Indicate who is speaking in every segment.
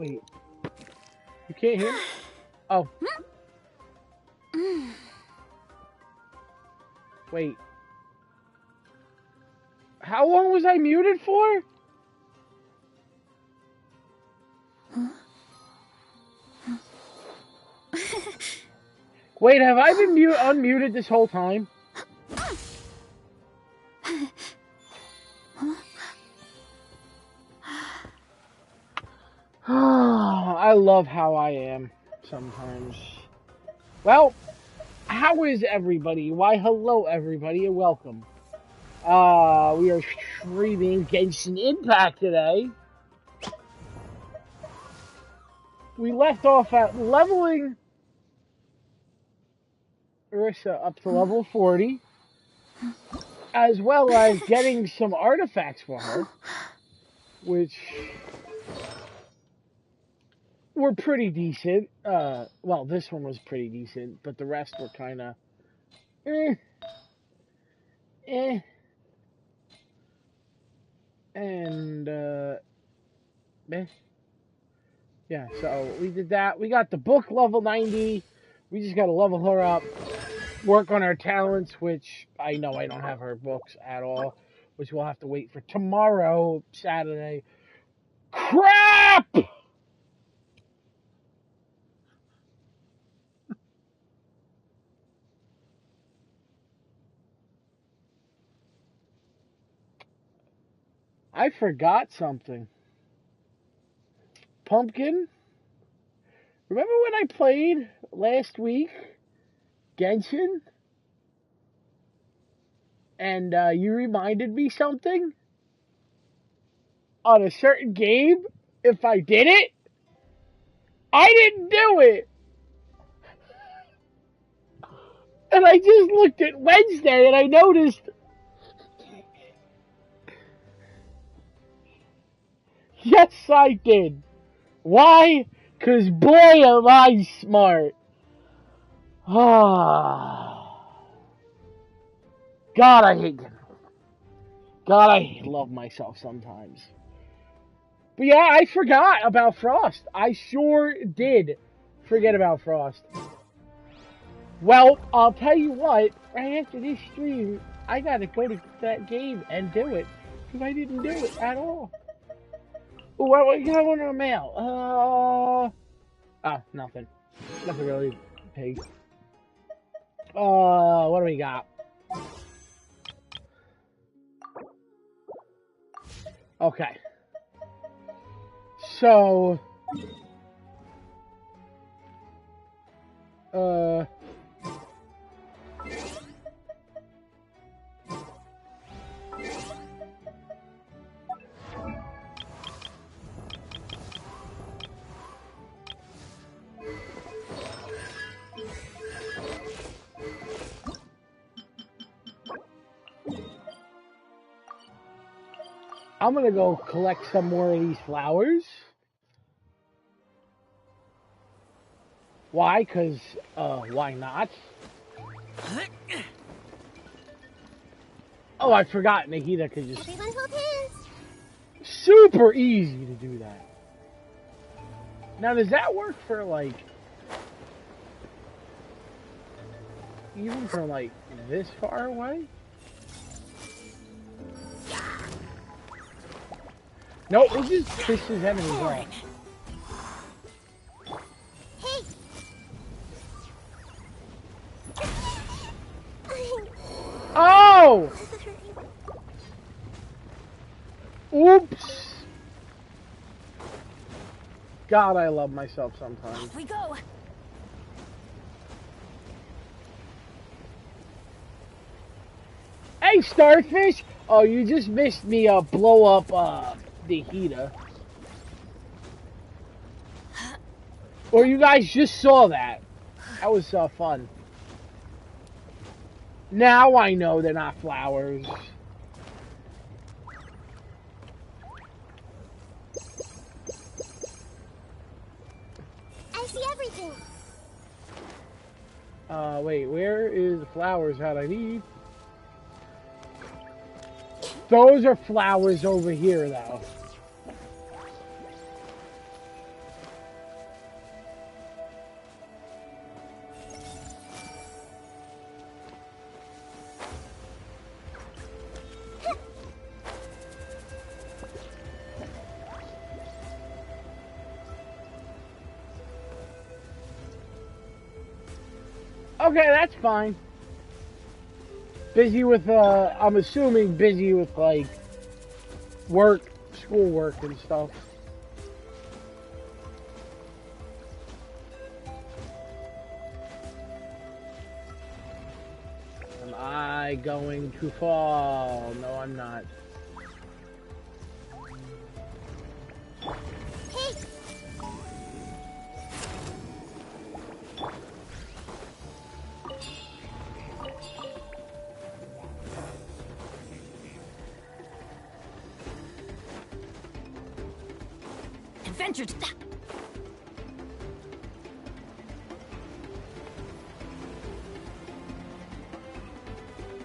Speaker 1: Wait. You can't hear me? Oh. Wait. How long was I muted for? Wait, have I been unmuted this whole time? I love how I am sometimes. Well, how is everybody? Why, hello everybody and welcome. We are streaming Genshin Impact today. We left off at leveling Ursa up to level 40, as well as getting some artifacts for her, which were pretty decent. Well, this one was pretty decent, but the rest were kind of And yeah, so we did that. We got the book level 90. We just got to level her up, work on her talents, which I know I don't have her books at all, which we'll have to wait for tomorrow, Saturday. Crap! I forgot something. Pumpkin, remember when I played last week Genshin? And you reminded me something? On a certain game, if I did it, I didn't do it. And I just looked at Wednesday and I noticed. Yes, I did. Why? Because boy, am I smart. God, I hate it. God, I love myself sometimes. But yeah, I forgot about Frost. I sure did forget about Frost. Well, I'll tell you what, right after this stream, I gotta go to that game and do it. Because I didn't do it at all. What you got on the mail? Oh, nothing. Nothing really big. What do we got? Okay. So, I'm gonna go collect some more of these flowers. Why? Because, why not? Oh, I forgot Nahida could just...
Speaker 2: Everyone hold hands.
Speaker 1: Super easy to do that. Now, does that work for, like... even from, like, this far away? Nope, it just pisses enemies off.
Speaker 2: Hey.
Speaker 1: Oh! Oops! God, I love myself sometimes.
Speaker 2: Off we go.
Speaker 1: Hey, Starfish! Oh, you just missed me blow up the heater. Or you guys just saw that. That was fun. Now I know they're not flowers.
Speaker 2: I see everything.
Speaker 1: Wait, where is the flowers that I need? Those are flowers over here, though. Okay, that's fine. Busy with, I'm assuming busy with, like, work, schoolwork and stuff. Am I going to fall? No, I'm not.
Speaker 2: Hey!
Speaker 3: Adventure.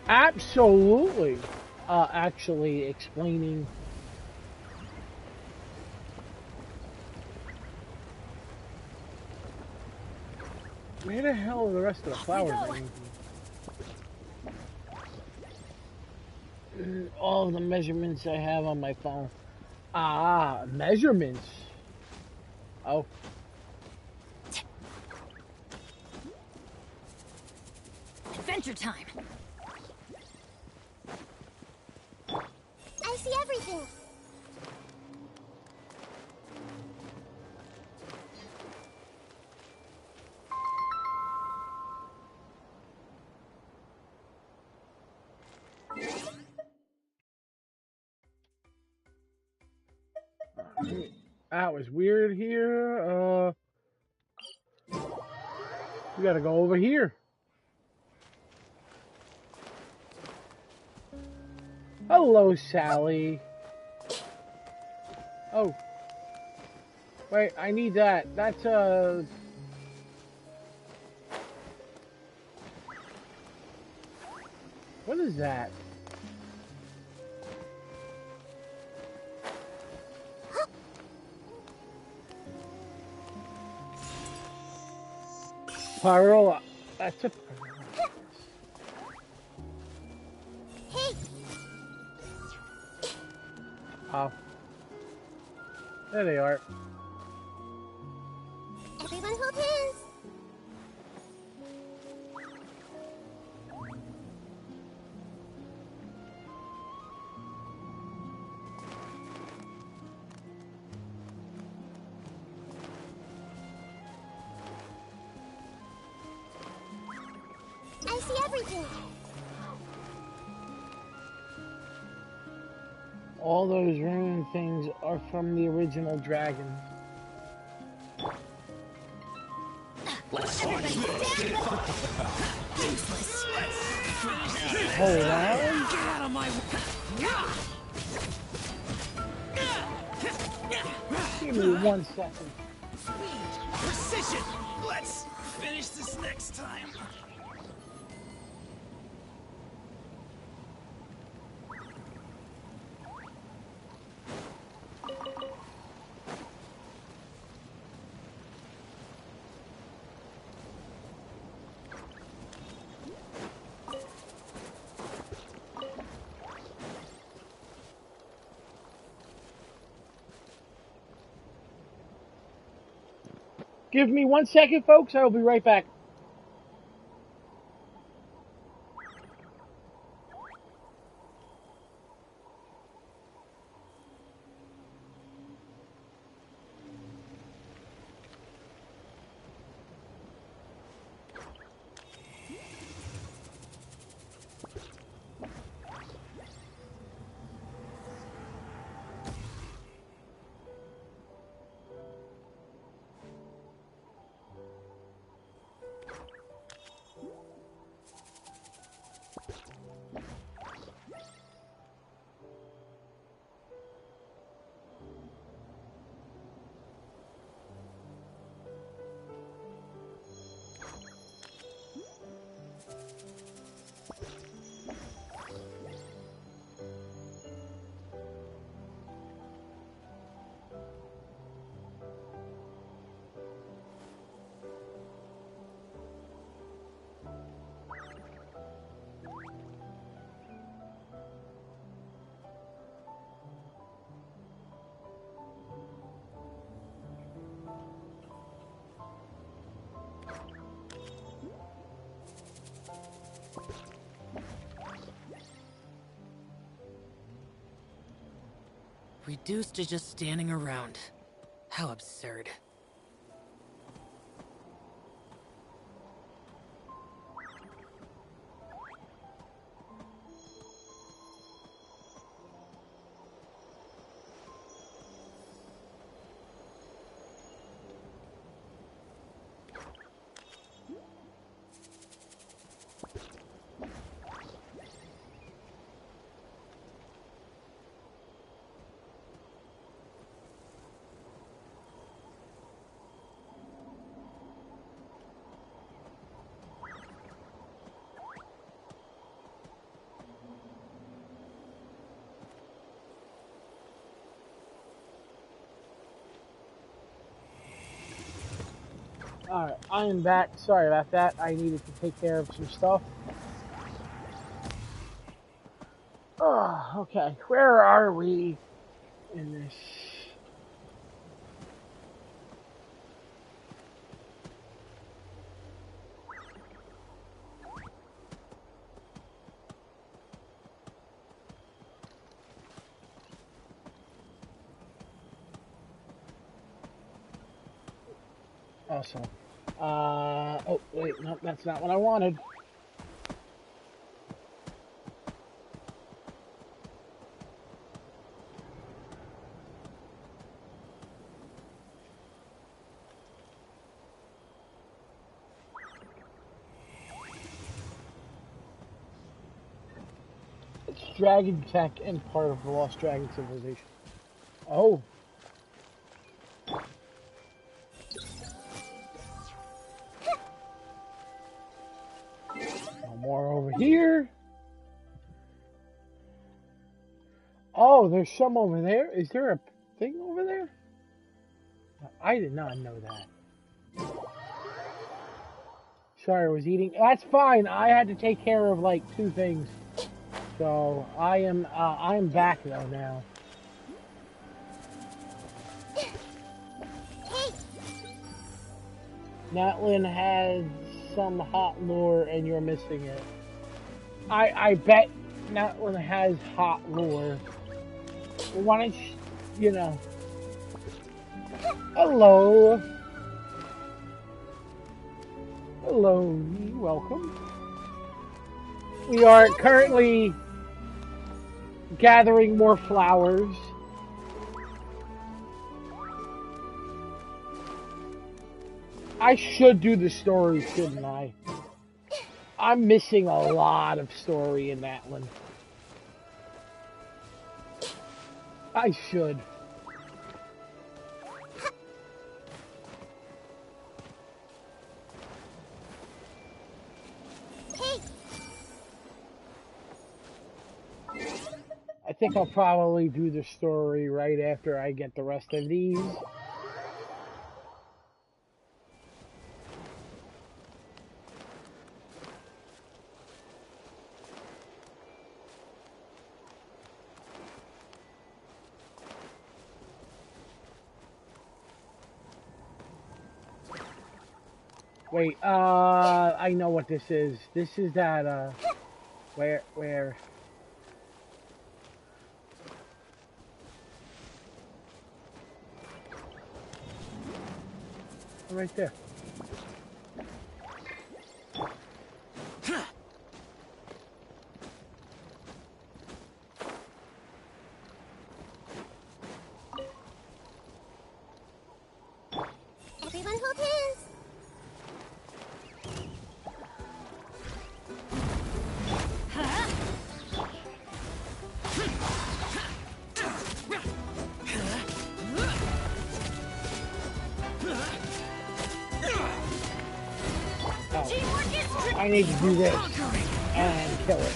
Speaker 1: Absolutely. Actually explaining. Where the hell are the rest of the flowers? All of the measurements I have on my phone. Ah, measurements. Oh.
Speaker 3: Adventure time.
Speaker 2: I see everything.
Speaker 1: That was weird here. We gotta go over here. Hello, Sally. Oh. Wait, I need that. That's, what is that? Pyrola. That's a...
Speaker 2: Hey!
Speaker 1: Oh. There they are.
Speaker 2: Everyone hold hands. I see everything.
Speaker 1: All those ruined things are from the original dragons.
Speaker 3: Useless.
Speaker 1: Hold on.
Speaker 3: Get out of my way.
Speaker 1: Give me 1 second.
Speaker 4: Precision! Let's finish this next time.
Speaker 1: Give me 1 second, folks. I'll be right back.
Speaker 3: Reduced to just standing around. How absurd.
Speaker 1: Alright, I am back. Sorry about that. I needed to take care of some stuff. Oh, okay. Where are we in this? Awesome. Oh, wait, no, that's not what I wanted. It's Dragon Tech and part of the Lost Dragon civilization. Oh. No more over here. Oh, there's some over there. Is there a thing over there? I did not know that. Sorry, I was eating. That's fine. I had to take care of like 2 things. So I am back though now. Natlin has some hot lore and you're missing it. I bet Natlin has hot lore. Well, why don't you know? Hello. Hello, welcome. We are currently gathering more flowers. I should do the story, shouldn't I? I'm missing a lot of story in that one. I should. I think I'll probably do the story right after I get the rest of these. Wait, I know what this is. This is that, where? Right there.
Speaker 2: Everyone hold hands.
Speaker 1: I need to do this and kill it.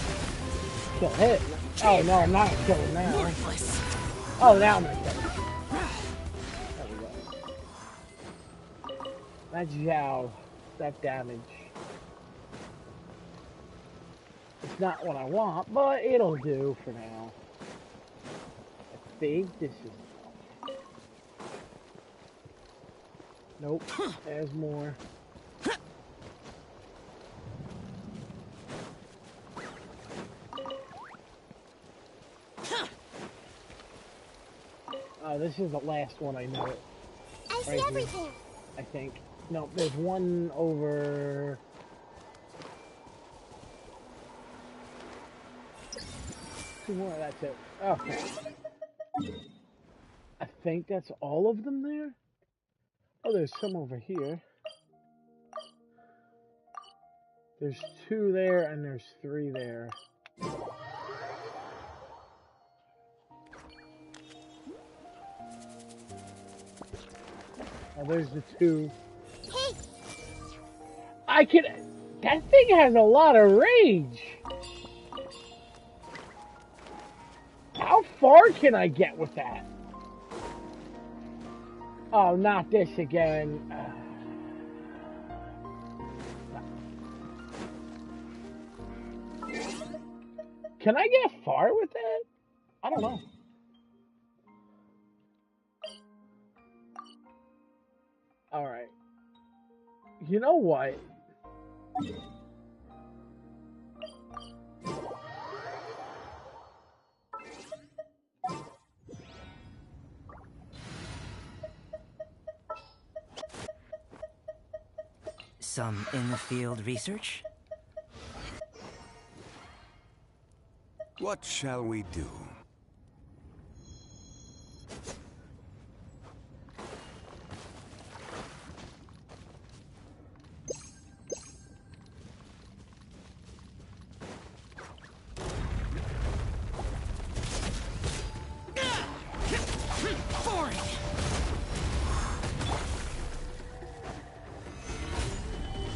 Speaker 1: Kill it. Oh no, I'm not gonna kill it now. Oh, now I'm gonna kill it. There we go. That's Zhao. That damage. It's not what I want, but it'll do for now. I think this is... Nope. There's more. this is the last one I know.
Speaker 2: I see
Speaker 1: Right here.
Speaker 2: everything.
Speaker 1: I think. No, there's one over. Two more. That's it. Okay. I think that's all of them there. Oh, there's some over here. There's 2 there and there's 3 there. Oh, there's the 2.
Speaker 2: Hey,
Speaker 1: I can. That thing has a lot of range. How far can I get with that? Oh, not this again. Can I get far with that? I don't know. Alright. You know what?
Speaker 3: Some in-the-field research?
Speaker 5: What shall we do?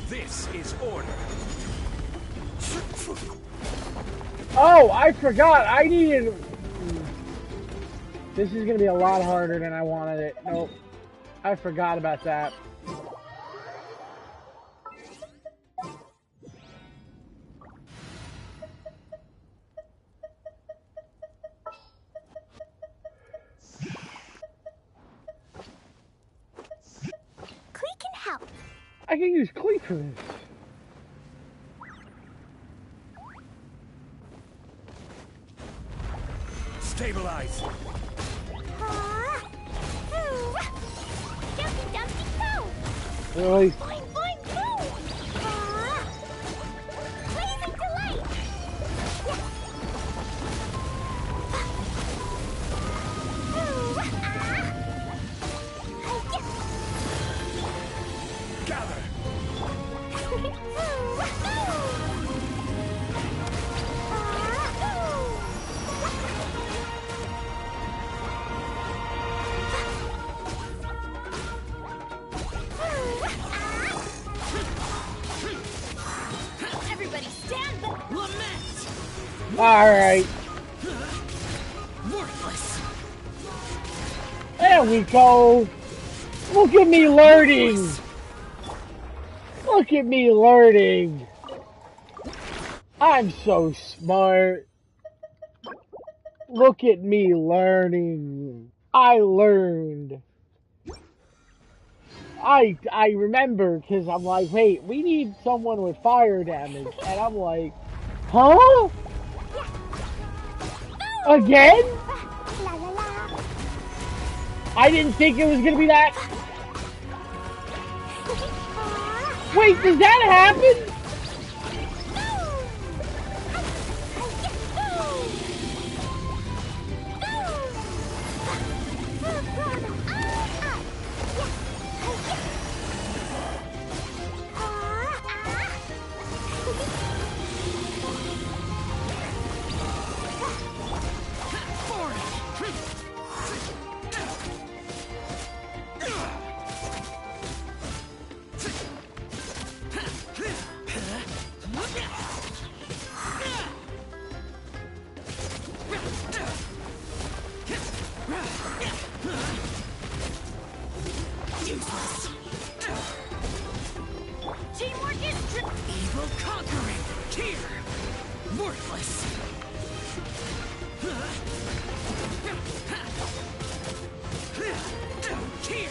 Speaker 4: This is order.
Speaker 1: Oh, I forgot. I needed. This is gonna be a lot harder than I wanted it. Nope. I forgot about that.
Speaker 2: Clee can help.
Speaker 1: I can use Clee for this.
Speaker 4: Stabilize.
Speaker 2: Jumpy Dumpty go!
Speaker 1: Really?
Speaker 2: Boing boing boom! Blazing delight!
Speaker 4: Gather.
Speaker 2: Everybody stand back!
Speaker 4: Lament.
Speaker 1: Alright.
Speaker 4: Worthless.
Speaker 1: There we go. Look at me learning. Look at me learning. I'm so smart. Look at me learning. I learned. I remember because I'm like, wait, we need someone with fire damage. And I'm like, huh? Again?
Speaker 2: La la la!
Speaker 1: I didn't think it was going to be that. Wait, does that happen?
Speaker 2: Teamwork is
Speaker 4: Evil conquering. Here. Worthless. Here.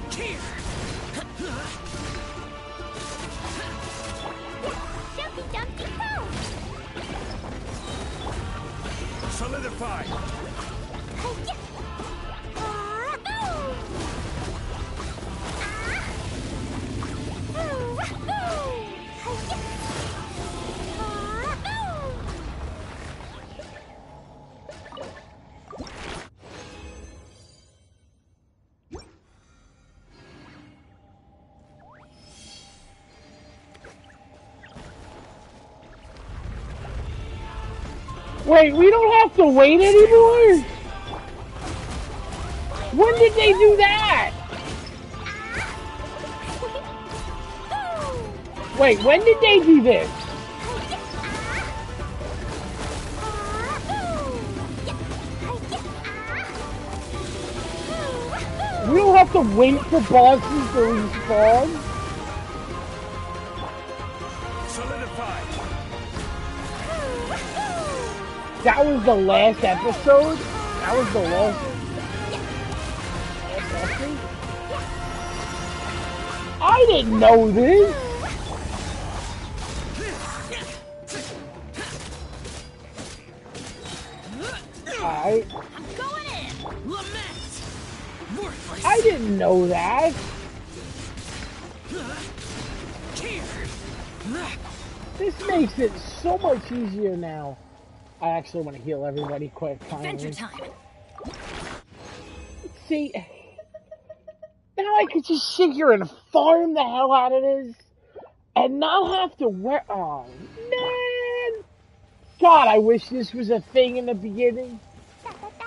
Speaker 4: Here.
Speaker 2: Jumpy Dumpty go!
Speaker 4: Solidify.
Speaker 1: Wait, we don't have to wait anymore? When did they do that? Wait, when did they do this? We don't have to wait for bosses to respawn?
Speaker 4: Solidify.
Speaker 1: That was the last episode? That was the last episode? I didn't know this! Alright.
Speaker 4: I'm going in. Lament. Worthless.
Speaker 1: I didn't know that.
Speaker 4: Here.
Speaker 1: This makes it so much easier now. I actually want to heal everybody quick,
Speaker 2: Adventure
Speaker 1: finally.
Speaker 2: time.
Speaker 1: See, now I could just sit here and farm the hell out of this and not have to wear. Oh, man! God, I wish this was a thing in the beginning.
Speaker 2: Da, da, da.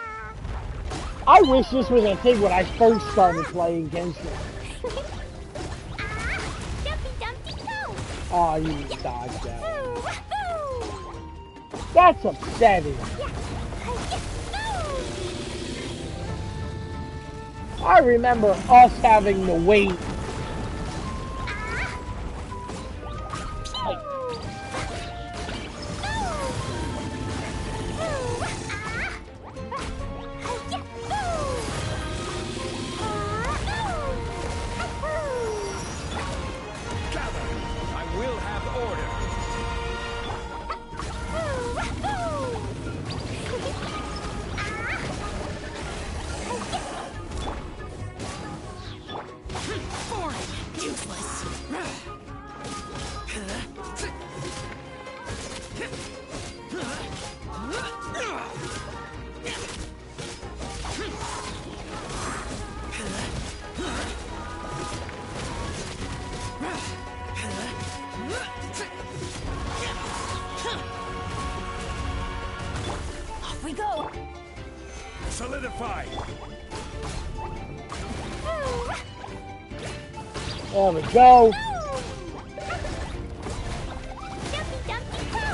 Speaker 1: I wish this was a thing when I first started playing Genshin.
Speaker 2: Dumpty dumpty go.
Speaker 1: Oh, you dodged that.
Speaker 2: Ooh, wahoo.
Speaker 1: That's upsetting. I remember us having to wait.
Speaker 4: Gather. I will have order. Foreign. Useless.
Speaker 2: Off we go.
Speaker 4: Solidify.
Speaker 1: There we go.
Speaker 2: Dumpty dumpty go.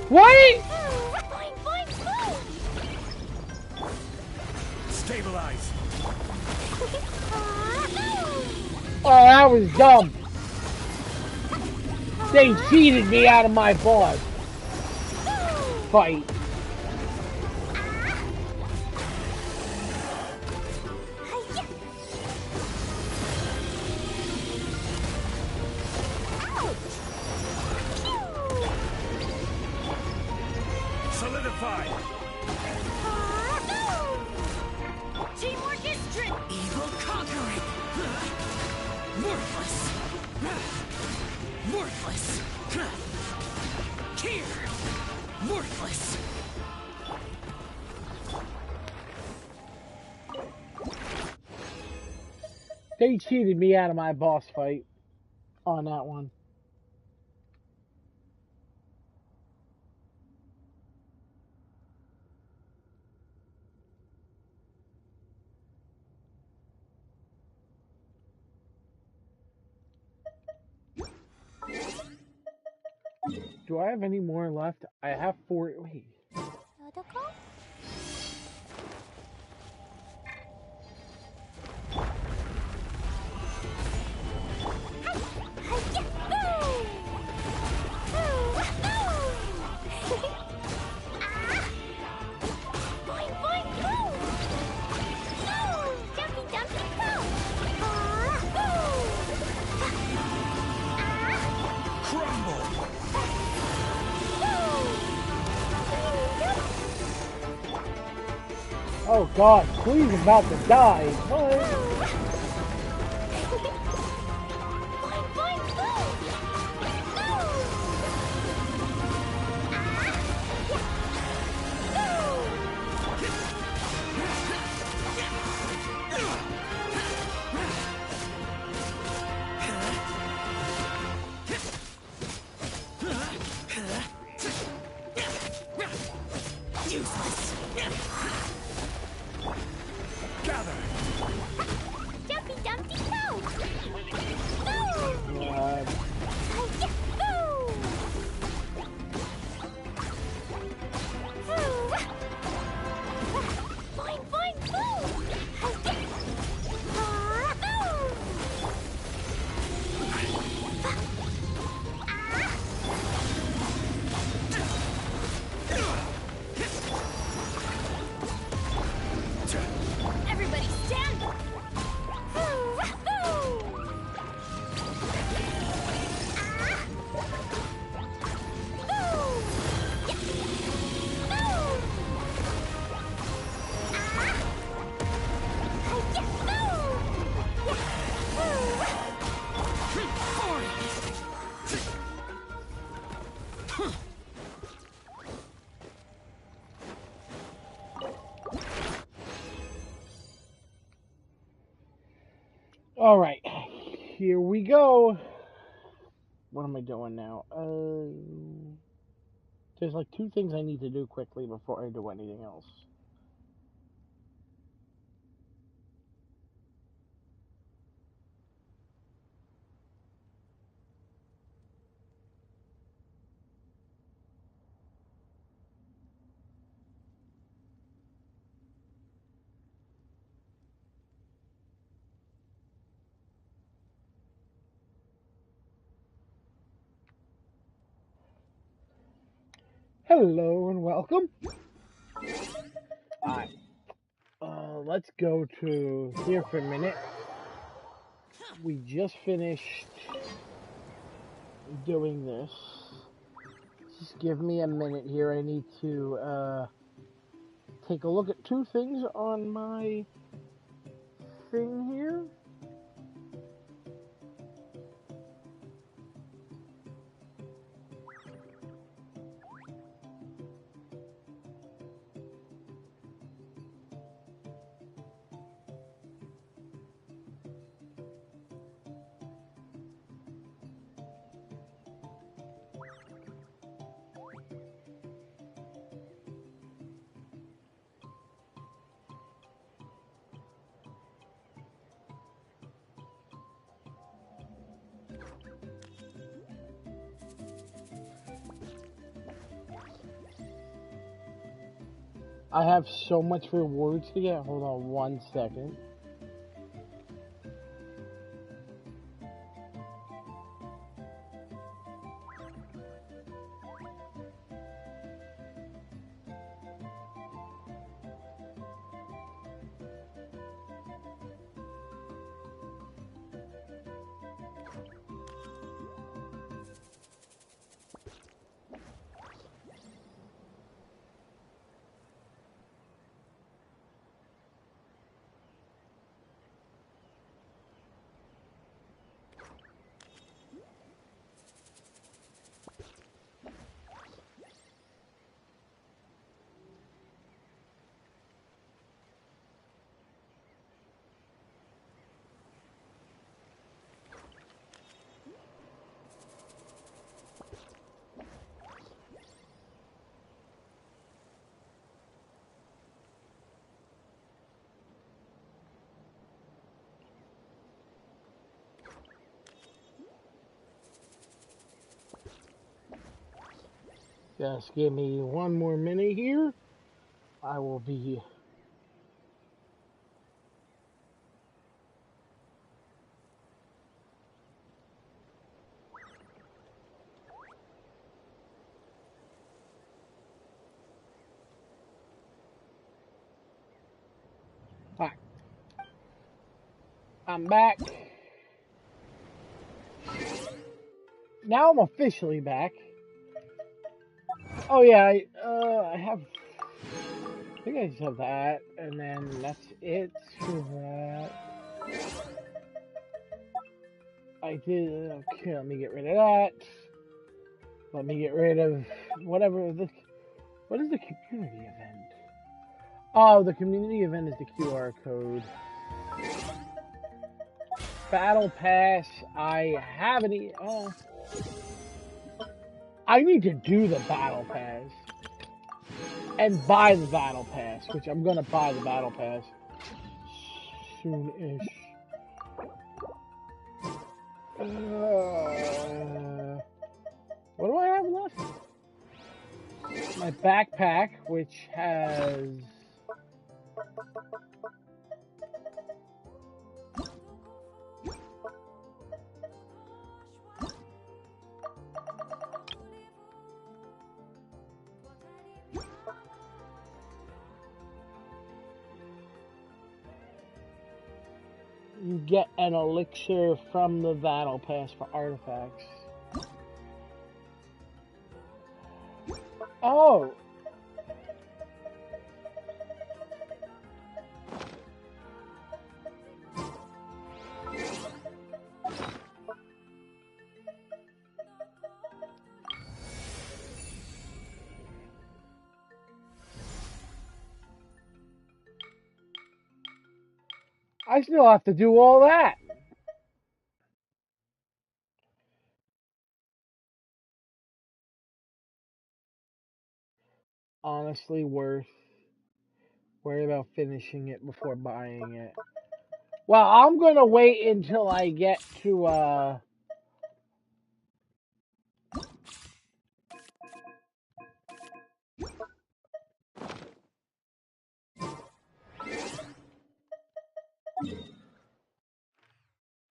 Speaker 1: What?
Speaker 2: Boing, boing, boing.
Speaker 4: Stabilize.
Speaker 1: Oh, that was dumb. They cheated me out of my boss fight.
Speaker 4: Solidify.
Speaker 2: Teamwork is strength.
Speaker 4: Evil conquering. Worthless. Worthless. Here. Worthless.
Speaker 1: They cheated me out of my boss fight on that one. Do I have any more left? I have 4. Wait. Oh god, Queen's about to die. What?
Speaker 2: Fine, fine, move!
Speaker 4: Gather!
Speaker 2: Jumpy Dumpty go! Go!
Speaker 1: God.
Speaker 2: Go! Fine, fine, go! Everybody stand!
Speaker 1: Alright, here we go. What am I doing now? There's like two things I need to do quickly before I do anything else. Hello and welcome. Alright, let's go to here for a minute. We just finished doing this. Just give me a minute here. I need to take a look at two things on my thing here. I have so much rewards to get. Hold on one second. Just give me one more minute here. I will be... Alright. I'm back. Now I'm officially back. Oh yeah, I have I think I just have that, and then that's it for that. I did. Okay, let me get rid of that. Let me get rid of whatever this. What is the community event? Oh, the community event is the QR code. Battle Pass. I haven't. I need to do the Battle Pass and buy the Battle Pass, which I'm gonna buy the Battle Pass soon-ish. What do I have left? My backpack, which has you get an elixir from the Battle Pass for artifacts. Oh! I still have to do all that. Honestly, worry about finishing it before buying it. Well, I'm gonna wait until I get to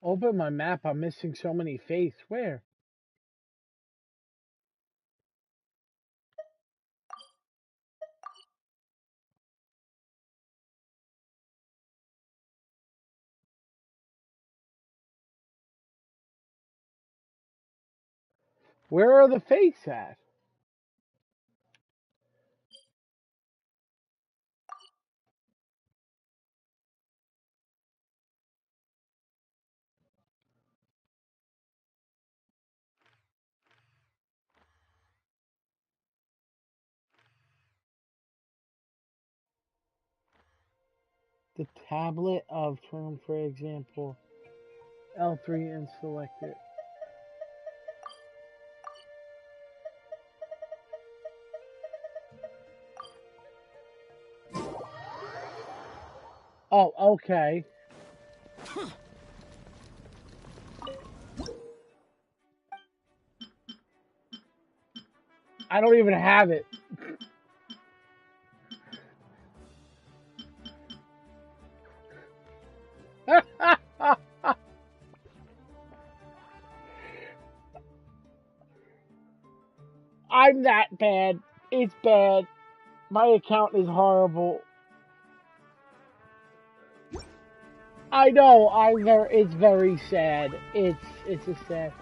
Speaker 1: open my map. I'm missing so many faiths. Where? Where are the faiths at? The tablet of term, for example, L3 and select it. Oh, okay. I don't even have it. I'm that bad. It's bad. My account is horrible. I know. It's very sad. It's a sad.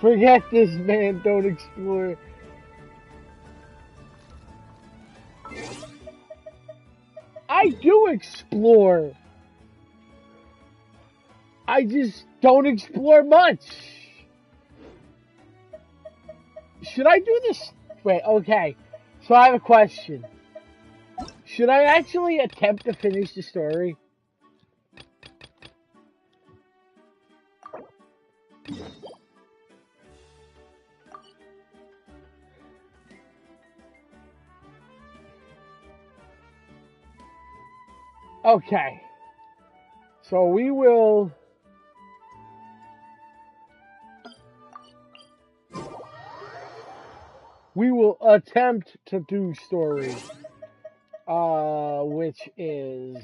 Speaker 1: Forget this, man. Don't explore. I do explore. I just don't explore much. Should I do this? Wait, okay. So I have a question. Should I actually attempt to finish the story? Okay. So we will attempt to do story. Which is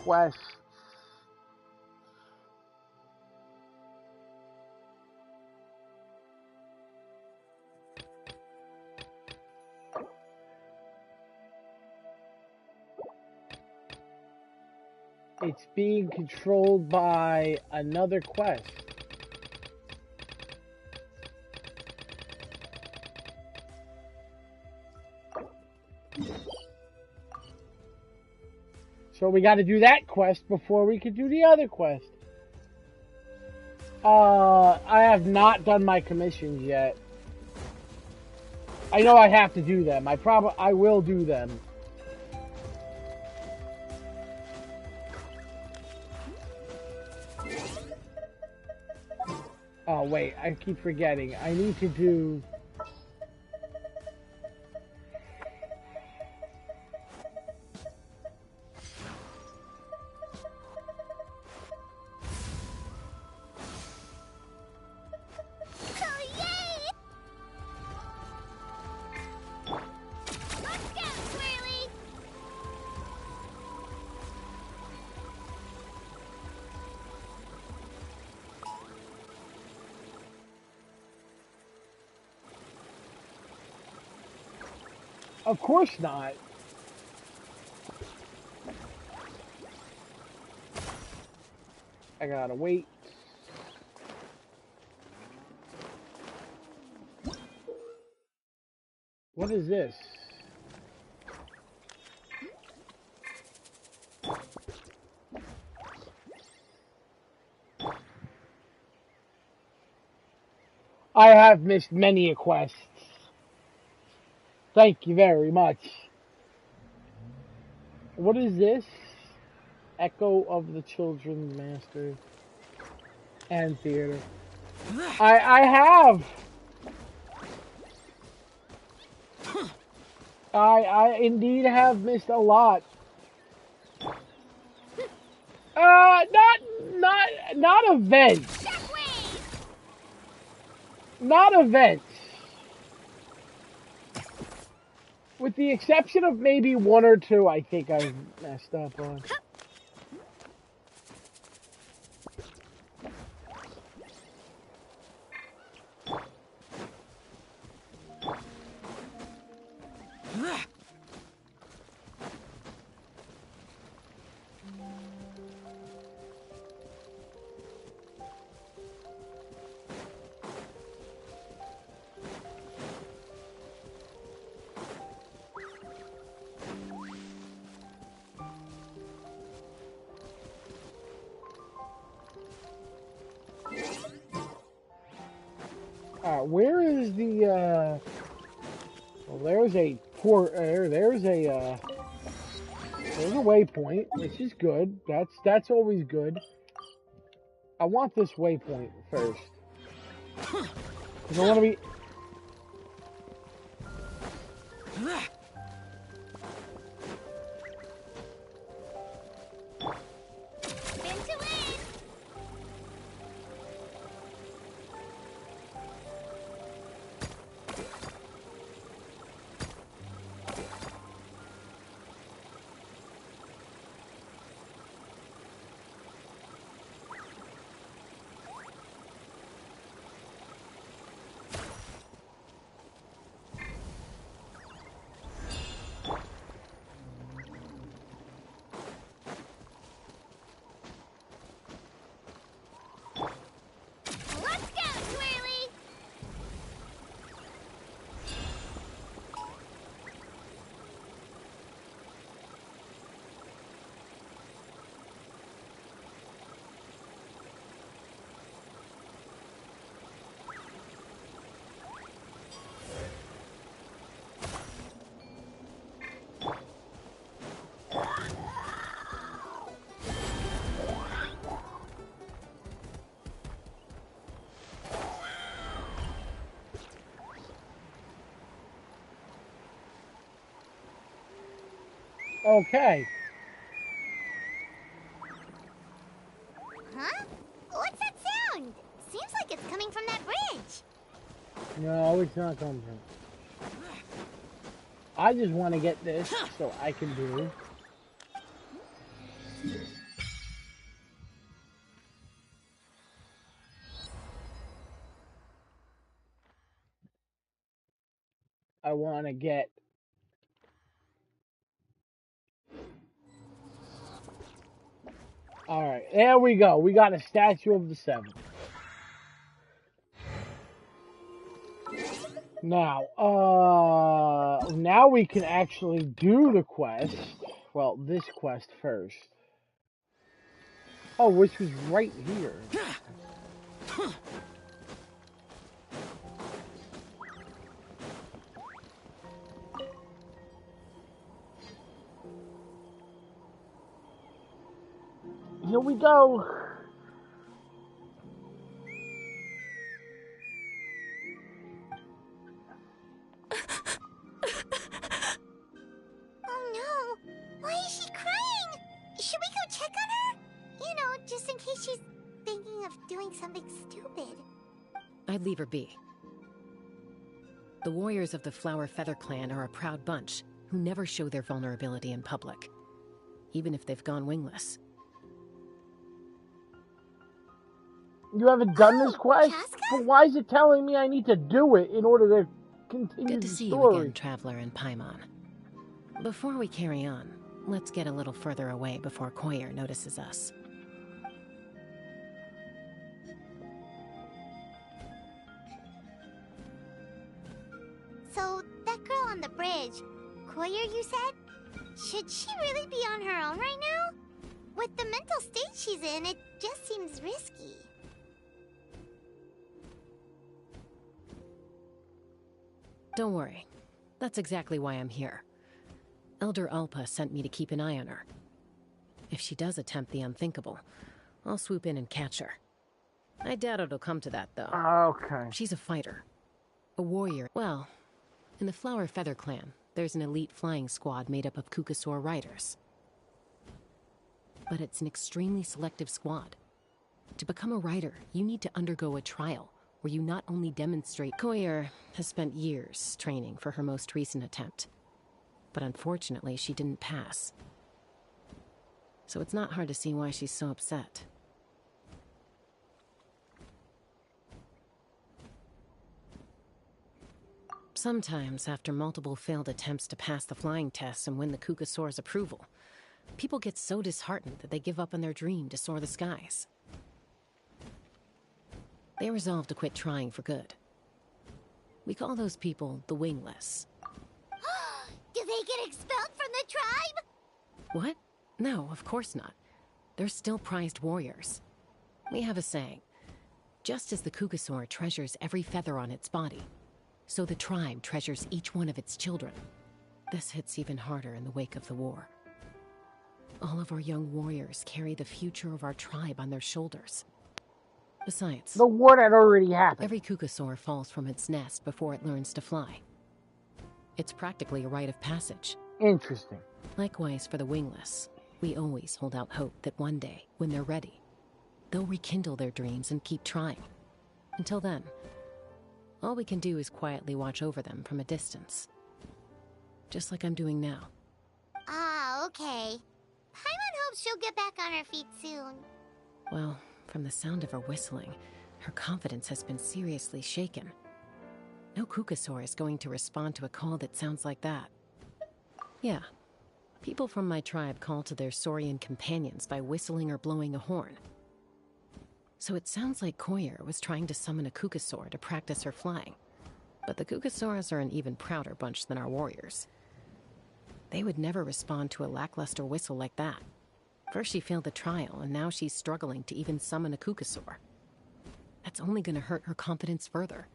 Speaker 1: quest. It's being controlled by another quest. So we got to do that quest before we could do the other quest. I have not done my commissions yet. I know I have to do them. I will do them. Oh wait, I keep forgetting. I need to do. Of course not. I gotta wait. What is this? I have missed many a quest. Thank you very much. What is this? Echo of the Children's Master and Theater. I have. I indeed have missed a lot. Not events. Not events. With the exception of maybe one or two, I think I've messed up on. Where is the, well, there's a port, there's a waypoint, which is good. That's always good. I want this waypoint first. Because I want to be... Okay.
Speaker 2: Huh? What's that sound? Seems like it's coming from that bridge.
Speaker 1: No, it's not coming from. I just want to get this so I can do. I want to get. All right, there we go. We got a statue of the Seven. Now, now we can actually do the quest. Well, this quest first. Oh, which was right here. Here we go.
Speaker 2: Oh no! Why is she crying? Should we go check on her? You know, just in case she's thinking of doing something stupid.
Speaker 3: I'd leave her be. The warriors of the Flower Feather clan are a proud bunch who never show their vulnerability in public, even if they've gone wingless.
Speaker 1: You haven't done this quest?
Speaker 2: Chaska?
Speaker 1: But why is it telling me I need to do it in order to continue
Speaker 3: Good to
Speaker 1: the
Speaker 3: see
Speaker 1: story?
Speaker 3: you again, Traveler and Paimon. Before we carry on, let's get a little further away before Koyer notices us.
Speaker 2: So, that girl on the bridge, Koyer, you said? Should she really be on her own right now? With the mental state she's in, it just seems risky.
Speaker 3: Don't worry. That's exactly why I'm here. Elder Alpa sent me to keep an eye on her. If she does attempt the unthinkable, I'll swoop in and catch her. I doubt it'll come to that, though.
Speaker 1: Okay.
Speaker 3: She's a fighter. A warrior. Well, in the Flower Feather clan, there's an elite flying squad made up of Kukasaur riders. But it's an extremely selective squad. To become a rider, you need to undergo a trial, where you not only demonstrate... Koyer has spent years training for her most recent attempt. But unfortunately, she didn't pass. So it's not hard to see why she's so upset. Sometimes, after multiple failed attempts to pass the flying tests and win the Kukasaur's approval, people get so disheartened that they give up on their dream to soar the skies. They resolve to quit trying for good. We call those people the wingless.
Speaker 2: Do they get expelled from the tribe?
Speaker 3: What? No, of course not. They're still prized warriors. We have a saying. Just as the Kukasaur treasures every feather on its body, so the tribe treasures each one of its children. This hits even harder in the wake of the war. All of our young warriors carry the future of our tribe on their shoulders. Besides,
Speaker 1: The war that already happened.
Speaker 3: every Kukasaur falls from its nest before it learns to fly. It's practically a rite of passage.
Speaker 1: Interesting.
Speaker 3: Likewise for the wingless, we always hold out hope that one day, when they're ready, they'll rekindle their dreams and keep trying. Until then, all we can do is quietly watch over them from a distance. Just like I'm doing now.
Speaker 2: Ah, okay. Paimon hopes she'll get back on her feet soon.
Speaker 3: Well, from the sound of her whistling, her confidence has been seriously shaken. No Kukasaur is going to respond to a call that sounds like that. Yeah, people from my tribe call to their saurian companions by whistling or blowing a horn. So it sounds like Koyer was trying to summon a Kukasaur to practice her flying. But the Kukasaurs are an even prouder bunch than our warriors. They would never respond to a lackluster whistle like that. First she failed the trial, and now she's struggling to even summon a Kukasaur. That's only going to hurt her confidence further.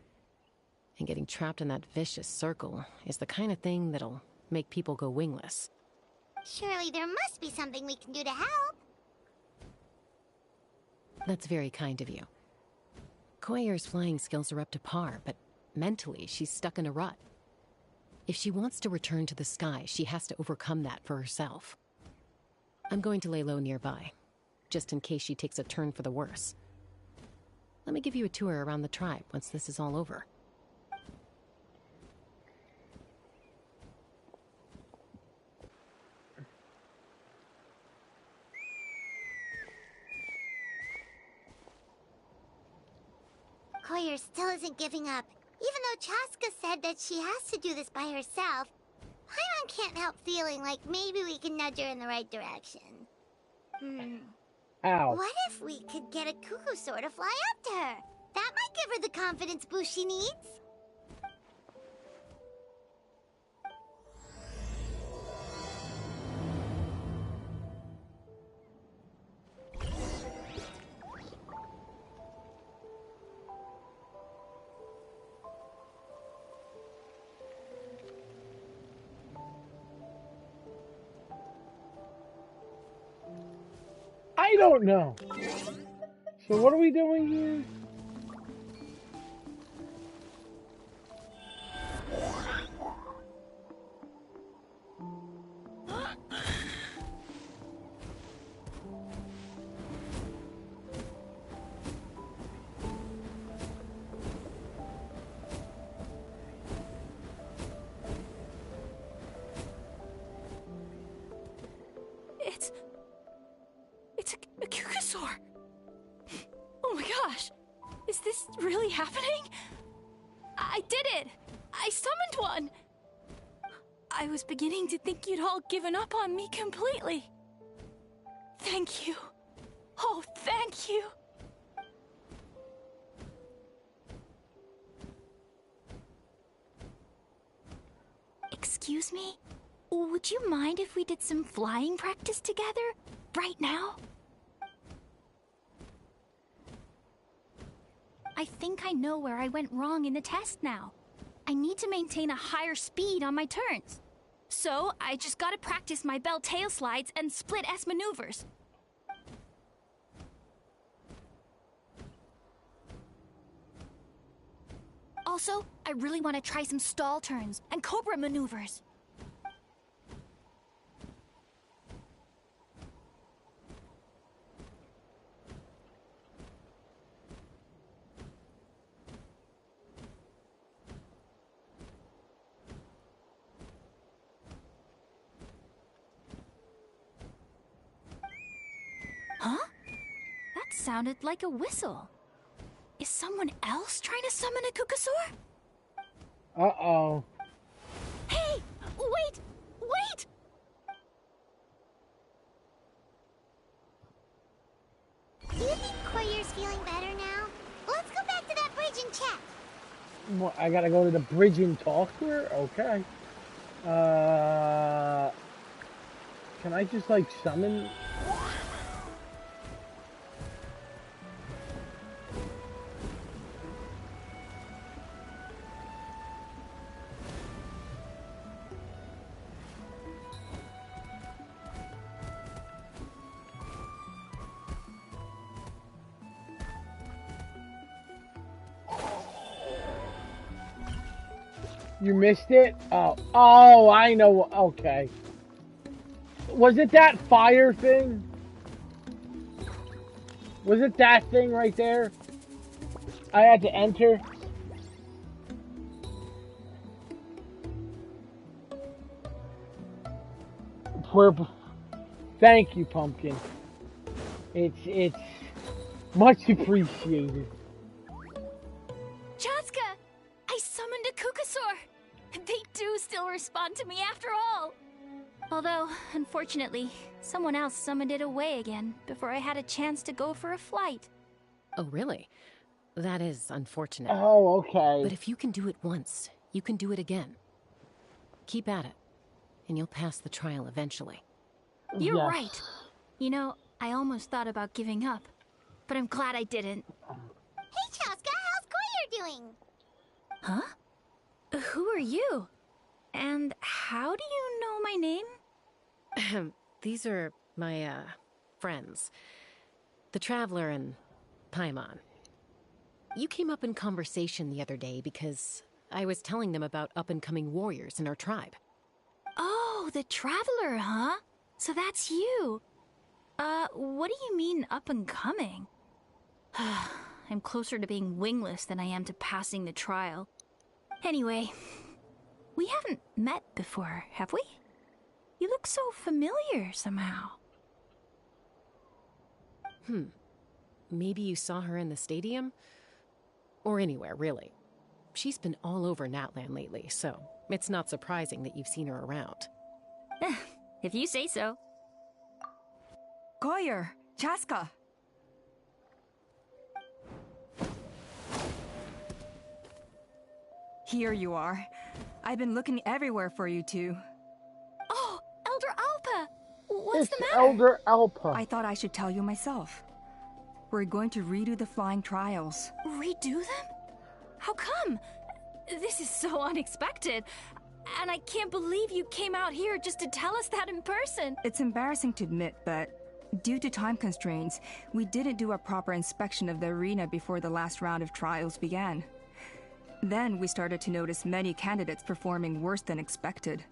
Speaker 3: And getting trapped in that vicious circle is the kind of thing that'll make people go wingless.
Speaker 2: Surely there must be something we can do to help.
Speaker 3: That's very kind of you. Koyer's flying skills are up to par, but mentally she's stuck in a rut. If she wants to return to the sky, she has to overcome that for herself. I'm going to lay low nearby, just in case she takes a turn for the worse. Let me give you a tour around the tribe once this is all over.
Speaker 2: Koyer still isn't giving up. Even though Chaska said that she has to do this by herself, Paimon can't help feeling like maybe we can nudge her in the right direction.
Speaker 1: Ow.
Speaker 2: What if we could get a Kukasaur to fly up to her? That might give her the confidence boost she needs.
Speaker 1: I don't know. So what are we doing here?
Speaker 6: It's a Kukasaur. Oh my gosh. Is this really happening? I did it. I summoned one. I was beginning to think you'd all given up on me completely. Thank you. Oh, thank you. Excuse me? Would you mind if we did some flying practice together? Right now? I think I know where I went wrong in the test now. I need to maintain a higher speed on my turns. So, I just gotta practice my bell tail slides and split S maneuvers. Also, I really want to try some stall turns and cobra maneuvers. Huh? That sounded like a whistle. Is someone else trying to summon a Kukasaur?
Speaker 1: Uh-oh.
Speaker 6: Hey! Wait! Wait!
Speaker 2: Do you think Koyer's feeling better now? Let's go back to that bridge and check.
Speaker 1: What, I gotta go to the bridge and talk to her? Okay. Can I just, like, summon? You missed it? Oh, I know. Okay. Was it that fire thing? Was it that thing right there? I had to enter. Thank you, Pumpkin. It's much appreciated.
Speaker 6: Chaska! I summoned a Kukasaur! They do still respond to me after all! Although, unfortunately, someone else summoned it away again before I had a chance to go for a flight.
Speaker 3: Oh, really? That is unfortunate.
Speaker 1: Oh, okay.
Speaker 3: But if you can do it once, you can do it again. Keep at it, and you'll pass the trial eventually.
Speaker 6: You're
Speaker 1: Yes.
Speaker 6: right. You know, I almost thought about giving up, but I'm glad I didn't.
Speaker 2: Hey, Chaska, how's Koyer doing?
Speaker 6: Huh? Who are you? And how do you know my name?
Speaker 3: These are my, friends. The Traveler and Paimon. You came up in conversation the other day because I was telling them about up-and-coming warriors in our tribe.
Speaker 6: Oh, the Traveler, huh? So that's you. What do you mean up-and-coming? I'm closer to being wingless than I am to passing the trial. Anyway, we haven't met before, have we? You look so familiar somehow.
Speaker 3: Maybe you saw her in the stadium? Or anywhere, really. She's been all over Natlan lately, so it's not surprising that you've seen her around.
Speaker 6: If you say so.
Speaker 7: Koyer, Chaska. Here you are. I've been looking everywhere for you two.
Speaker 6: Oh, Elder Alpa! What's the matter?
Speaker 1: Elder Alpa.
Speaker 7: I thought I should tell you myself. We're going to redo the flying trials.
Speaker 6: Redo them? How come? This is so unexpected. And I can't believe you came out here just to tell us that in person.
Speaker 7: It's embarrassing to admit, but Due to time constraints, we didn't do a proper inspection of the arena before the last round of trials began. Then we started to notice many candidates performing worse than expected.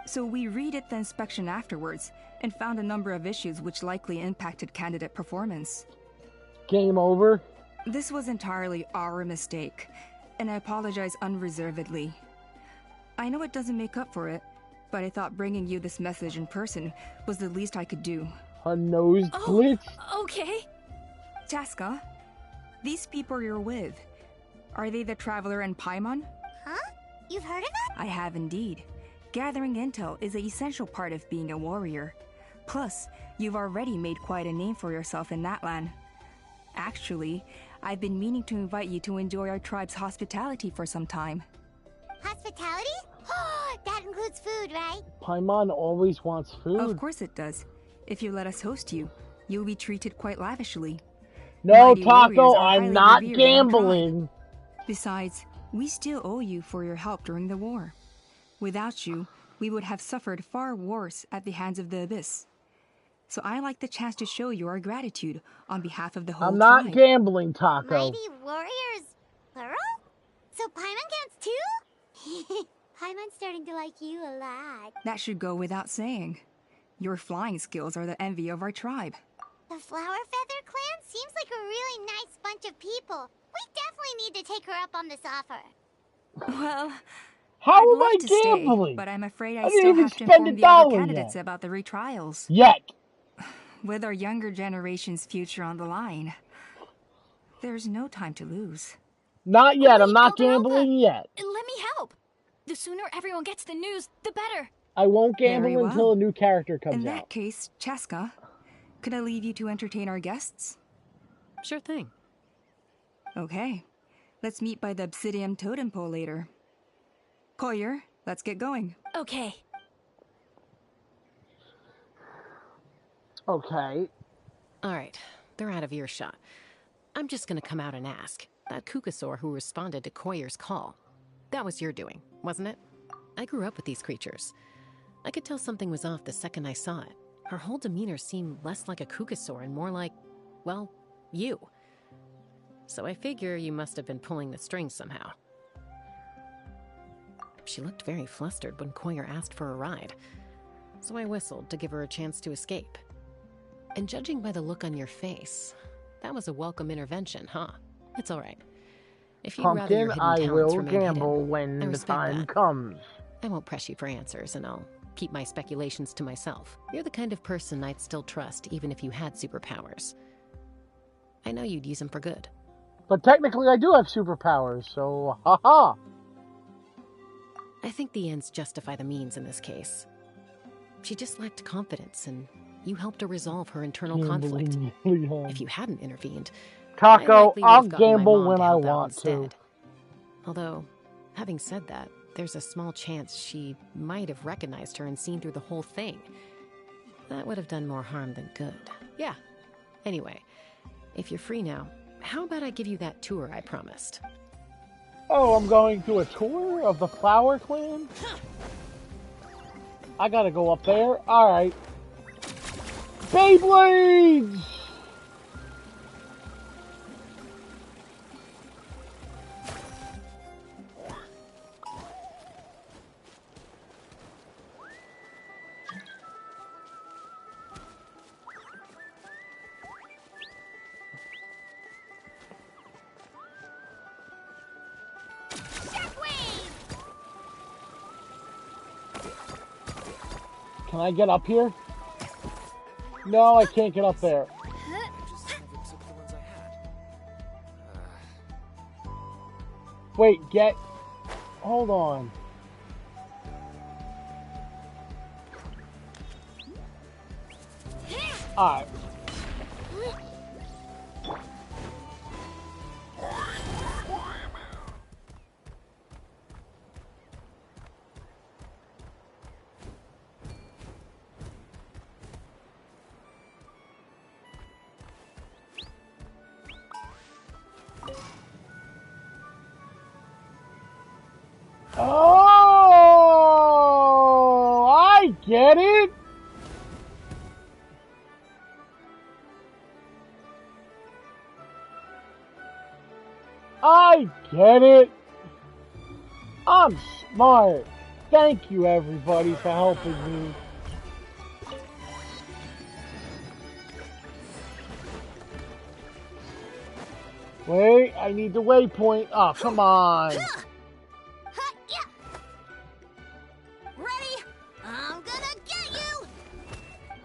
Speaker 7: So we redid the inspection afterwards and found a number of issues which likely impacted candidate performance.
Speaker 1: Game over?
Speaker 7: This was entirely our mistake, and I apologize unreservedly. I know it doesn't make up for it, but I thought bringing you this message in person was the least I could do.
Speaker 1: Her nose glitch?
Speaker 6: Okay.
Speaker 7: Chaska, these people you're with, are they the Traveler and Paimon?
Speaker 2: Huh? You've heard of them?
Speaker 7: I have indeed. Gathering intel is an essential part of being a warrior. Plus, you've already made quite a name for yourself in that land. Actually, I've been meaning to invite you to enjoy our tribe's hospitality for some time.
Speaker 2: Hospitality? That includes food, right?
Speaker 1: Paimon always wants food.
Speaker 7: Of course it does. If you let us host you, you'll be treated quite lavishly.
Speaker 1: No,
Speaker 7: Mighty
Speaker 1: Taco,
Speaker 7: warriors are
Speaker 1: I'm
Speaker 7: highly
Speaker 1: not
Speaker 7: revered in our tribe.
Speaker 1: gambling.
Speaker 7: Besides, we still owe you for your help during the war. Without you, we would have suffered far worse at the hands of the Abyss. So I like the chance to show you our gratitude on behalf of the whole
Speaker 1: I'm not
Speaker 7: tribe.
Speaker 1: gambling, Taco.
Speaker 2: Mighty warriors, plural? So Paimon counts too? Paimon's starting to like you a lot.
Speaker 7: That should go without saying. Your flying skills are the envy of our tribe.
Speaker 2: The Flower Feather clan seems like a really nice bunch of people. We definitely need to take her up on this offer.
Speaker 7: Well,
Speaker 1: How
Speaker 7: I'd
Speaker 1: am
Speaker 7: love
Speaker 1: I
Speaker 7: to stay,
Speaker 1: gambling?
Speaker 7: but I'm afraid
Speaker 1: I
Speaker 7: I
Speaker 1: didn't
Speaker 7: still
Speaker 1: even
Speaker 7: have to
Speaker 1: spend
Speaker 7: inform
Speaker 1: a
Speaker 7: the other
Speaker 1: dollar
Speaker 7: candidates
Speaker 1: yet.
Speaker 7: about the retrials.
Speaker 1: Yet.
Speaker 7: With our younger generation's future on the line, there's no time to lose.
Speaker 1: Not yet. I'm
Speaker 6: Wait,
Speaker 1: not
Speaker 6: Elder
Speaker 1: gambling yet.
Speaker 6: Let me help. The sooner everyone gets the news, the better.
Speaker 1: I won't gamble
Speaker 7: Very well.
Speaker 1: until a new character comes
Speaker 7: In that
Speaker 1: out.
Speaker 7: case, Chaska, could I leave you to entertain our guests?
Speaker 3: Sure thing.
Speaker 7: Okay, let's meet by the Obsidian Totem Pole later. Collier, let's get going.
Speaker 6: Okay.
Speaker 1: Okay.
Speaker 3: All right, they're out of earshot. I'm just gonna come out and ask. That Kukasaur who responded to Koyer's call. That was your doing, wasn't it? I grew up with these creatures. I could tell something was off the second I saw it. Her whole demeanor seemed less like a Kukasaur and more like, well, you. So I figure you must have been pulling the strings somehow. She looked very flustered when Koyer asked for a ride, so I whistled to give her a chance to escape. And judging by the look on your face, that was a welcome intervention, huh? It's all right. If you'd rather your
Speaker 1: Pumpkin,
Speaker 3: hidden
Speaker 1: I
Speaker 3: talents
Speaker 1: will
Speaker 3: remain
Speaker 1: gamble
Speaker 3: hidden,
Speaker 1: when
Speaker 3: I
Speaker 1: the
Speaker 3: respect
Speaker 1: time
Speaker 3: that.
Speaker 1: comes.
Speaker 3: I won't press you for answers, and I'll keep my speculations to myself. You're the kind of person I'd still trust even if you had superpowers. I know you'd use them for good.
Speaker 1: But technically, I do have superpowers, so haha.
Speaker 3: I think the ends justify the means in this case. She just lacked confidence, and you helped her resolve her internal conflict. If you hadn't intervened, I
Speaker 1: Taco,
Speaker 3: likely
Speaker 1: I'll
Speaker 3: would've gotten my
Speaker 1: gamble
Speaker 3: mom
Speaker 1: when
Speaker 3: to
Speaker 1: I
Speaker 3: help out
Speaker 1: want to.
Speaker 3: instead. Although, having said that, there's a small chance she might have recognized her and seen through the whole thing. That would have done more harm than good. Yeah. Anyway, if you're free now, how about I give you that tour I promised?
Speaker 1: Oh, I'm going to a tour of the Flower Clan? I gotta go up there? Alright. Beyblades! Can I get up here? No, I can't get up there. Wait, get... Hold on. Alright. Oh, I get it. I get it. I'm smart. Thank you, everybody, for helping me. Wait, I need the waypoint. Oh, come on.
Speaker 2: Ready? I'm gonna get you!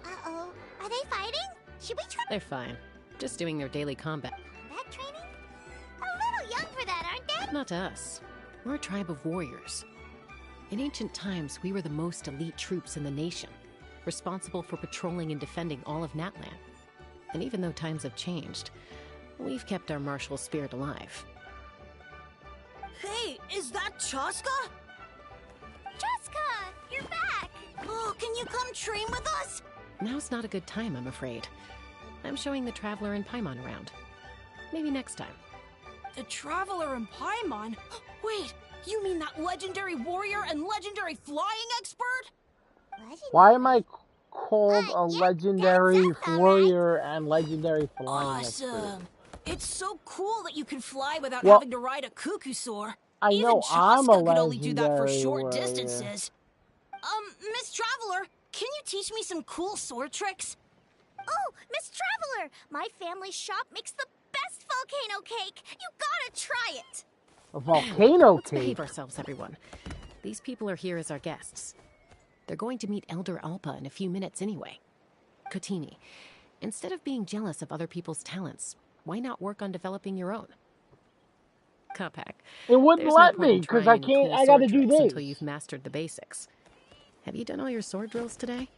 Speaker 2: Uh-oh. Are they fighting? Should we try
Speaker 3: They're fine. Just doing their daily combat.
Speaker 2: combat training? A little young for that, aren't they?
Speaker 3: Not to us. We're a tribe of warriors. In ancient times, we were the most elite troops in the nation, responsible for patrolling and defending all of Natlan. And even though times have changed, we've kept our martial spirit alive.
Speaker 8: Hey, is that Chaska?
Speaker 2: Jessica, you're back!
Speaker 8: Oh, can you come train with us?
Speaker 3: Now's not a good time, I'm afraid. I'm showing the Traveler and Paimon around. Maybe next time.
Speaker 8: The Traveler and Paimon? Wait, you mean that legendary warrior and legendary flying expert?
Speaker 1: Why am I called a
Speaker 2: Yeah,
Speaker 1: legendary
Speaker 2: that sounds
Speaker 1: warrior and legendary flying expert?
Speaker 8: Awesome. It's so cool that you can fly without
Speaker 1: Well,
Speaker 8: having to ride a cuckoo-saur.
Speaker 1: I
Speaker 8: Even
Speaker 1: know I'm a
Speaker 8: Chaska could only do that for
Speaker 1: legendary
Speaker 8: short
Speaker 1: warrior.
Speaker 8: distances. Miss Traveler, can you teach me some cool sword tricks?
Speaker 2: Oh, Miss Traveler! My family shop makes the best volcano cake! You gotta try it!
Speaker 1: A volcano
Speaker 3: Let's
Speaker 1: cake.
Speaker 3: behave ourselves, everyone. These people are here as our guests. They're going to meet Elder Alpa in a few minutes anyway. Kotini, instead of being jealous of other people's talents, why not work on developing your own? Kapak,
Speaker 1: It wouldn't
Speaker 3: there's no
Speaker 1: let
Speaker 3: point
Speaker 1: me
Speaker 3: in
Speaker 1: because I
Speaker 3: trying
Speaker 1: can't.
Speaker 3: cool
Speaker 1: I
Speaker 3: sword
Speaker 1: gotta do
Speaker 3: tricks
Speaker 1: this.
Speaker 3: until you've mastered the basics. Have you done all your sword drills today?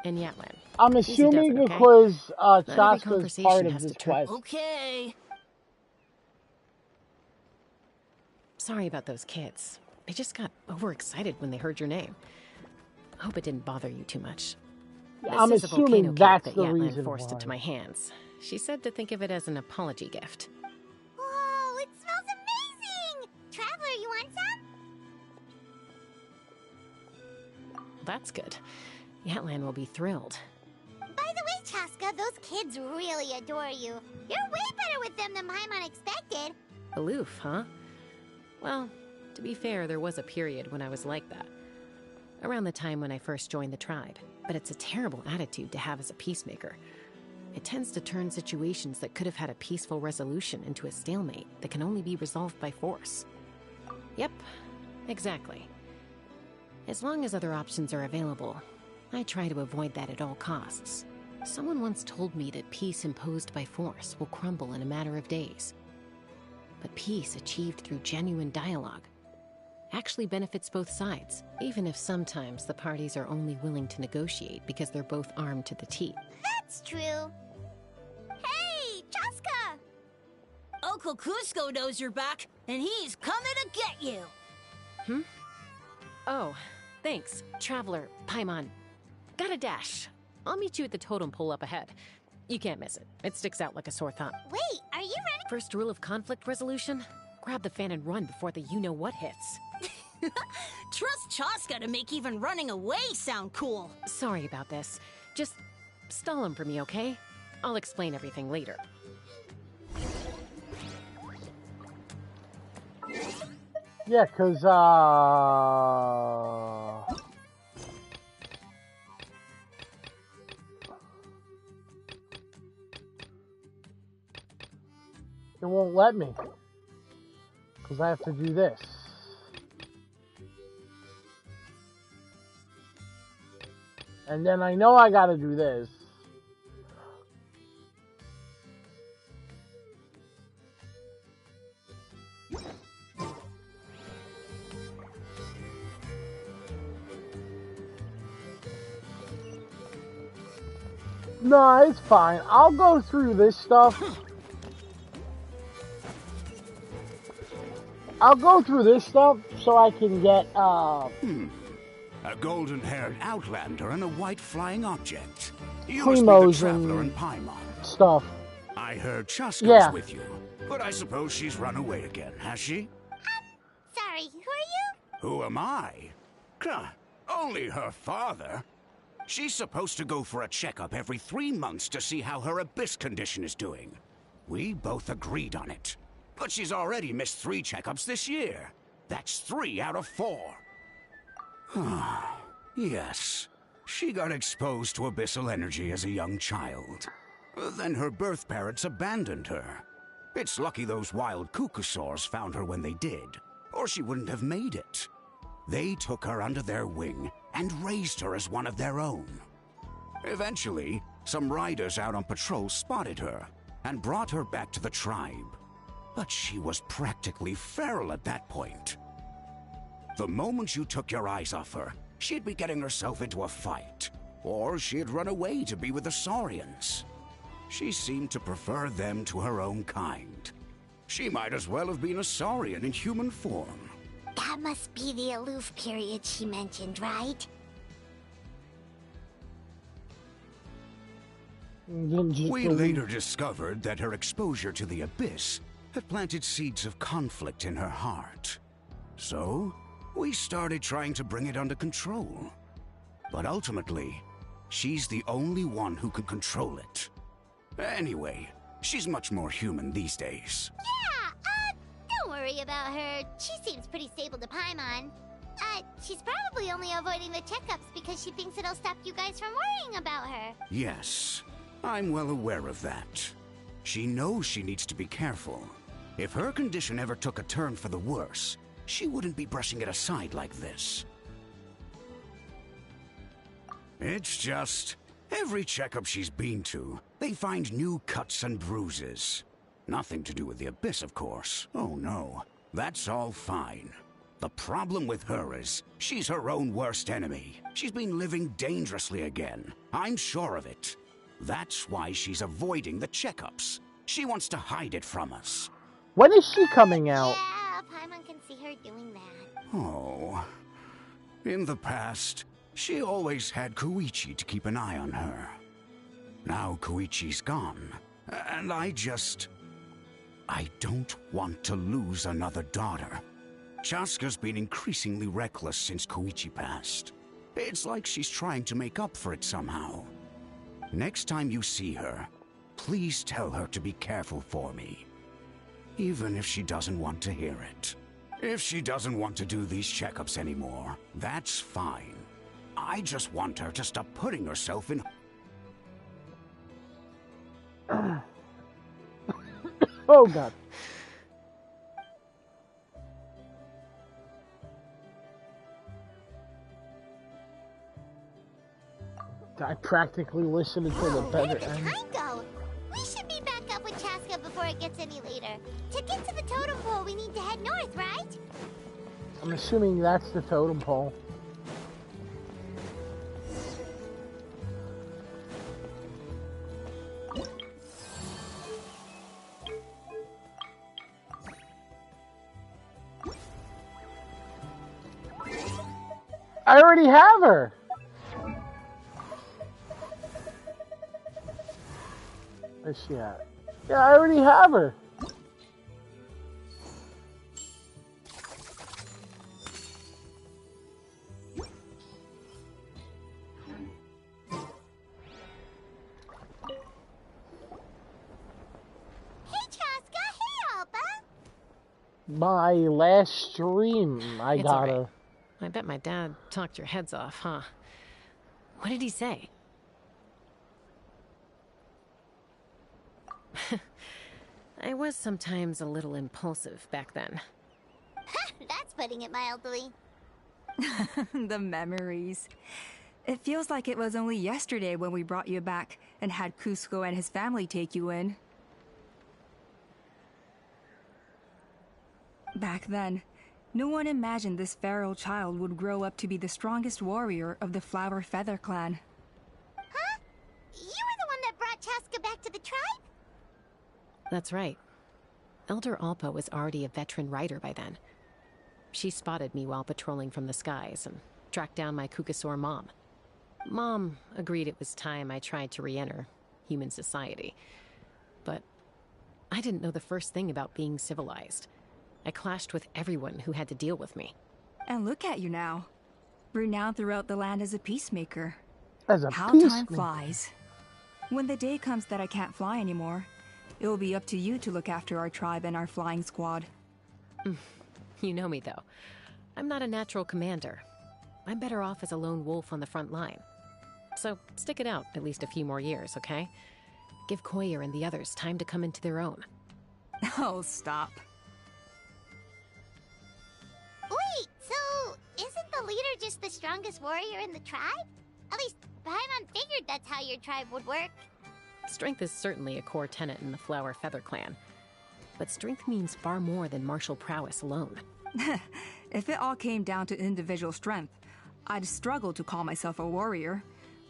Speaker 3: In Yatlan.
Speaker 1: I'm
Speaker 3: Easy does
Speaker 1: assuming
Speaker 3: it, okay?
Speaker 1: because
Speaker 3: Not every
Speaker 1: Chaska's
Speaker 3: conversation
Speaker 1: part of
Speaker 3: has
Speaker 1: this
Speaker 3: to turn-
Speaker 1: quest.
Speaker 8: Okay.
Speaker 3: Sorry about those kids. They just got overexcited when they heard your name. Hope it didn't bother you too much. This
Speaker 1: I'm
Speaker 3: is a volcano
Speaker 1: assuming
Speaker 3: cake
Speaker 1: that's
Speaker 3: that
Speaker 1: the
Speaker 3: Yatlan
Speaker 1: reason
Speaker 3: forced
Speaker 1: why.
Speaker 3: into my hands. She said to think of it as an apology gift.
Speaker 2: Whoa, it smells amazing! Traveler, you want some?
Speaker 3: That's good. Yatlan will be thrilled.
Speaker 2: By the way, Chaska, those kids really adore you. You're way better with them than Paimon expected.
Speaker 3: Aloof, huh? Well, to be fair, there was a period when I was like that. Around the time when I first joined the tribe. But it's a terrible attitude to have as a peacemaker. It tends to turn situations that could have had a peaceful resolution into a stalemate that can only be resolved by force. Yep, exactly. As long as other options are available, I try to avoid that at all costs. Someone once told me that peace imposed by force will crumble in a matter of days. But peace achieved through genuine dialogue actually benefits both sides, even if sometimes the parties are only willing to negotiate because they're both armed to the teeth.
Speaker 2: That's true. Hey, Chaska!
Speaker 8: Uncle Cusco knows you're back, and he's coming to get you.
Speaker 3: Oh, thanks, Traveler, Paimon. Got a dash. I'll meet you at the totem pole up ahead. You can't miss it. It sticks out like a sore thumb.
Speaker 2: Wait, are you running?
Speaker 3: First rule of conflict resolution? Grab the fan and run before the you-know-what hits.
Speaker 8: Trust Chaska to make even running away sound cool.
Speaker 3: Sorry about this. Just stall him for me, okay? I'll explain everything later.
Speaker 1: Yeah, cause it won't let me. Cause I have to do this. And then I know I gotta do this. No, it's fine. I'll go through this stuff. I'll go through this stuff so I can get,
Speaker 5: A golden-haired outlander and a white flying object. You must be the
Speaker 1: Primos
Speaker 5: Traveler
Speaker 1: and
Speaker 5: and Paimon.
Speaker 1: stuff.
Speaker 5: I heard Chaska's
Speaker 1: Yeah.
Speaker 5: with you, but I suppose she's run away again, has she?
Speaker 2: Sorry, who are you?
Speaker 5: Who am I? Only her father. She's supposed to go for a checkup every 3 months to see how her abyss condition is doing. We both agreed on it. But she's already missed 3 checkups this year. That's 3 out of 4. Yes, she got exposed to abyssal energy as a young child. Then her birth parents abandoned her. It's lucky those wild cuckosaurs found her when they did, or she wouldn't have made it. They took her under their wing and raised her as one of their own. Eventually, some riders out on patrol spotted her and brought her back to the tribe. But she was practically feral at that point. The moment you took your eyes off her, she'd be getting herself into a fight, or she'd run away to be with the Saurians. She seemed to prefer them to her own kind. She might as well have been a Saurian in human form.
Speaker 2: That must be the aloof period she mentioned, right?
Speaker 5: We later discovered that her exposure to the abyss had planted seeds of conflict in her heart. So, we started trying to bring it under control. But ultimately, she's the only one who can control it. Anyway, she's much more human these days.
Speaker 2: Yeah, don't worry about her. She seems pretty stable to Paimon. She's probably only avoiding the checkups because she thinks it'll stop you guys from worrying about her.
Speaker 5: Yes, I'm well aware of that. She knows she needs to be careful. If her condition ever took a turn for the worse, she wouldn't be brushing it aside like this. It's just, every checkup she's been to, they find new cuts and bruises. Nothing to do with the abyss, of course. Oh no, that's all fine. The problem with her is, she's her own worst enemy. She's been living dangerously again. I'm sure of it. That's why she's avoiding the checkups. She wants to hide it from us.
Speaker 1: When is she coming out?
Speaker 2: Yeah, Paimon can see her doing that.
Speaker 5: Oh. In the past, she always had Koichi to keep an eye on her. Now Koichi's gone, and I don't want to lose another daughter. Chaska's been increasingly reckless since Koichi passed. It's like she's trying to make up for it somehow. Next time you see her, please tell her to be careful for me. Even if she doesn't want to hear it. If she doesn't want to do these checkups anymore, that's fine. I just want her to stop putting herself in...
Speaker 1: Oh god. I practically listened until the
Speaker 2: Where
Speaker 1: better
Speaker 2: did
Speaker 1: end.
Speaker 2: time go? We should be back up with Chaska before it gets any later. To get to the totem pole, we need to head north, right?
Speaker 1: I'm assuming that's the totem pole. I already have her. Where's she at? Yeah, I already have her.
Speaker 2: Hey, Chaska. Hey, Alba.
Speaker 1: My last stream, I
Speaker 3: It's
Speaker 1: got
Speaker 3: all right.
Speaker 1: her.
Speaker 3: I bet my dad talked your heads off, huh? What did he say? I was sometimes a little impulsive back then.
Speaker 2: That's putting it mildly.
Speaker 7: The memories. It feels like it was only yesterday when we brought you back and had Cusco and his family take you in. Back then, no one imagined this feral child would grow up to be the strongest warrior of the Flower Feather clan.
Speaker 2: Huh? You were the one that brought Chaska back to the tribe?
Speaker 3: That's right. Elder Alpa was already a veteran rider by then. She spotted me while patrolling from the skies and tracked down my Kukasaur mom. Mom agreed it was time I tried to re-enter human society. But I didn't know the first thing about being civilized. I clashed with everyone who had to deal with me.
Speaker 7: And look at you now. Renowned throughout the land as a peacemaker.
Speaker 1: As a
Speaker 7: How
Speaker 1: peacemaker.
Speaker 7: time flies. When the day comes that I can't fly anymore, It will be up to you to look after our tribe and our flying squad.
Speaker 3: You know me, though. I'm not a natural commander. I'm better off as a lone wolf on the front line. So stick it out at least a few more years, okay? Give Koyer and the others time to come into their own.
Speaker 7: Oh, stop.
Speaker 2: Wait, so isn't the leader just the strongest warrior in the tribe? At least Paimon figured that's how your tribe would work.
Speaker 3: Strength is certainly a core tenet in the Flower Feather clan. But strength means far more than martial prowess alone.
Speaker 7: If it all came down to individual strength, I'd struggle to call myself a warrior,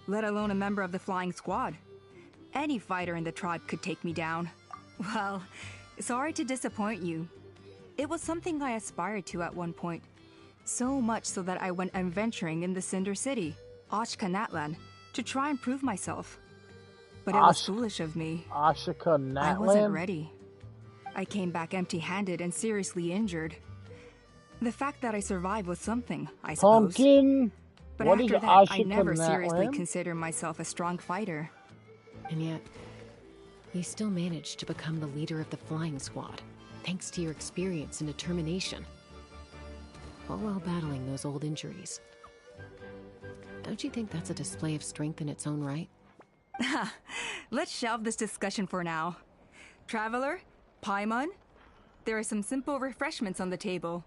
Speaker 7: let alone a member of the flying squad. Any fighter in the tribe could take me down. Well, sorry to disappoint you. It was something I aspired to at one point. So much so that I went adventuring in the Cinder City, Ashkanatlan, to try and prove myself. But it was foolish of me.
Speaker 1: Ashkanatlan?
Speaker 7: I wasn't ready. I came back empty-handed and seriously injured. The fact that I survived was something, I suppose.
Speaker 1: Pumpkin?
Speaker 7: But
Speaker 1: What
Speaker 7: after
Speaker 1: is
Speaker 7: that, I never seriously
Speaker 1: Ashkanatlan?
Speaker 7: considered myself a strong fighter.
Speaker 3: And yet, you still managed to become the leader of the flying squad, thanks to your experience and determination. All while battling those old injuries. Don't you think that's a display of strength in its own right?
Speaker 7: Let's shelve this discussion for now. Traveler, Paimon, there are some simple refreshments on the table.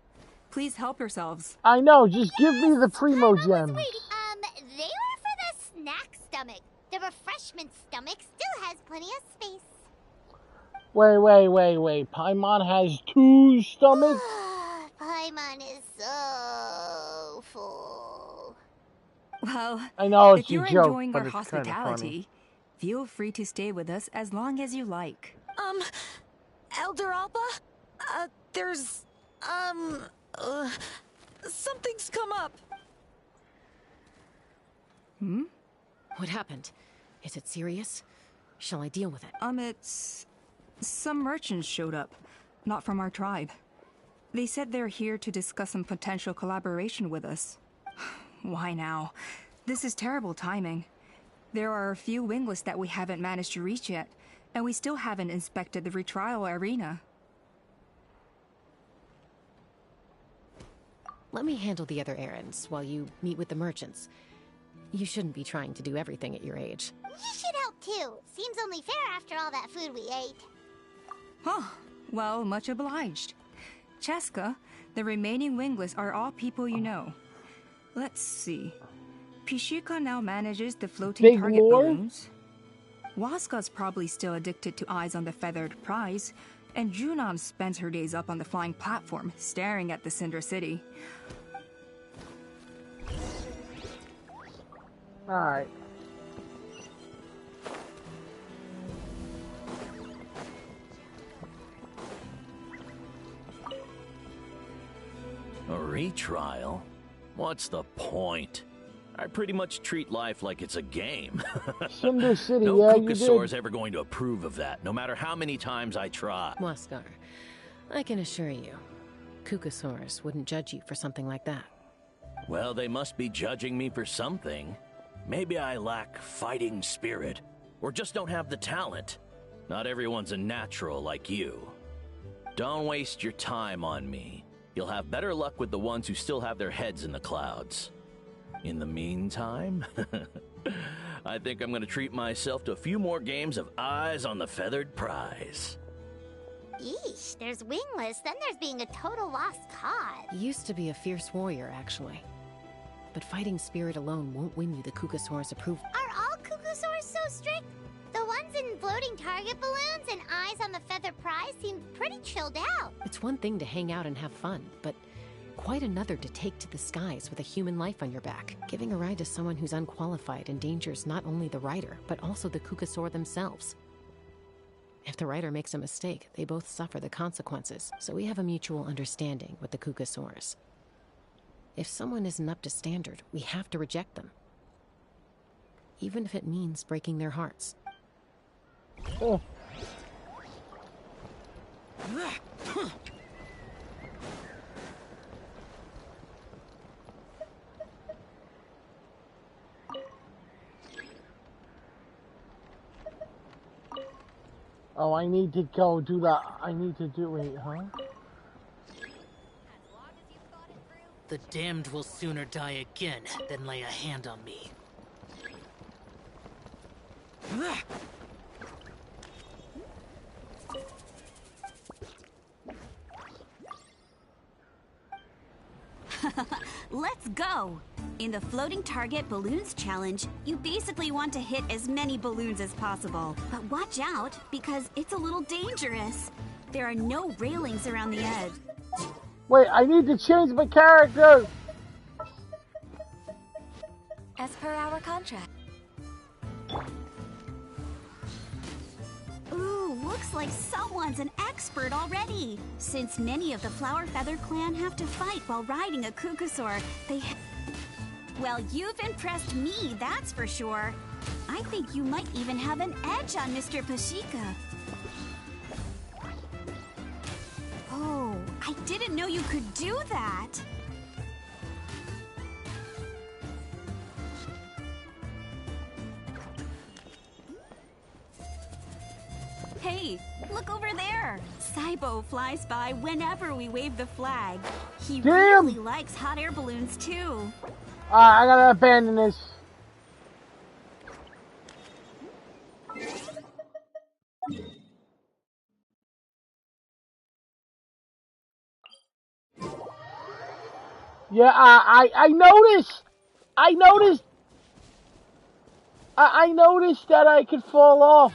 Speaker 7: Please help yourselves.
Speaker 1: I know, just give me the primo gems.
Speaker 2: They were for the snack stomach. The refreshment stomach still has plenty of space.
Speaker 1: Wait. Paimon has 2 stomachs?
Speaker 2: Paimon is so full.
Speaker 7: Well,
Speaker 1: I know it's
Speaker 7: if you're
Speaker 1: a joke,
Speaker 7: enjoying
Speaker 1: but
Speaker 7: our
Speaker 1: it's kinda
Speaker 7: hospitality, feel free to stay with us as long as you like.
Speaker 8: Elder Alba? There's, something's come up.
Speaker 3: What happened? Is it serious? Shall I deal with it?
Speaker 7: It's... Some merchants showed up, not from our tribe. They said they're here to discuss some potential collaboration with us. Why now? This is terrible timing. There are a few wingless that we haven't managed to reach yet, and we still haven't inspected the retrial arena.
Speaker 3: Let me handle the other errands while you meet with the merchants. You shouldn't be trying to do everything at your age.
Speaker 2: You should help too. Seems only fair after all that food we ate.
Speaker 7: Huh. Well, much obliged. Chaska, the remaining wingless are all people you know. Let's see. Pishika now manages the floating
Speaker 1: Big
Speaker 7: target
Speaker 1: lore?
Speaker 7: balloons. Waska's probably still addicted to eyes on the feathered prize, and Junon spends her days up on the flying platform, staring at the Cinder City.
Speaker 1: Alright.
Speaker 9: A retrial? What's the point? I pretty much treat life like it's a game.
Speaker 1: Cinder City,
Speaker 9: No
Speaker 1: yeah, you
Speaker 9: Kukasaur is
Speaker 1: did.
Speaker 9: ever going to approve of that, no matter how many times I try.
Speaker 3: Waskar, I can assure you, Kukasaurs wouldn't judge you for something like that.
Speaker 9: Well, they must be judging me for something. Maybe I lack fighting spirit, or just don't have the talent. Not everyone's a natural like you. Don't waste your time on me. You'll have better luck with the ones who still have their heads in the clouds. In the meantime, I think I'm gonna treat myself to a few more games of Eyes on the Feathered Prize.
Speaker 2: Yeesh, there's wingless, then there's being a total lost cause.
Speaker 3: You used to be a fierce warrior, actually. But fighting spirit alone won't win you the Kukasaur's approval.
Speaker 2: Are all Kukasaurs so strict? The ones in floating target balloons and Eyes on the Feather Prize seem pretty chilled out.
Speaker 3: It's one thing to hang out and have fun, but quite another to take to the skies with a human life on your back. Giving a ride to someone who's unqualified endangers not only the rider, but also the Kukasaur themselves. If the rider makes a mistake, they both suffer the consequences, so we have a mutual understanding with the Kukasaurs. If someone isn't up to standard, we have to reject them. Even if it means breaking their hearts.
Speaker 1: Oh. Oh, I need to go do that. I need to do it, huh?
Speaker 10: The damned will sooner die again than lay a hand on me.
Speaker 11: Let's go! In the Floating Target Balloons Challenge, you basically want to hit as many balloons as possible. But watch out, because it's a little dangerous. There are no railings around the edge.
Speaker 1: Wait, I need to change my character!
Speaker 12: As per our contract.
Speaker 11: Ooh, looks like someone's an expert already. Since many of the Flower Feather clan have to fight while riding a Kukusaur, well, you've impressed me, that's for sure. I think you might even have an edge on Mr. Pashika. Oh, I didn't know you could do that. Hey, look over there! Saibo flies by whenever we wave the flag. He really likes hot air balloons too.
Speaker 1: I gotta abandon this. Yeah, I noticed. I noticed that I could fall off.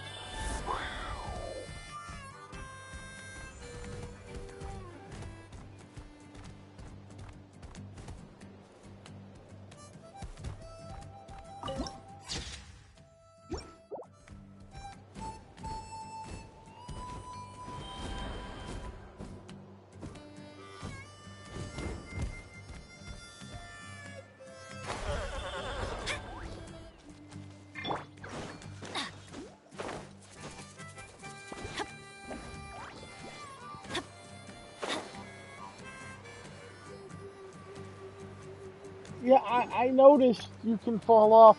Speaker 1: Yeah, I noticed you can fall off.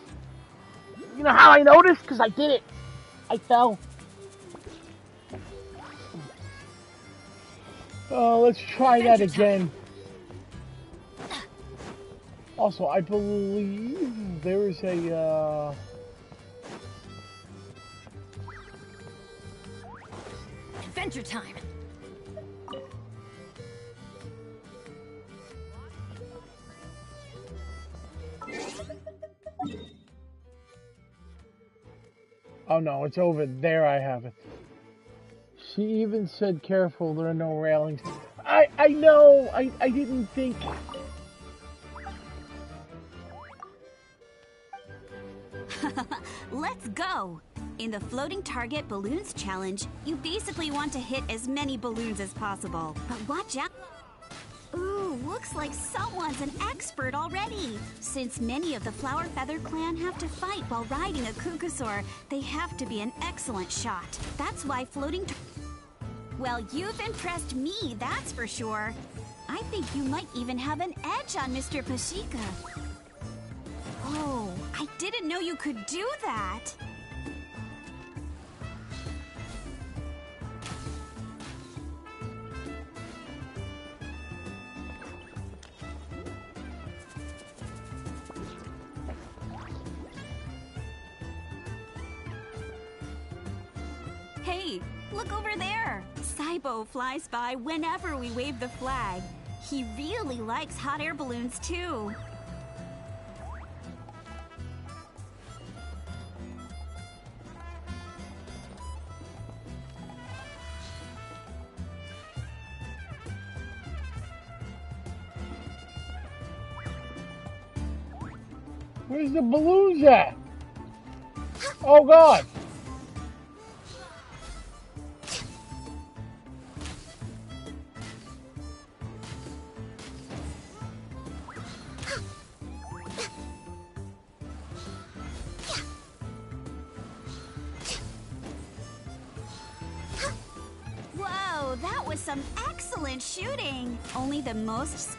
Speaker 1: You know how I noticed? Because I did it. I fell. Oh, let's try that again. Also, I believe there is a,
Speaker 12: Adventure time!
Speaker 1: Oh no, it's over there. I have it. She even said careful, there are no railings. I know, I didn't think.
Speaker 11: Let's go! In the Floating Target Balloons Challenge, you basically want to hit as many balloons as possible. But watch out! Ooh, looks like someone's an expert already. Since many of the Flower Feather clan have to fight while riding a Kukusaur, they have to be an excellent shot. That's why well, you've impressed me, that's for sure. I think you might even have an edge on Mr. Pashika. Oh, I didn't know you could do that. Hey, look over there! Saibo flies by whenever we wave the flag. He really likes hot air balloons too.
Speaker 1: Where's the balloons at? Oh God!
Speaker 11: Whoa, that was some excellent shooting! Only the most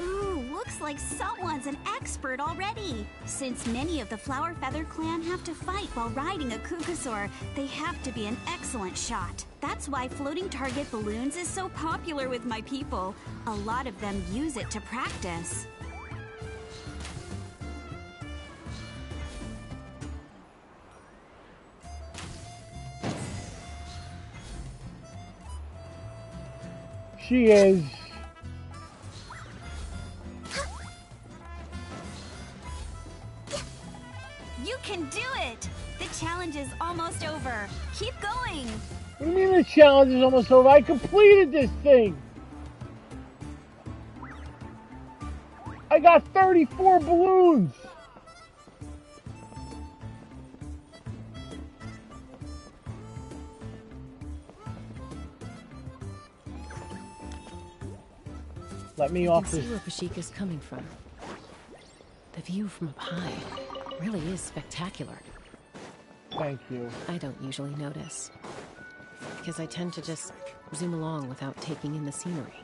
Speaker 11: Ooh, looks looks like someone's an expert already. Since many of the Flower Feather clan have to fight while riding a Kukasaur, they have to be an excellent shot. That's why floating target balloons is so popular with my people. A lot of them use it to practice.
Speaker 1: She is.
Speaker 11: You can do it! The challenge is almost over. Keep going!
Speaker 1: What do you mean the challenge is almost over? I completed this thing! I got 34 balloons! Let me off this.
Speaker 3: I can see where Pashika's coming from. The view from up high really is spectacular.
Speaker 1: Thank you.
Speaker 3: I don't usually notice, because I tend to just zoom along without taking in the scenery.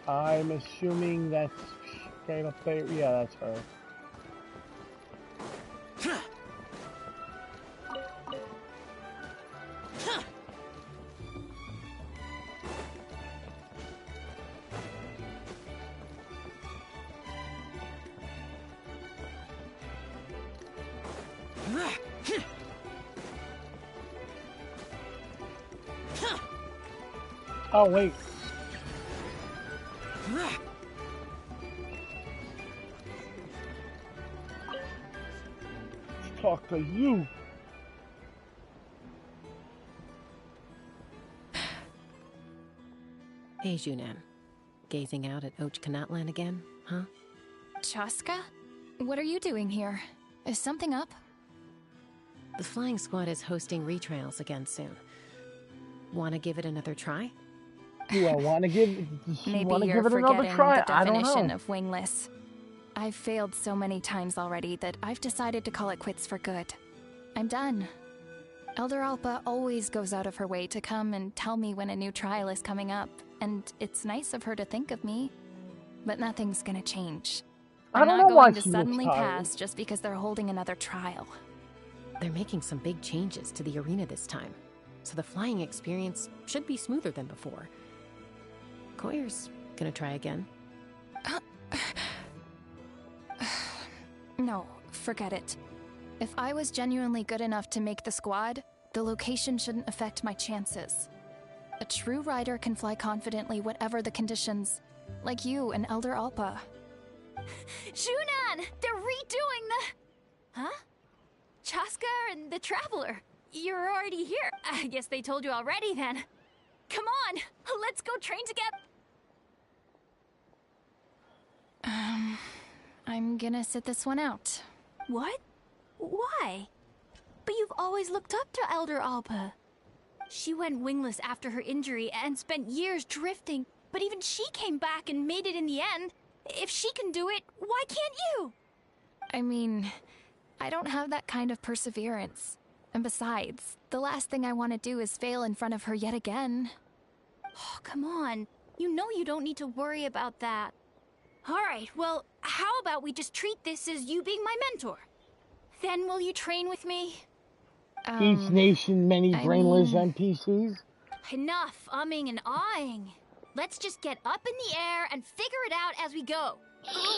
Speaker 1: I'm assuming that's right up there. Yeah, that's her. Oh, wait. Let's talk to you.
Speaker 3: Hey, Junan. Gazing out at Ochkanatlan again, huh?
Speaker 13: Chaska? What are you doing here? Is something up?
Speaker 3: The flying squad is hosting retrials again soon. Want to give it another try?
Speaker 1: Do I want to give?
Speaker 13: Maybe
Speaker 1: want to
Speaker 13: you're
Speaker 1: give it another
Speaker 13: forgetting
Speaker 1: try?
Speaker 13: the
Speaker 1: I don't
Speaker 13: definition
Speaker 1: know.
Speaker 13: of wingless. I've failed so many times already that I've decided to call it quits for good. I'm done. Elder Alpa always goes out of her way to come and tell me when a new trial is coming up, and it's nice of her to think of me, but nothing's gonna change.
Speaker 1: I
Speaker 13: I'm
Speaker 1: don't
Speaker 13: not
Speaker 1: know why
Speaker 13: going to
Speaker 1: she looks
Speaker 13: suddenly
Speaker 1: tired.
Speaker 13: pass just because they're holding another trial.
Speaker 3: They're making some big changes to the arena this time, so the flying experience should be smoother than before. Koyer's gonna try again.
Speaker 13: No, forget it. If I was genuinely good enough to make the squad, the location shouldn't affect my chances. A true rider can fly confidently whatever the conditions, like you and Elder Alpa.
Speaker 6: Junan! They're redoing the... Huh? Chaska and the Traveler. You're already here. I guess they told you already then. Come on, let's go train together.
Speaker 13: I'm gonna sit this one out.
Speaker 6: What? Why? But you've always looked up to Elder Alpa. She went wingless after her injury and spent years drifting, but even she came back and made it in the end. If she can do it, why can't you?
Speaker 13: I mean, I don't have that kind of perseverance. And besides, the last thing I want to do is fail in front of her yet again.
Speaker 6: Oh, come on. You know you don't need to worry about that. Alright, well, how about we just treat this as you being my mentor? Then will you train with me?
Speaker 1: Each nation, many brainless NPCs.
Speaker 6: Enough umming and ahhing. Let's just get up in the air and figure it out as we go.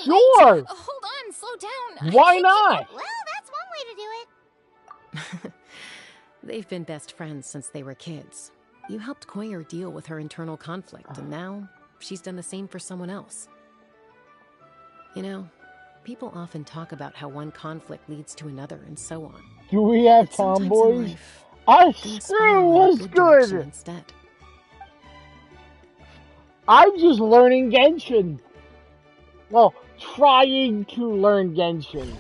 Speaker 1: Sure!
Speaker 6: Wait, hold on, slow down.
Speaker 1: Why not?
Speaker 2: Well, that's one way to do it.
Speaker 3: They've been best friends since they were kids. You helped Koyer deal with her internal conflict, and now she's done the same for someone else. You know, people often talk about how one conflict leads to another and so on.
Speaker 1: Do we have tomboys? I screw was good!
Speaker 3: Instead.
Speaker 1: I'm just learning Genshin. Well, trying to learn Genshin.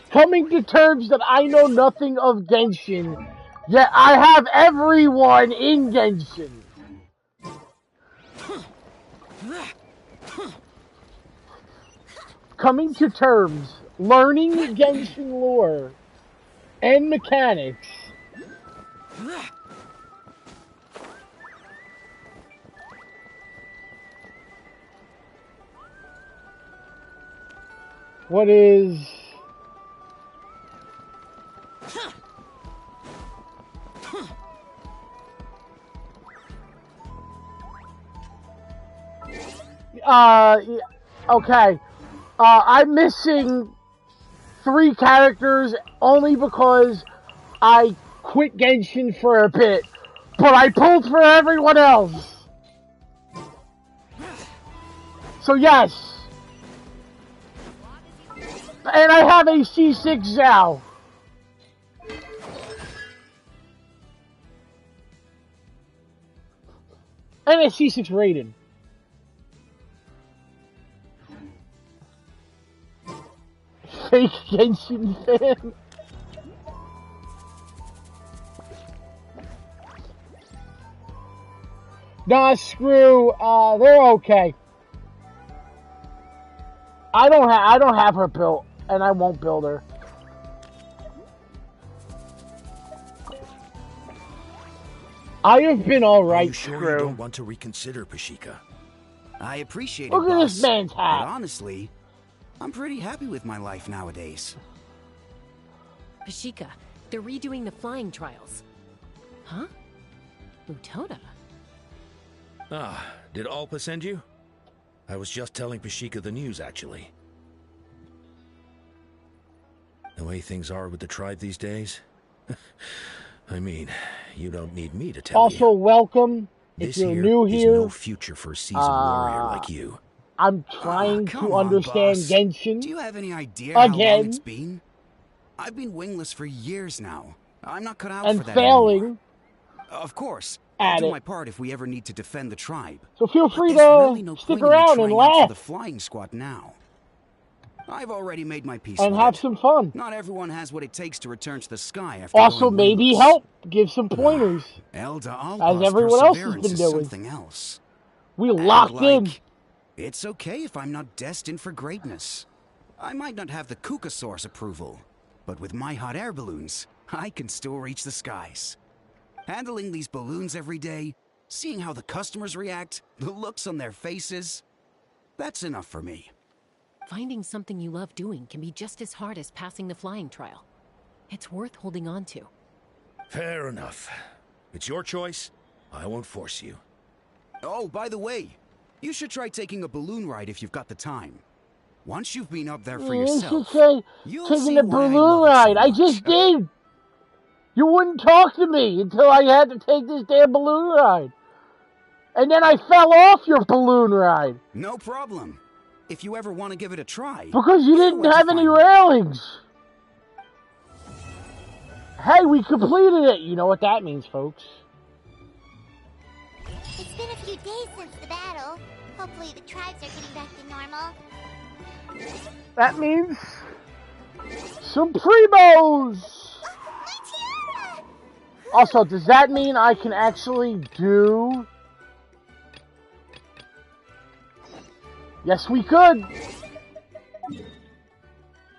Speaker 1: Coming to terms that I know nothing of Genshin, yet I have everyone in Genshin. Coming to terms, learning Genshin lore and mechanics. What is... Okay. I'm missing 3 characters only because I quit Genshin for a bit, but I pulled for everyone else. So yes. And I have a C6 Zhao. And a C6 Raiden. Fake Genshin fan. Nah, screw. They're okay. I don't have her built, and I won't build her. I have been alright,
Speaker 5: Are you sure
Speaker 1: screw.
Speaker 5: you don't want to reconsider, Pashika? I appreciate it,
Speaker 1: Look at
Speaker 5: boss,
Speaker 1: this man's hat.
Speaker 5: but honestly, I'm pretty happy with my life nowadays.
Speaker 3: Pashika, they're redoing the flying trials. Huh? Utoda?
Speaker 4: Ah, did Alpa send you? I was just telling Pashika the news, actually. The way things are with the tribe these days? I mean, you don't need me to tell you.
Speaker 1: Also, welcome. If
Speaker 4: This
Speaker 1: you're
Speaker 4: here
Speaker 1: new
Speaker 4: is
Speaker 1: here,
Speaker 4: no future for a seasoned warrior like you.
Speaker 1: I'm trying
Speaker 5: Come
Speaker 1: to
Speaker 5: on,
Speaker 1: understand
Speaker 5: boss.
Speaker 1: Genshin.
Speaker 5: Do you have any idea how long
Speaker 1: Again.
Speaker 5: it's been? I've been wingless for years now. I'm not cut out
Speaker 1: And
Speaker 5: for that
Speaker 1: failing
Speaker 5: anymore. Of course, I'll
Speaker 1: at
Speaker 5: do
Speaker 1: it.
Speaker 5: my part if we ever need to defend the tribe.
Speaker 1: So feel
Speaker 5: But
Speaker 1: free
Speaker 5: there's
Speaker 1: to
Speaker 5: really no
Speaker 1: stick
Speaker 5: point in me
Speaker 1: around and
Speaker 5: trying out for
Speaker 1: laugh
Speaker 5: the flying squad now. I've already made my peace
Speaker 1: and
Speaker 5: with
Speaker 1: have
Speaker 5: it.
Speaker 1: some fun.
Speaker 5: Not everyone has what it takes to return to the sky after
Speaker 1: Also,
Speaker 5: going
Speaker 1: maybe
Speaker 5: wingless.
Speaker 1: help. Give some pointers.
Speaker 5: Elder
Speaker 1: As
Speaker 5: Alpa's
Speaker 1: everyone else has
Speaker 5: perseverance
Speaker 1: been
Speaker 5: is
Speaker 1: doing.
Speaker 5: something else.
Speaker 1: We
Speaker 5: And,
Speaker 1: locked
Speaker 5: like,
Speaker 1: in.
Speaker 5: It's okay if I'm not destined for greatness. I might not have the Kukasaur's approval, but with my hot air balloons, I can still reach the skies. Handling these balloons every day, seeing how the customers react, the looks on their faces, that's enough for me.
Speaker 3: Finding something you love doing can be just as hard as passing the flying trial. It's worth holding on to.
Speaker 4: Fair enough. It's your choice. I won't force you.
Speaker 5: Oh, by the way, you should try taking a balloon ride if you've got the time. Once you've been up there for
Speaker 1: You
Speaker 5: yourself,
Speaker 1: should say
Speaker 5: you'll
Speaker 1: taking
Speaker 5: see
Speaker 1: the
Speaker 5: why I
Speaker 1: balloon
Speaker 5: love it so
Speaker 1: ride. I
Speaker 5: much.
Speaker 1: just did. You wouldn't talk to me until I had to take this damn balloon ride. And then I fell off your balloon ride.
Speaker 5: No problem. If you ever want to give it a try.
Speaker 1: Because you didn't have any railings. Hey, we completed it. You know what that means, folks.
Speaker 2: It's been a few days since the battle. Hopefully the tribes are getting back to normal.
Speaker 1: That means some primos.
Speaker 2: My tiara!
Speaker 1: Also, does that mean I can actually do... Yes, we could.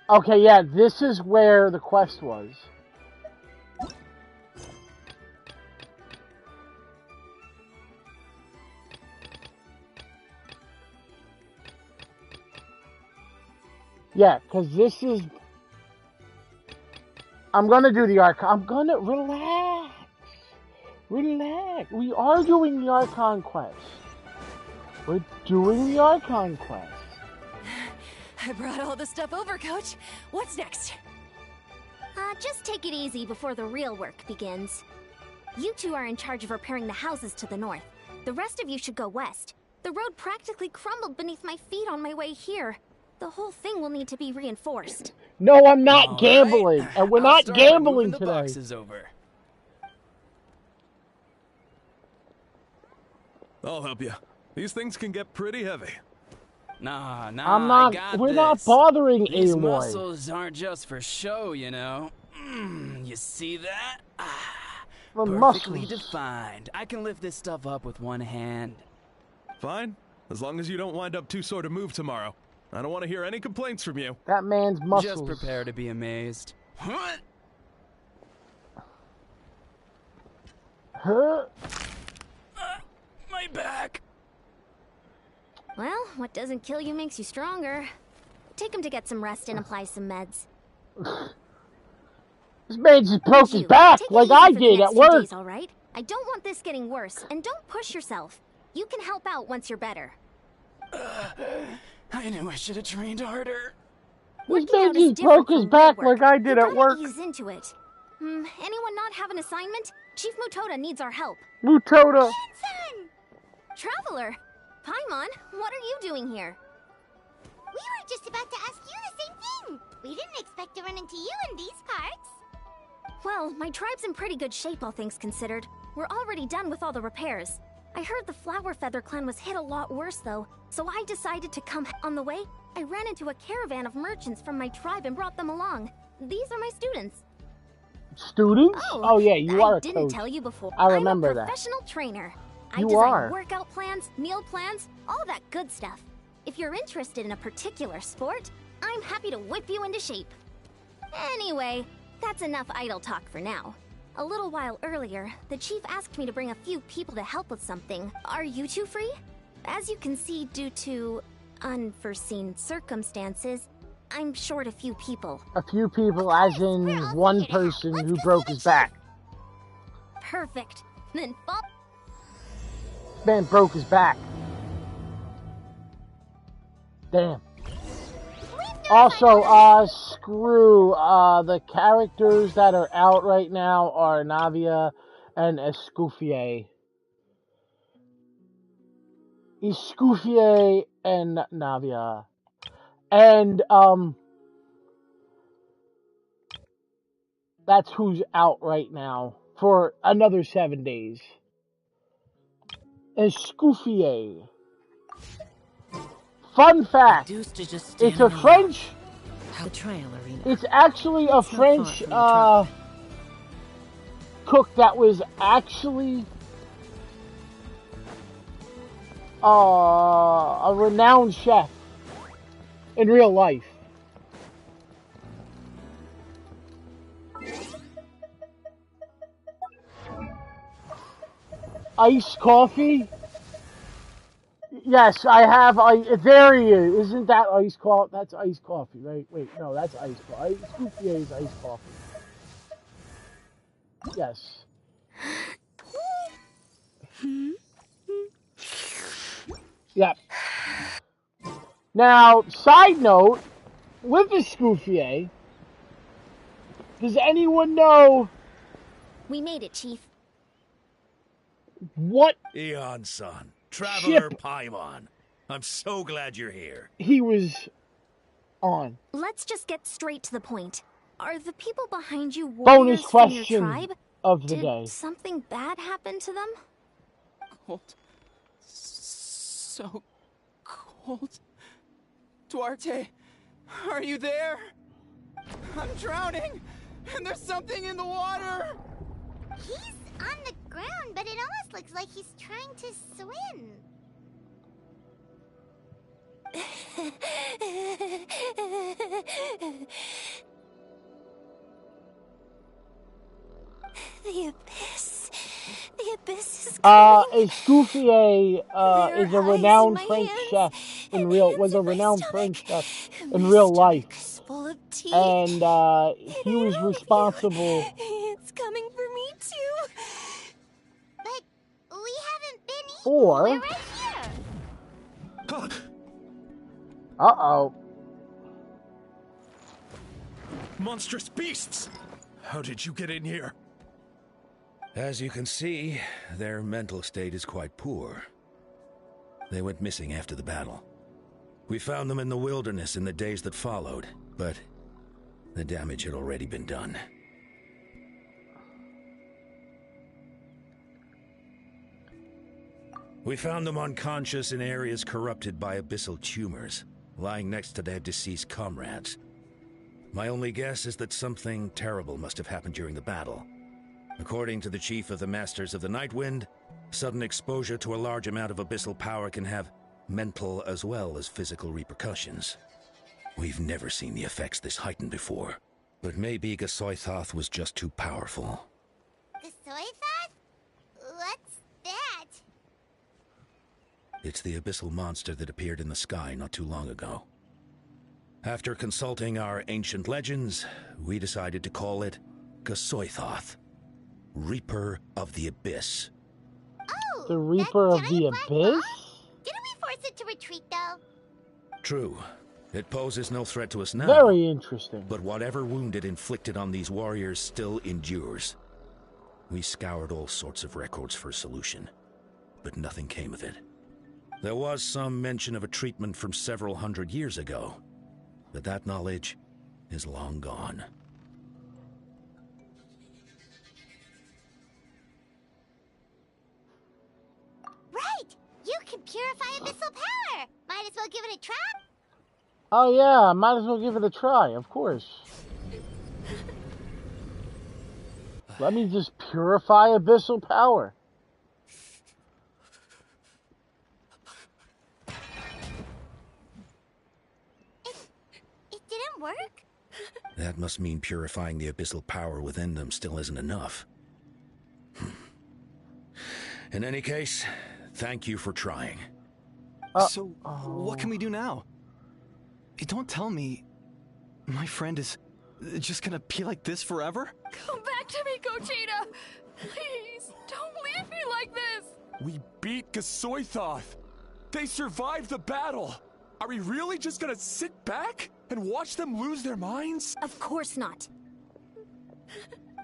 Speaker 1: Okay, yeah, this is where the quest was. Yeah, because this is... I'm gonna do the Archon. I'm gonna... Relax. Relax. We are doing the Archon quest. We're doing the Archon quest.
Speaker 12: I brought all the stuff over, Coach. What's next?
Speaker 11: Just take it easy before the real work begins. You two are in charge of repairing the houses to the north. The rest of you should go west. The road practically crumbled beneath my feet on my way here. The whole thing will need to be reinforced.
Speaker 1: No, I'm not
Speaker 14: All
Speaker 1: gambling.
Speaker 14: right.
Speaker 1: And we're
Speaker 14: I'll
Speaker 1: not
Speaker 14: start by
Speaker 1: gambling
Speaker 14: moving the
Speaker 1: today.
Speaker 14: boxes over.
Speaker 4: I'll help you. These things can get pretty heavy.
Speaker 14: Nah,
Speaker 1: I'm not...
Speaker 14: I got
Speaker 1: We're
Speaker 14: this.
Speaker 1: not bothering
Speaker 14: These
Speaker 1: Aloy.
Speaker 14: muscles aren't just for show, you know. You see that?
Speaker 1: The
Speaker 14: Perfectly
Speaker 1: muscles.
Speaker 14: defined. I can lift this stuff up with one hand.
Speaker 4: Fine, as long as you don't wind up too sore to move tomorrow. I don't want to hear any complaints from you.
Speaker 1: That man's muscles.
Speaker 14: Just prepare to be amazed.
Speaker 1: Huh?
Speaker 14: My back.
Speaker 11: Well, what doesn't kill you makes you stronger.
Speaker 15: take him to get some rest and apply some meds.
Speaker 1: This man just broke his back
Speaker 15: Take it
Speaker 1: like
Speaker 15: easy
Speaker 1: I
Speaker 15: for the
Speaker 1: did
Speaker 15: next
Speaker 1: at
Speaker 15: 2
Speaker 1: work.
Speaker 15: days, all right? I don't want this getting worse, and don't push yourself. You can help out once you're better.
Speaker 14: I knew I should have trained harder.
Speaker 1: This man just broke his back like I did at work.
Speaker 15: Ease into it. Anyone not have an assignment? Chief Mutoda needs our help.
Speaker 1: Mutoda.
Speaker 15: Traveler! Paimon, what are you doing here?
Speaker 2: We were just about to ask you the same thing. We didn't expect to run into you in these parts.
Speaker 15: Well, my tribe's in pretty good shape, all things considered. We're already done with all the repairs. I heard the Flower Feather clan was hit a lot worse, though, so I decided to come. On the way, I ran into a caravan of merchants from my tribe and brought them along. These are my students.
Speaker 1: Students? Oh yeah, you are a coach.
Speaker 15: I didn't tell you before.
Speaker 1: I remember
Speaker 15: I'm a
Speaker 1: that.
Speaker 15: professional trainer. I
Speaker 1: You
Speaker 15: design
Speaker 1: are.
Speaker 15: workout plans, meal plans, all that good stuff. If you're interested in a particular sport, I'm happy to whip you into shape. Anyway, that's enough idle talk for now. A little while earlier, the chief asked me to bring a few people to help with something. Are you two free? As you can see, due to unforeseen circumstances, I'm short a few people.
Speaker 1: A few people, as in one person who broke his back.
Speaker 15: Perfect. Then fall.
Speaker 1: Man broke his back. Damn. Also, screw, the characters that are out right now are Navia and Escoffier. Escoffier and Navia. And, that's who's out right now for another 7 days. Escoffier. Fun fact, it's a French...
Speaker 3: The trial arena.
Speaker 1: It's actually a French cook that was actually a renowned chef in real life. Iced coffee? Yes, I have. There he is. Isn't that iced coffee? That's iced coffee, right? Wait, no, that's iced coffee. Scoopier is iced coffee. Yes. Yep. Now, side note, with the Scoofier, does anyone know...
Speaker 15: We made it, Chief.
Speaker 1: What?
Speaker 4: Eon-san, Traveler Paimon. I'm so glad you're here.
Speaker 1: He was on.
Speaker 15: Let's just get straight to the point. Are the people behind you
Speaker 1: Bonus
Speaker 15: warriors from your
Speaker 1: question
Speaker 15: tribe?
Speaker 1: of the
Speaker 15: Did
Speaker 1: day.
Speaker 15: something bad happen to them?
Speaker 14: Cold. So cold. Duarte, are you there? I'm drowning, and there's something in the water.
Speaker 2: He's on the ground, but it almost looks like he's trying to swim.
Speaker 15: The abyss. The abyss is coming.
Speaker 1: Escoffier is a renowned French chef in real in real life. And he was responsible.
Speaker 15: It's coming for me too.
Speaker 2: But we haven't been eaten.
Speaker 1: For
Speaker 2: We're right here.
Speaker 1: Uh-oh.
Speaker 4: Monstrous beasts! How did you get in here? As you can see, their mental state is quite poor. They went missing after the battle. We found them in the wilderness in the days that followed, but the damage had already been done. We found them unconscious in areas corrupted by abyssal tumors, lying next to their deceased comrades. My only guess is that something terrible must have happened during the battle. According to the chief of the Masters of the Nightwind, sudden exposure to a large amount of abyssal power can have mental as well as physical repercussions. We've never seen the effects this heightened before, but maybe Gasoithoth was just too powerful.
Speaker 2: Gasoithoth? What's that?
Speaker 4: It's the abyssal monster that appeared in the sky not too long ago. After consulting our ancient legends, we decided to call it Gasoithoth, Reaper of the Abyss.
Speaker 2: Oh,
Speaker 1: The Reaper of the Abyss?
Speaker 2: Didn't we force it to retreat, though?
Speaker 4: True. It poses no threat to us now.
Speaker 1: Very interesting.
Speaker 4: But whatever wound it inflicted on these warriors still endures. We scoured all sorts of records for a solution, but nothing came of it. There was some mention of a treatment from several hundred years ago, but that knowledge is long gone.
Speaker 2: Right! You can purify abyssal power! Might as well give it a try.
Speaker 1: Oh yeah, might as well give it a try, of course. Let me just purify abyssal power.
Speaker 2: It didn't work?
Speaker 4: That must mean purifying the abyssal power within them still isn't enough. In any case, thank you for trying.
Speaker 16: So, what can we do now? Don't tell me my friend is just gonna be like this forever?
Speaker 12: Come back to me, Gogeta! Please, don't leave me like this!
Speaker 17: We beat Gasoithoth. They survived the battle. Are we really just gonna sit back and watch them lose their minds?
Speaker 15: Of course not.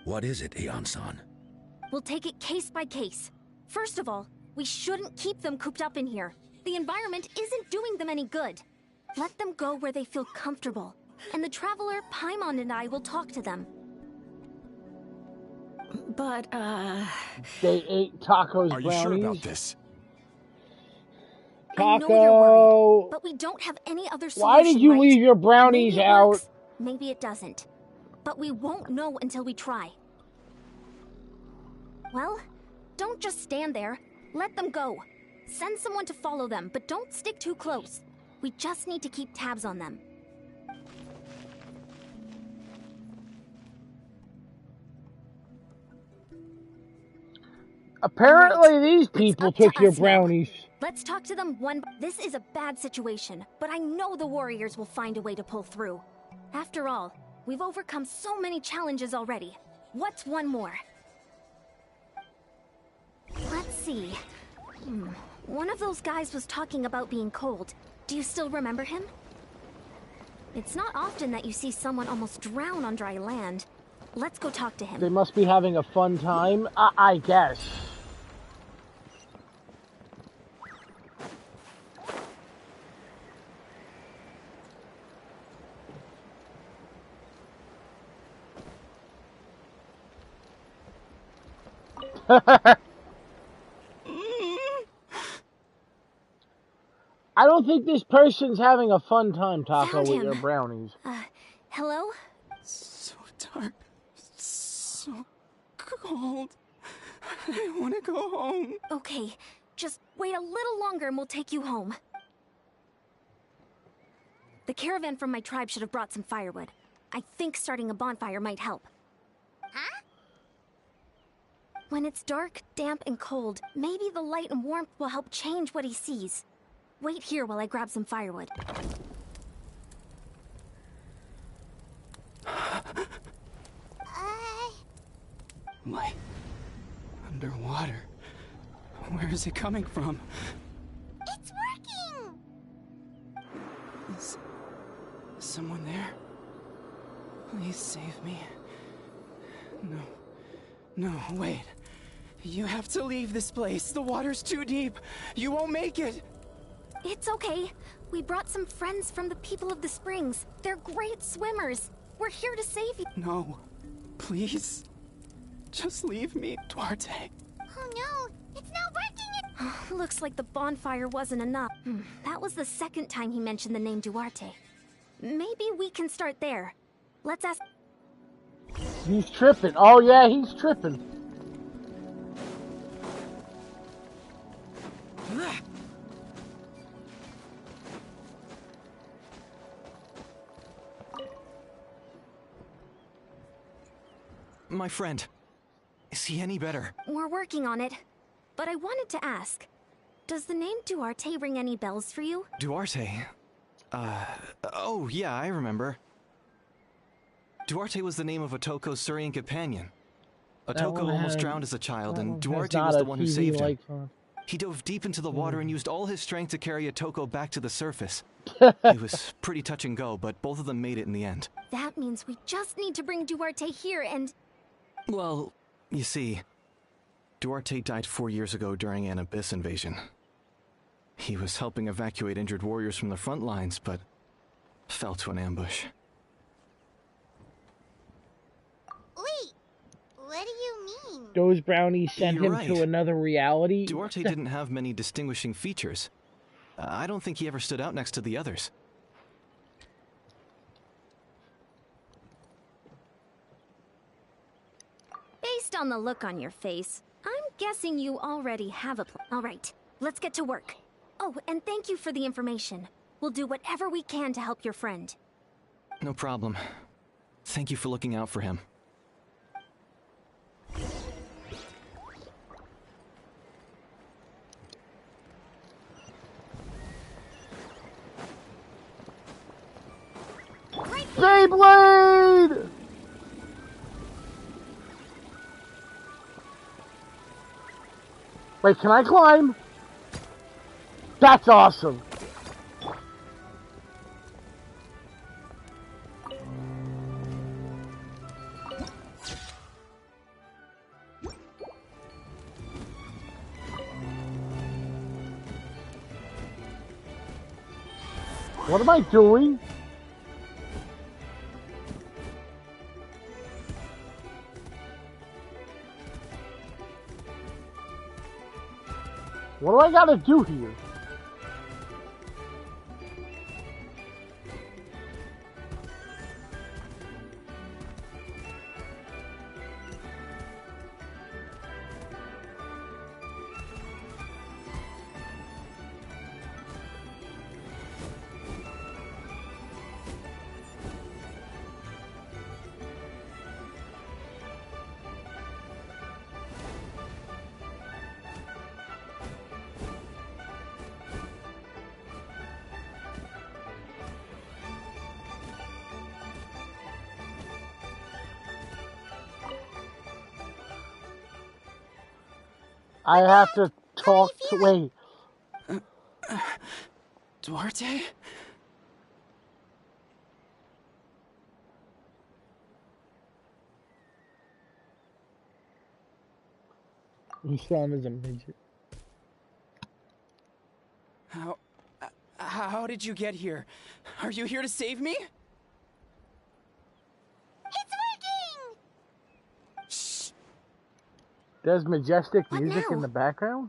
Speaker 4: What is it, Aeon-san?
Speaker 15: We'll take it case by case. First of all, we shouldn't keep them cooped up in here. The environment isn't doing them any good. Let them go where they feel comfortable. And the Traveler, Paimon, and I will talk to them.
Speaker 3: But,
Speaker 1: They ate tacos,
Speaker 17: Are you
Speaker 1: brownies.
Speaker 17: sure about this?
Speaker 1: Taco.
Speaker 15: I know you're worried, but we don't have any other solution.
Speaker 1: Why did you
Speaker 15: right?
Speaker 1: leave your brownies
Speaker 15: Maybe it
Speaker 1: out?
Speaker 15: works, maybe it doesn't. But we won't know until we try. Well, don't just stand there. Let them go. Send someone to follow them, but don't stick too close. We just need to keep tabs on them.
Speaker 1: Apparently these people
Speaker 15: up to
Speaker 1: took your
Speaker 15: us now.
Speaker 1: brownies.
Speaker 15: Let's talk to them one. This is a bad situation, but I know the warriors will find a way to pull through. After all, we've overcome so many challenges already. What's one more? Let's see. One of those guys was talking about being cold. Do you still remember him? It's not often that you see someone almost drown on dry land. Let's go talk to him.
Speaker 1: They must be having a fun time, I guess. I don't think this person's having a fun time, Taco,
Speaker 15: Found
Speaker 1: with
Speaker 15: him.
Speaker 1: your brownies.
Speaker 15: Hello?
Speaker 14: So dark. So cold. I want to go home.
Speaker 15: Okay, just wait a little longer and we'll take you home. The caravan from my tribe should have brought some firewood. I think starting a bonfire might help.
Speaker 2: Huh?
Speaker 15: When it's dark, damp, and cold, maybe the light and warmth will help change what he sees. Wait here while I grab some firewood.
Speaker 14: Light. Underwater. Where is it coming from?
Speaker 2: It's working!
Speaker 14: Is someone there? Please save me. No, wait. You have to leave this place. The water's too deep. You won't make it.
Speaker 15: It's okay. We brought some friends from the people of the springs. They're great swimmers. We're here to save you.
Speaker 14: No. Please. Just leave me, Duarte.
Speaker 2: Oh no, it's not working!
Speaker 15: Looks like the bonfire wasn't enough. That was the second time he mentioned the name Duarte. Maybe we can start there. Let's ask...
Speaker 1: He's tripping. Oh yeah, he's tripping.
Speaker 16: My friend, is he any better?
Speaker 15: We're working on it. But I wanted to ask, does the name Duarte ring any bells for you?
Speaker 16: Duarte? Oh, yeah, I remember. Duarte was the name of Otoko's Surian companion. Otoko almost drowned as a child, and Duarte was the one who saved him. He dove deep into the water and used all his strength to carry Otoko back to the surface. It was pretty touch and go, but both of them made it in the end.
Speaker 15: That means we just need to bring Duarte here and...
Speaker 16: Well, you see, Duarte died 4 years ago during an Abyss invasion. He was helping evacuate injured warriors from the front lines, but fell to an ambush.
Speaker 2: Wait, what do you mean?
Speaker 1: Those brownies sent
Speaker 16: You're
Speaker 1: him
Speaker 16: right.
Speaker 1: to another reality?
Speaker 16: Duarte didn't have many distinguishing features. I don't think he ever stood out next to the others.
Speaker 15: Based on the look on your face, I'm guessing you already have a plan. All right, let's get to work. Oh, and thank you for the information. We'll do whatever we can to help your friend.
Speaker 16: No problem. Thank you for looking out for him.
Speaker 1: Beyblade! Wait, can I climb? That's awesome. What am I doing? What do I gotta do here? I have to talk to... Wait.
Speaker 14: Duarte?
Speaker 1: You saw him as a midget.
Speaker 14: How did you get here? Are you here to save me?
Speaker 1: There's majestic music in the background?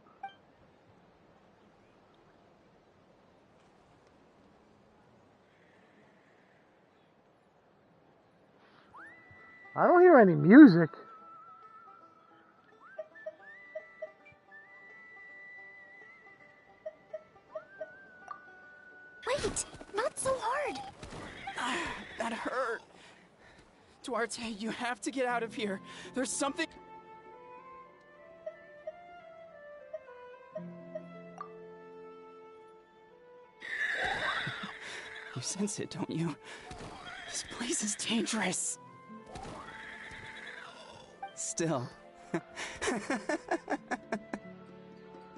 Speaker 1: I don't hear any music.
Speaker 15: Wait, not so hard.
Speaker 14: That hurt. Duarte, you have to get out of here. There's something... You sense it, don't you? This place is dangerous. Still.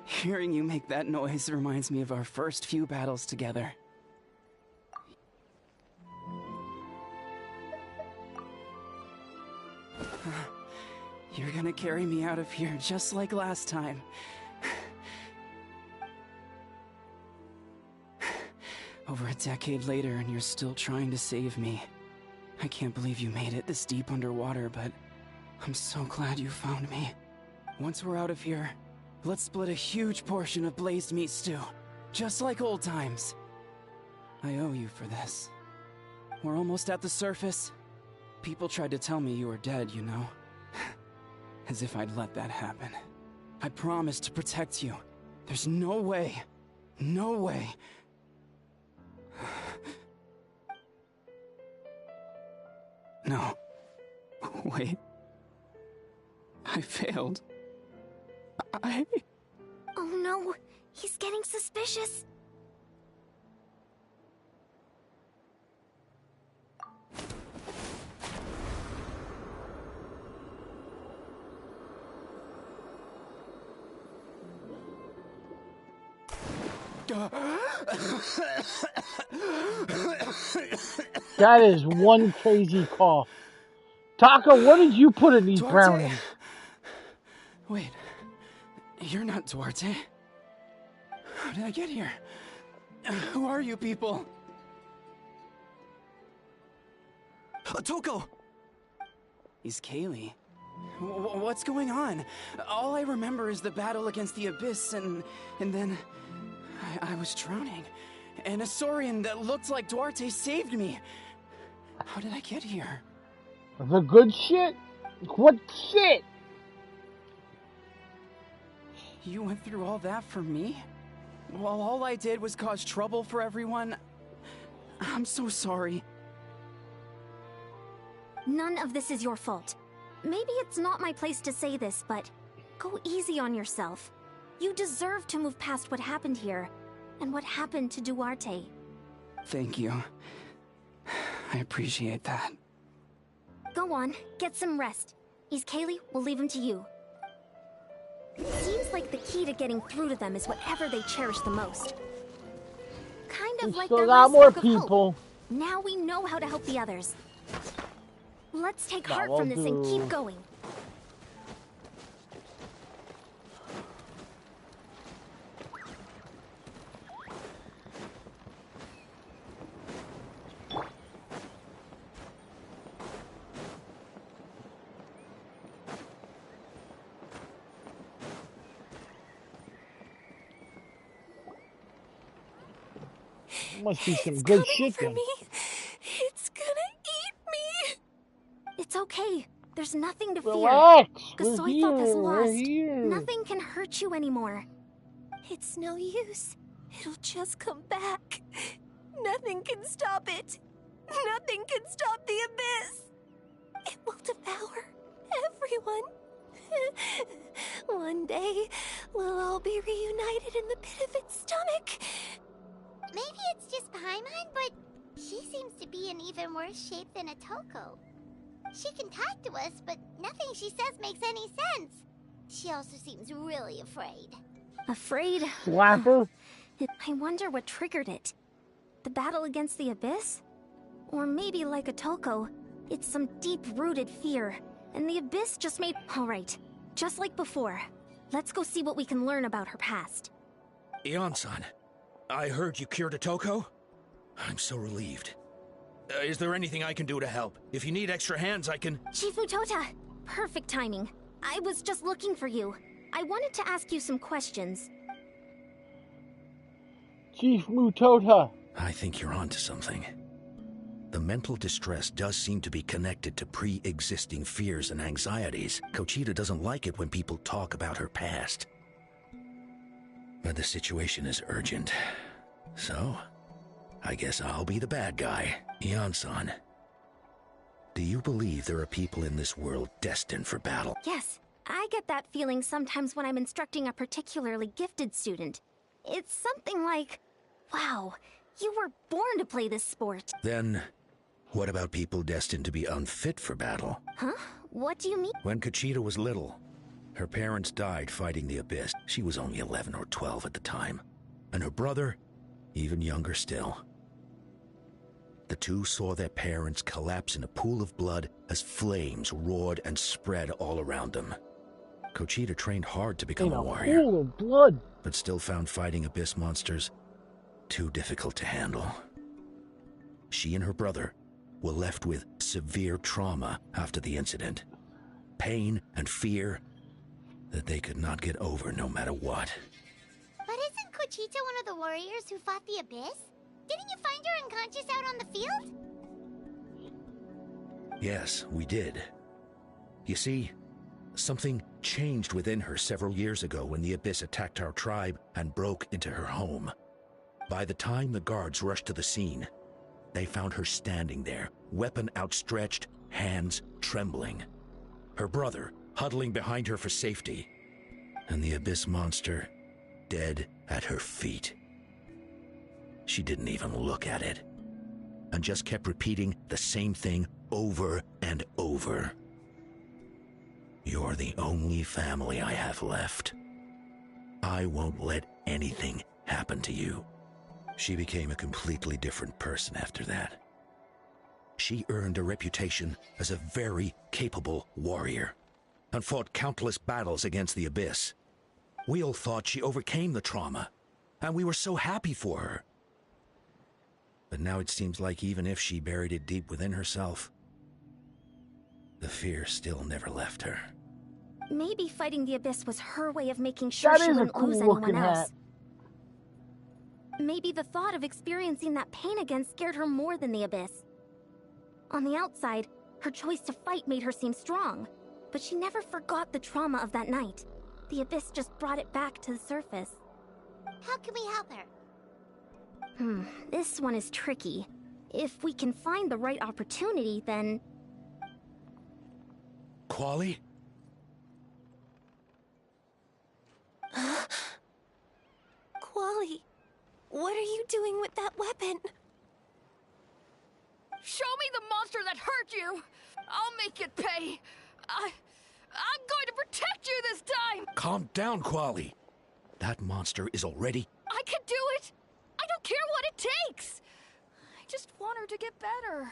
Speaker 14: Hearing you make that noise reminds me of our first few battles together. You're gonna carry me out of here just like last time. Over a decade later, and you're still trying to save me. I can't believe you made it this deep underwater, but I'm so glad you found me. Once we're out of here, let's split a huge portion of blazed meat stew, just like old times. I owe you for this. We're almost at the surface. People tried to tell me you were dead, you know. As if I'd let that happen. I promised to protect you. There's no way, no way. No. Wait. I failed.
Speaker 15: Oh no, he's getting suspicious.
Speaker 1: That is one crazy cough. Taka, what did you put in these
Speaker 14: Duarte?
Speaker 1: brownies?
Speaker 14: Wait, you're not Duarte. How did I get here? Who are you people?
Speaker 16: Toko!
Speaker 14: He's Kaylee. What's going on? All I remember is the battle against the Abyss, and then I was drowning. And a Saurian that looked like Duarte saved me. How did I get here?
Speaker 1: The good shit? What shit?
Speaker 14: You went through all that for me? While all I did was cause trouble for everyone? I'm so sorry.
Speaker 15: None of this is your fault. Maybe it's not my place to say this, but go easy on yourself. You deserve to move past what happened here, and what happened to Duarte.
Speaker 14: Thank you. I appreciate that.
Speaker 15: Go on, get some rest. Kaylee, we'll leave him to you. Seems like the key to getting through to them is whatever they cherish the most. Kind of like their last
Speaker 1: more
Speaker 15: spark of
Speaker 1: people.
Speaker 15: hope. Now we know how to help the others. Let's take heart from this and keep going.
Speaker 1: Must be some good shit
Speaker 15: for
Speaker 1: then.
Speaker 15: me. It's gonna eat me. It's okay. There's nothing to
Speaker 1: Relax.
Speaker 15: fear.
Speaker 1: We're
Speaker 15: Gasoithop is
Speaker 1: here. We're
Speaker 15: lost.
Speaker 1: here.
Speaker 15: Nothing can hurt you anymore.
Speaker 12: It's no use. It'll just come back. Nothing can stop it. Nothing can stop the abyss. It will devour everyone. One day, we'll all be reunited in the pit of its stomach.
Speaker 2: Maybe it's just Paimon, but she seems to be in even worse shape than Atoko. She can talk to us, but nothing she says makes any sense. She also seems really afraid.
Speaker 15: Afraid?
Speaker 1: Slapper?
Speaker 15: I wonder what triggered it. The battle against the Abyss? Or maybe like Atoko, it's some deep-rooted fear, and the Abyss just made... Alright, just like before. Let's go see what we can learn about her past.
Speaker 4: Ion-san, I heard you cured Atoko? I'm so relieved. Is there anything I can do to help? If you need extra hands, I can...
Speaker 15: Chief Mutota! Perfect timing. I was just looking for you. I wanted to ask you some questions.
Speaker 1: Chief Mutota.
Speaker 4: I think you're onto something. The mental distress does seem to be connected to pre-existing fears and anxieties. Kochita doesn't like it when people talk about her past. But the situation is urgent. So, I guess I'll be the bad guy. Ion-san, do you believe there are people in this world destined for battle?
Speaker 15: Yes, I get that feeling sometimes when I'm instructing a particularly gifted student. It's something like, wow, you were born to play this sport.
Speaker 4: Then, what about people destined to be unfit for battle?
Speaker 15: Huh? What do you mean?
Speaker 4: When Kochita was little, her parents died fighting the Abyss. She was only 11 or 12 at the time. And her brother, even younger still. The two saw their parents collapse in a pool of blood as flames roared and spread all around them. Kochita trained hard to become a warrior.
Speaker 1: Pool of blood.
Speaker 4: But still found fighting Abyss monsters too difficult to handle. She and her brother were left with severe trauma after the incident. Pain and fear that they could not get over no matter what.
Speaker 2: But isn't Kochita one of the warriors who fought the Abyss? Didn't you find her unconscious out on the field?
Speaker 4: Yes, we did. You see, something changed within her several years ago when the Abyss attacked our tribe and broke into her home. By the time the guards rushed to the scene, they found her standing there, weapon outstretched, hands trembling. Her brother huddling behind her for safety, and the Abyss monster dead at her feet. She didn't even look at it, and just kept repeating the same thing over and over. You're the only family I have left. I won't let anything happened to you. She became a completely different person after that. She earned a reputation as a very capable warrior and fought countless battles against the Abyss. We all thought she overcame the trauma, and we were so happy for her. But now it seems like even if she buried it deep within herself, the fear still never left her.
Speaker 15: Maybe fighting the Abyss was her way of making sure she wouldn't lose anyone else. Maybe the thought of experiencing that pain again scared her more than the Abyss. On the outside, her choice to fight made her seem strong, but she never forgot the trauma of that night. The Abyss just brought it back to the surface.
Speaker 2: How can we help her?
Speaker 15: This one is tricky. If we can find the right opportunity, then...
Speaker 4: Quali?
Speaker 12: Quali, what are you doing with that weapon?
Speaker 8: Show me the monster that hurt you! I'll make it pay! I'm going to protect you this time!
Speaker 4: Calm down, Quali. That monster is already...
Speaker 8: I can do it! I don't care what it takes! I just want her to get better.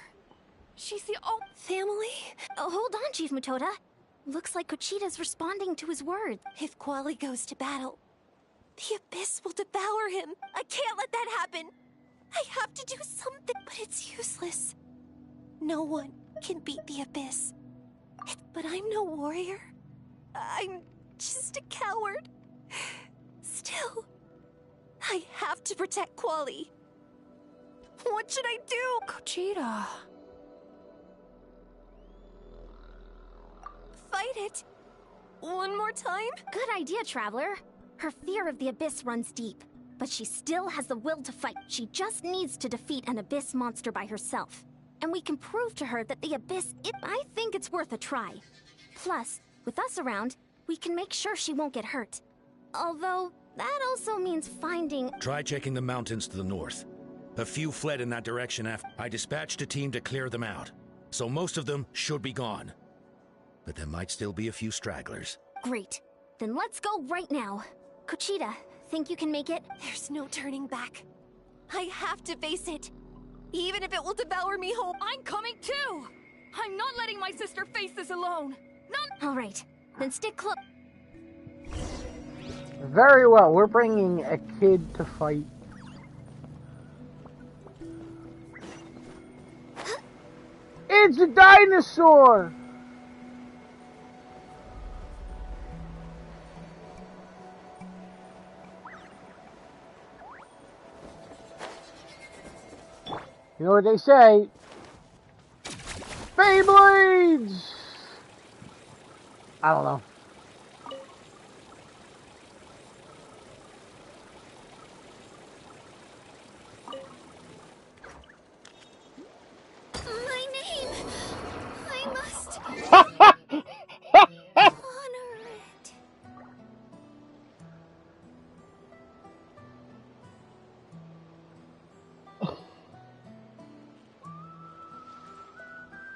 Speaker 8: She's the only...
Speaker 15: Family? Oh, hold on, Chief Mutoda. Looks like Kuchita's responding to his words.
Speaker 12: If Quali goes to battle, the Abyss will devour him. I can't let that happen. I have to do something, but it's useless. No one can beat the Abyss. But I'm no warrior. I'm just a coward. Still, I have to protect Quali. What should I do?
Speaker 8: Kuchita.
Speaker 12: Fight it. One more time?
Speaker 15: Good idea, Traveler. Her fear of the Abyss runs deep, but she still has the will to fight. She just needs to defeat an Abyss monster by herself. And we can prove to her that the Abyss, I think it's worth a try. Plus, with us around, we can make sure she won't get hurt. Although, that also means finding...
Speaker 4: Try checking the mountains to the north. A few fled in that direction after I dispatched a team to clear them out. So most of them should be gone. But there might still be a few stragglers.
Speaker 15: Great. Then let's go right now. Kuchita, think you can make it?
Speaker 12: There's no turning back. I have to face it. Even if it will devour me whole.
Speaker 8: I'm coming too! I'm not letting my sister face this alone. None.
Speaker 15: All right. Then stick close.
Speaker 1: Very well. We're bringing a kid to fight. It's a dinosaur! You know what they say? Beyblades! I don't know.
Speaker 12: My name! I must honor it.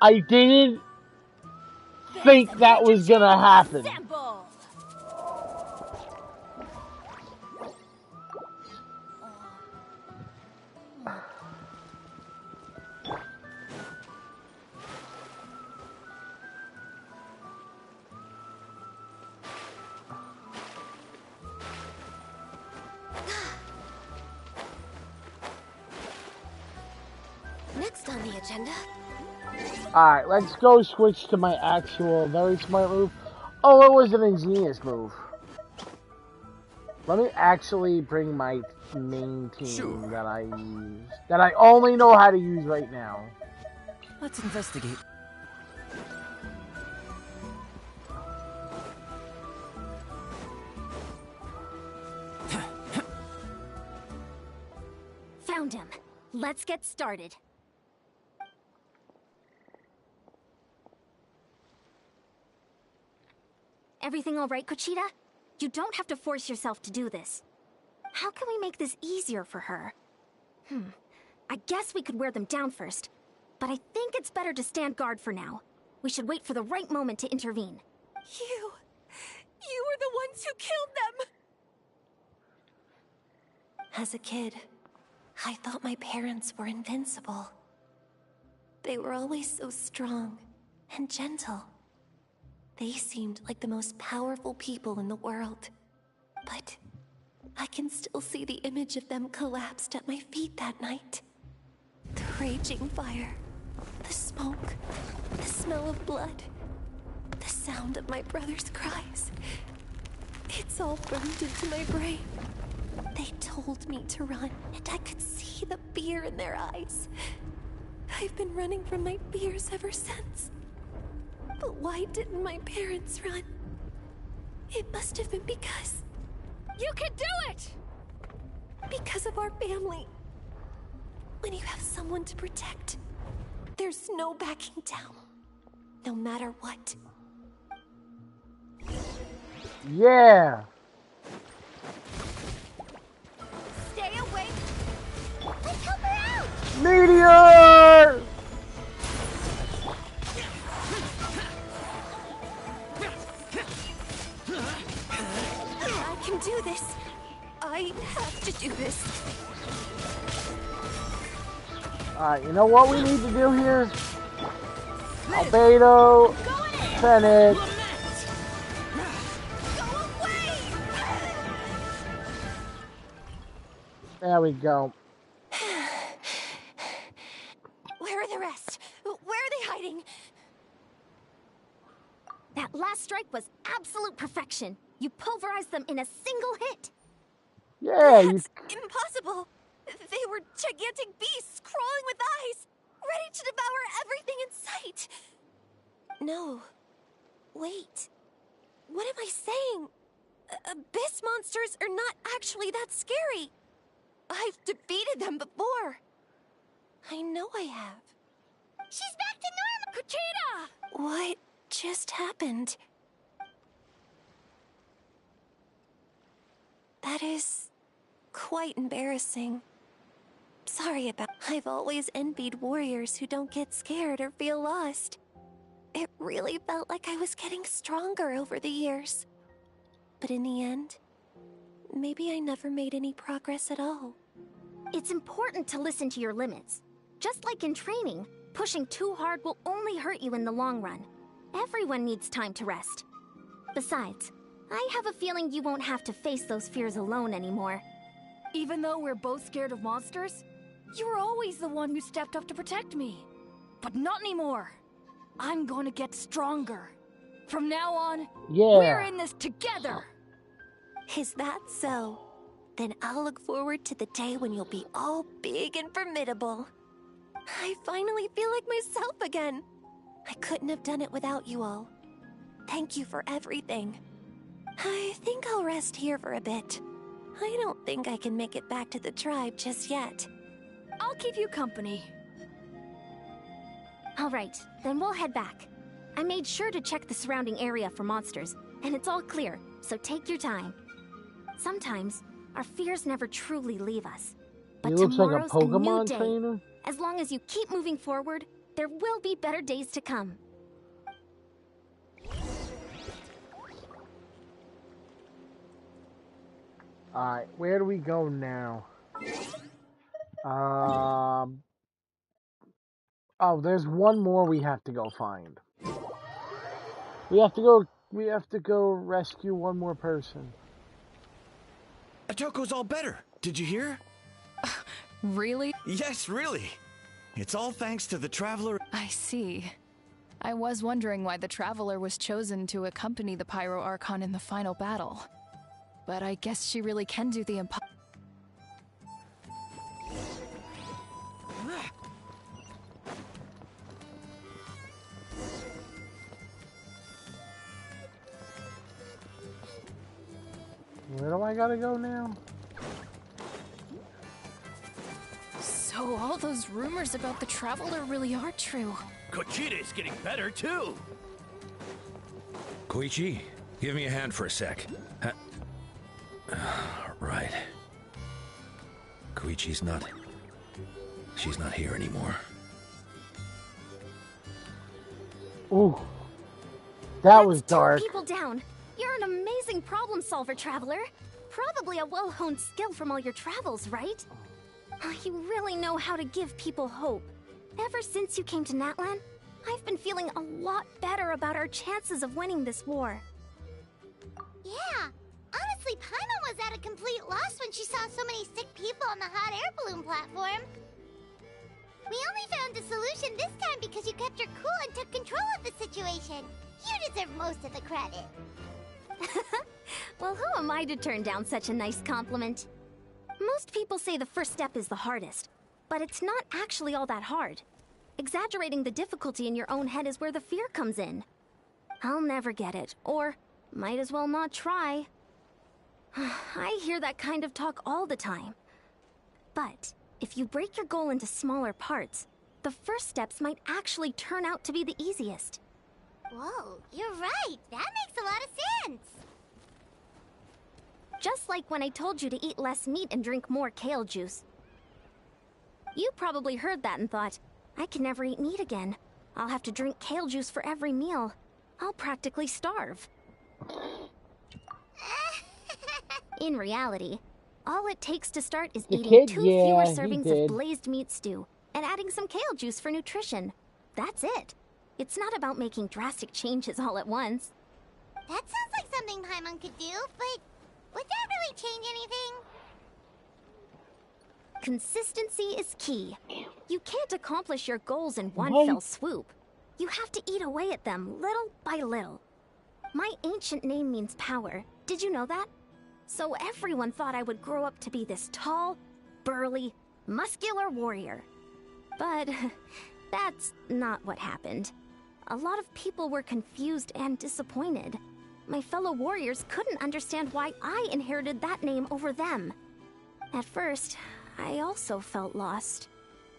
Speaker 1: I didn't think that was gonna happen.
Speaker 12: Next on the agenda.
Speaker 1: Alright, let's go switch to my actual very smart move. Oh, it was an ingenious move. Let me actually bring my main team that I use. That I only know how to use right now.
Speaker 14: Let's investigate.
Speaker 15: Found him. Let's get started. Everything all right, Kuchita? You don't have to force yourself to do this. How can we make this easier for her? I guess we could wear them down first, but I think it's better to stand guard for now. We should wait for the right moment to intervene.
Speaker 12: You were the ones who killed them! As a kid, I thought my parents were invincible. They were always so strong and gentle. They seemed like the most powerful people in the world. But I can still see the image of them collapsed at my feet that night. The raging fire, the smoke, the smell of blood, the sound of my brother's cries. It's all burned into my brain. They told me to run, and I could see the fear in their eyes. I've been running from my fears ever since. But why didn't my parents run? It must have been because...
Speaker 15: You can do it!
Speaker 12: Because of our family. When you have someone to protect, there's no backing down. No matter what.
Speaker 1: Yeah!
Speaker 2: Stay awake! Let's help her out!
Speaker 1: Meteor!
Speaker 12: I can do this. I have to do this.
Speaker 1: Alright, you know what we need to do here? Albedo, Fennec. There we go.
Speaker 12: Where are the rest? Where are they hiding?
Speaker 15: That last strike was absolute perfection. You pulverized them in a single hit.
Speaker 1: Yeah,
Speaker 12: That's impossible. They were gigantic beasts crawling with eyes, ready to devour everything in sight. No. Wait. What am I saying? Abyss monsters are not actually that scary. I've defeated them before. I know I have.
Speaker 2: She's back to normal!
Speaker 12: Kuchita! What just happened? That is quite embarrassing. Sorry about... I've always envied warriors who don't get scared or feel lost. It really felt like I was getting stronger over the years. But in the end, maybe I never made any progress at all.
Speaker 15: It's important to listen to your limits. Just like in training, pushing too hard will only hurt you in the long run. Everyone needs time to rest. Besides, I have a feeling you won't have to face those fears alone anymore.
Speaker 8: Even though we're both scared of monsters, you were always the one who stepped up to protect me. But not anymore. I'm going to get stronger. From now on, we're in this together.
Speaker 12: Is that so? Then I'll look forward to the day when you'll be all big and formidable. I finally feel like myself again. I couldn't have done it without you all. Thank you for everything. I think I'll rest here for a bit. I don't think I can make it back to the tribe just yet.
Speaker 8: I'll keep you company.
Speaker 15: All right, then we'll head back. I made sure to check the surrounding area for monsters, and it's all clear, so take your time. Sometimes, our fears never truly leave us. But
Speaker 1: He looks like a
Speaker 15: tomorrow's a new
Speaker 1: Pokemon
Speaker 15: day.
Speaker 1: trainer.
Speaker 15: As long as you keep moving forward, there will be better days to come.
Speaker 1: Alright, where do we go now? Oh, there's one more we have to go find. We have to go rescue one more person.
Speaker 5: Atoko's all better. Did you hear?
Speaker 13: Really?
Speaker 5: Yes, really. It's all thanks to the Traveler.
Speaker 13: I see. I was wondering why the Traveler was chosen to accompany the Pyro Archon in the final battle. But I guess she really can do the impossible.
Speaker 1: Where do I gotta go now?
Speaker 13: So all those rumors about the Traveler really are true.
Speaker 9: Kuchita's getting better, too.
Speaker 4: Koichi, give me a hand for a sec. Right. Koichi's not... She's not here anymore.
Speaker 1: Ooh. That was dark.
Speaker 15: People down. You're an amazing problem solver, Traveler. probably a well-honed skill from all your travels, right? You really know how to give people hope. Ever since you came to Natlan, I've been feeling a lot better about our chances of winning this war.
Speaker 2: Yeah, honestly, Paimon was at a complete loss when she saw so many sick people on the hot air balloon platform. We only found a solution this time because you kept your cool and took control of the situation. You deserve most of the credit.
Speaker 15: Well, who am I to turn down such a nice compliment? Most people say the first step is the hardest, but it's not actually all that hard. Exaggerating the difficulty in your own head is where the fear comes in. I'll never get it, or might as well not try. I hear that kind of talk all the time. But if you break your goal into smaller parts, the first steps might actually turn out to be the easiest.
Speaker 2: Whoa, you're right. That makes a lot of sense.
Speaker 15: Just like when I told you to eat less meat and drink more kale juice. You probably heard that and thought, I can never eat meat again. I'll have to drink kale juice for every meal. I'll practically starve. In reality, all it takes to start is eating 2 fewer servings of glazed meat stew and adding some kale juice for nutrition. That's it. It's not about making drastic changes all at once.
Speaker 2: That sounds like something Paimon could do, but would that really change anything?
Speaker 15: Consistency is key. You can't accomplish your goals in one fell swoop. You have to eat away at them little by little. My ancient name means power. Did you know that? So everyone thought I would grow up to be this tall, burly, muscular warrior. But that's not what happened. A lot of people were confused and disappointed. My fellow warriors couldn't understand why I inherited that name over them. At first, I also felt lost.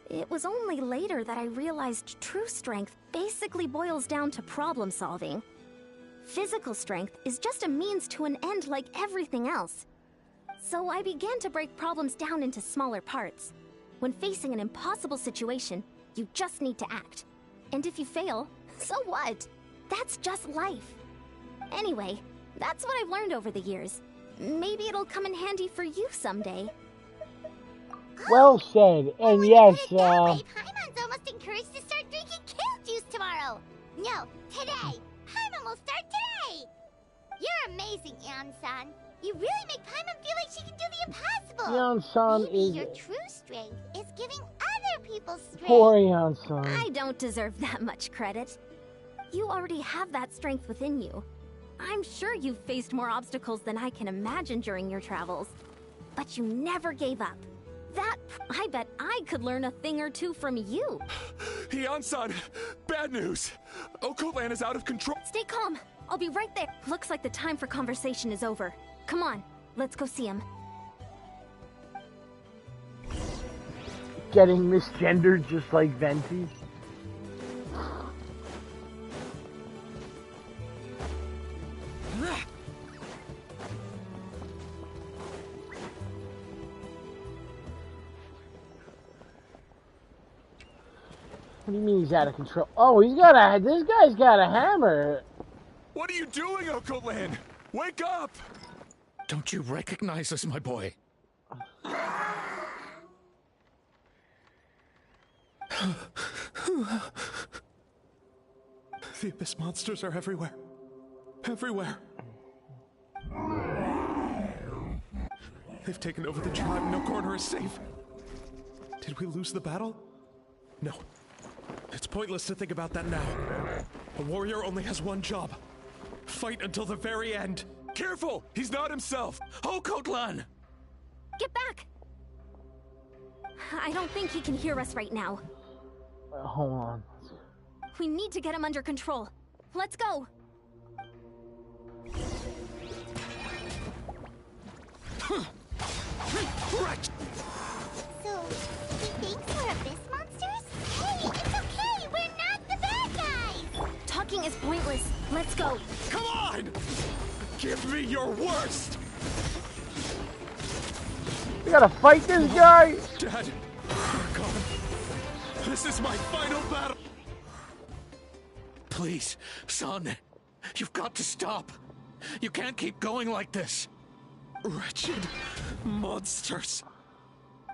Speaker 15: It was only later that I realized true strength basically boils down to problem solving. Physical strength is just a means to an end like everything else. So I began to break problems down into smaller parts. When facing an impossible situation, you just need to act. And if you fail, so what? That's just life. Anyway, that's what I've learned over the years. Maybe it'll come in handy for you someday.
Speaker 1: Well said. And yes,
Speaker 2: Paimon's almost encouraged to start drinking kale juice tomorrow. No, today. Paimon will start today. You're amazing, Eon-san. You really make Paimon feel like she can do the impossible.
Speaker 1: Eon-san
Speaker 2: Maybe
Speaker 1: is...
Speaker 2: your true strength is giving other people strength.
Speaker 1: Poor Eon-san.
Speaker 15: I don't deserve that much credit. You already have that strength within you. I'm sure you've faced more obstacles than I can imagine during your travels. But you never gave up. I bet I could learn a thing or two from you.
Speaker 17: Eon-san, bad news. Okoland is out of control.
Speaker 15: Stay calm. I'll be right there. Looks like the time for conversation is over. Come on, let's go see him.
Speaker 1: Getting misgendered just like Venti. What do you mean he's out of control? Oh, this guy's got a hammer.
Speaker 17: What are you doing, Okoland? Wake up!
Speaker 4: Don't you recognize us, my boy?
Speaker 17: The Abyss monsters are everywhere. Everywhere. They've taken over the tribe. No corner is safe. Did we lose the battle? No. It's pointless to think about that now. A warrior only has one job. Fight until the very end. Careful! He's not himself!
Speaker 4: Okotlan!
Speaker 15: Get back! I don't think he can hear us right now.
Speaker 1: Hold on.
Speaker 15: We need to get him under control. Let's go!
Speaker 2: So, he thinks we're Abyss monsters? Hey, it's okay! We're not the bad guys!
Speaker 15: Talking is pointless. Let's go.
Speaker 17: Come on! Give me your worst!
Speaker 1: We gotta fight this guy!
Speaker 17: Dad, you're gone. This is my final battle!
Speaker 4: Please, son. You've got to stop. You can't keep going like this.
Speaker 17: Wretched monsters!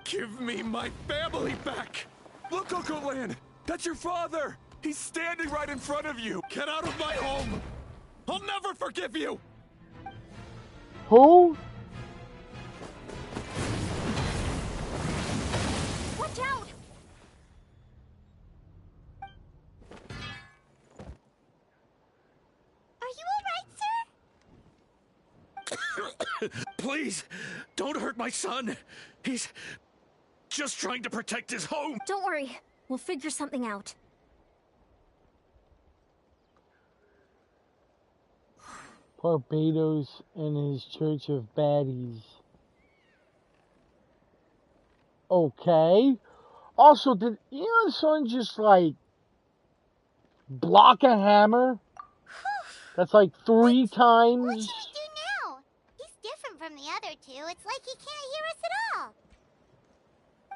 Speaker 17: Give me my family back! Look, Uncle Lan! That's your father! He's standing right in front of you! Get out of my home! I'll never forgive you!
Speaker 1: Who?
Speaker 15: Watch out!
Speaker 2: Are you alright, sir?
Speaker 4: Please, don't hurt my son. He's just trying to protect his home.
Speaker 15: Don't worry. We'll figure something out.
Speaker 1: Barbados and his Church of Baddies. Okay. Also, did Elon's son just, like, block a hammer? That's like 3 times.
Speaker 2: What should he do now? He's different from the other two. It's like he can't hear us at all.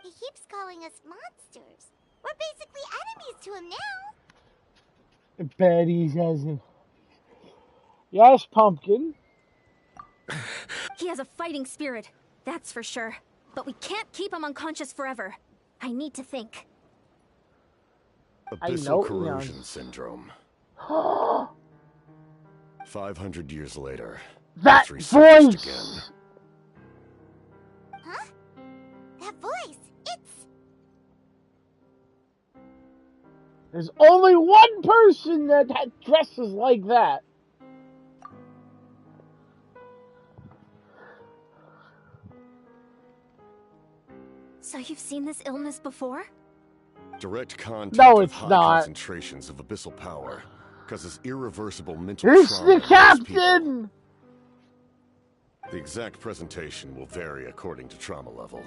Speaker 2: He keeps calling us monsters. We're basically enemies to him now.
Speaker 1: Baddies hasn't. Yes, Pumpkin.
Speaker 15: He has a fighting spirit, that's for sure. But we can't keep him unconscious forever. I need to think.
Speaker 18: Abyssal corrosion syndrome. 500 years later,
Speaker 1: that
Speaker 18: voice!
Speaker 2: Huh? That voice, it's...
Speaker 1: There's only one person that dresses like that.
Speaker 15: So you've seen this illness before?
Speaker 18: Direct contact
Speaker 1: no,
Speaker 18: with
Speaker 1: it's
Speaker 18: high
Speaker 1: not.
Speaker 18: concentrations of abyssal power causes irreversible mental
Speaker 1: It's
Speaker 18: trauma.
Speaker 1: the captain!
Speaker 18: The exact presentation will vary according to trauma level.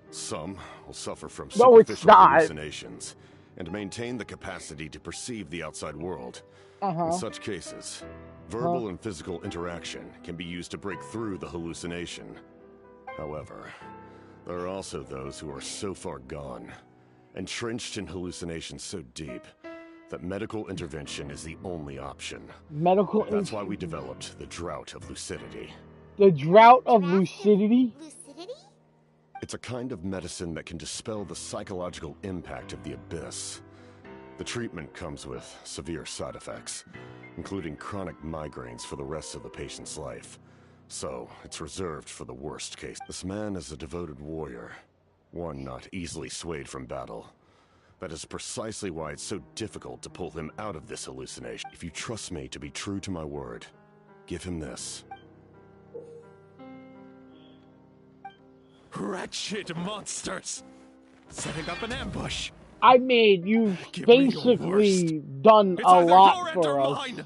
Speaker 18: Some will suffer from
Speaker 1: No, it's
Speaker 18: superficial
Speaker 1: not.
Speaker 18: hallucinations and maintain the capacity to perceive the outside world. In such cases, verbal and physical interaction can be used to break through the hallucination. However, there are also those who are so far gone, entrenched in hallucinations so deep, that medical intervention is the only option. That's why we developed the Drought of Lucidity.
Speaker 1: The Drought of Lucidity?
Speaker 2: Lucidity?
Speaker 18: It's a kind of medicine that can dispel the psychological impact of the abyss. The treatment comes with severe side effects, including chronic migraines for the rest of the patient's life. So, it's reserved for the worst case. This man is a devoted warrior, one not easily swayed from battle. That is precisely why it's so difficult to pull him out of this hallucination. If you trust me to be true to my word, give him this.
Speaker 17: Wretched monsters! Setting up an ambush!
Speaker 1: I mean, you've basically done a lot for us.
Speaker 17: Mine.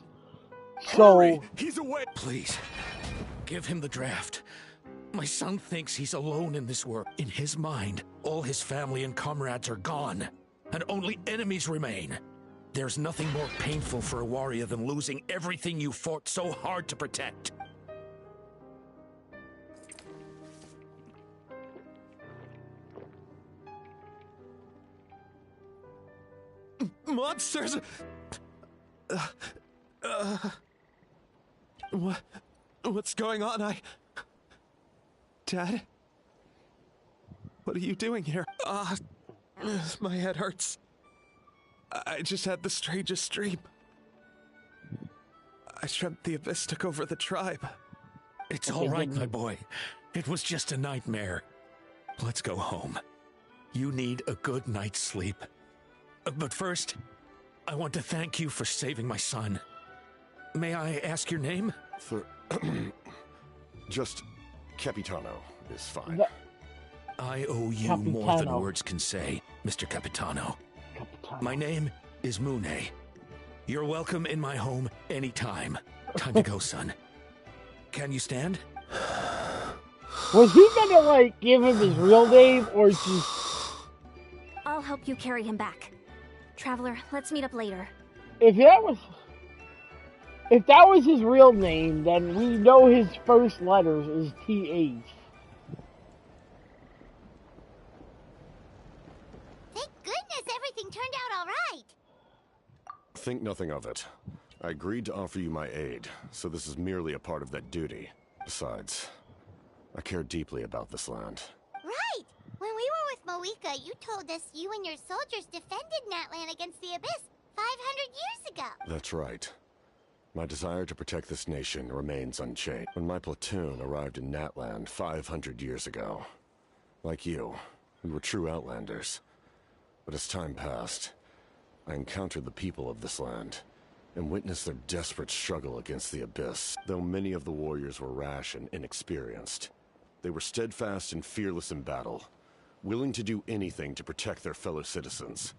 Speaker 1: So...
Speaker 17: Hurry, he's away!
Speaker 4: Please, give him the draft. My son thinks he's alone in this world. In his mind, all his family and comrades are gone, and only enemies remain. There's nothing more painful for a warrior than losing everything you fought so hard to protect.
Speaker 17: Monsters! What's going on? Dad? What are you doing here? My head hurts. I just had the strangest dream. I dreamt the Abyss took over the tribe.
Speaker 4: It's all right, my boy. It was just a nightmare. Let's go home. You need a good night's sleep. But first, I want to thank you for saving my son. May I ask your name?
Speaker 18: Just Capitano is fine.
Speaker 4: I owe you more than words can say, Mr. Capitano. My name is Mune. You're welcome in my home anytime. Time to go, son. Can you stand?
Speaker 1: Was he gonna, like, give him his real name, or just...
Speaker 15: I'll help you carry him back. Traveler, let's meet up later.
Speaker 1: If that was his real name, then we know his first letters is TH.
Speaker 2: Thank goodness everything turned out all right.
Speaker 18: Think nothing of it. I agreed to offer you my aid, so this is merely a part of that duty. Besides, I care deeply about this land.
Speaker 2: Right! When we were with Moeka, you told us you and your soldiers defended Natlan against the Abyss 500 years ago.
Speaker 18: That's right. My desire to protect this nation remains unchanged. When my platoon arrived in Natlan 500 years ago, like you, we were true outlanders. But as time passed, I encountered the people of this land and witnessed their desperate struggle against the Abyss. Though many of the warriors were rash and inexperienced, they were steadfast and fearless in battle, willing to do anything to protect their fellow citizens,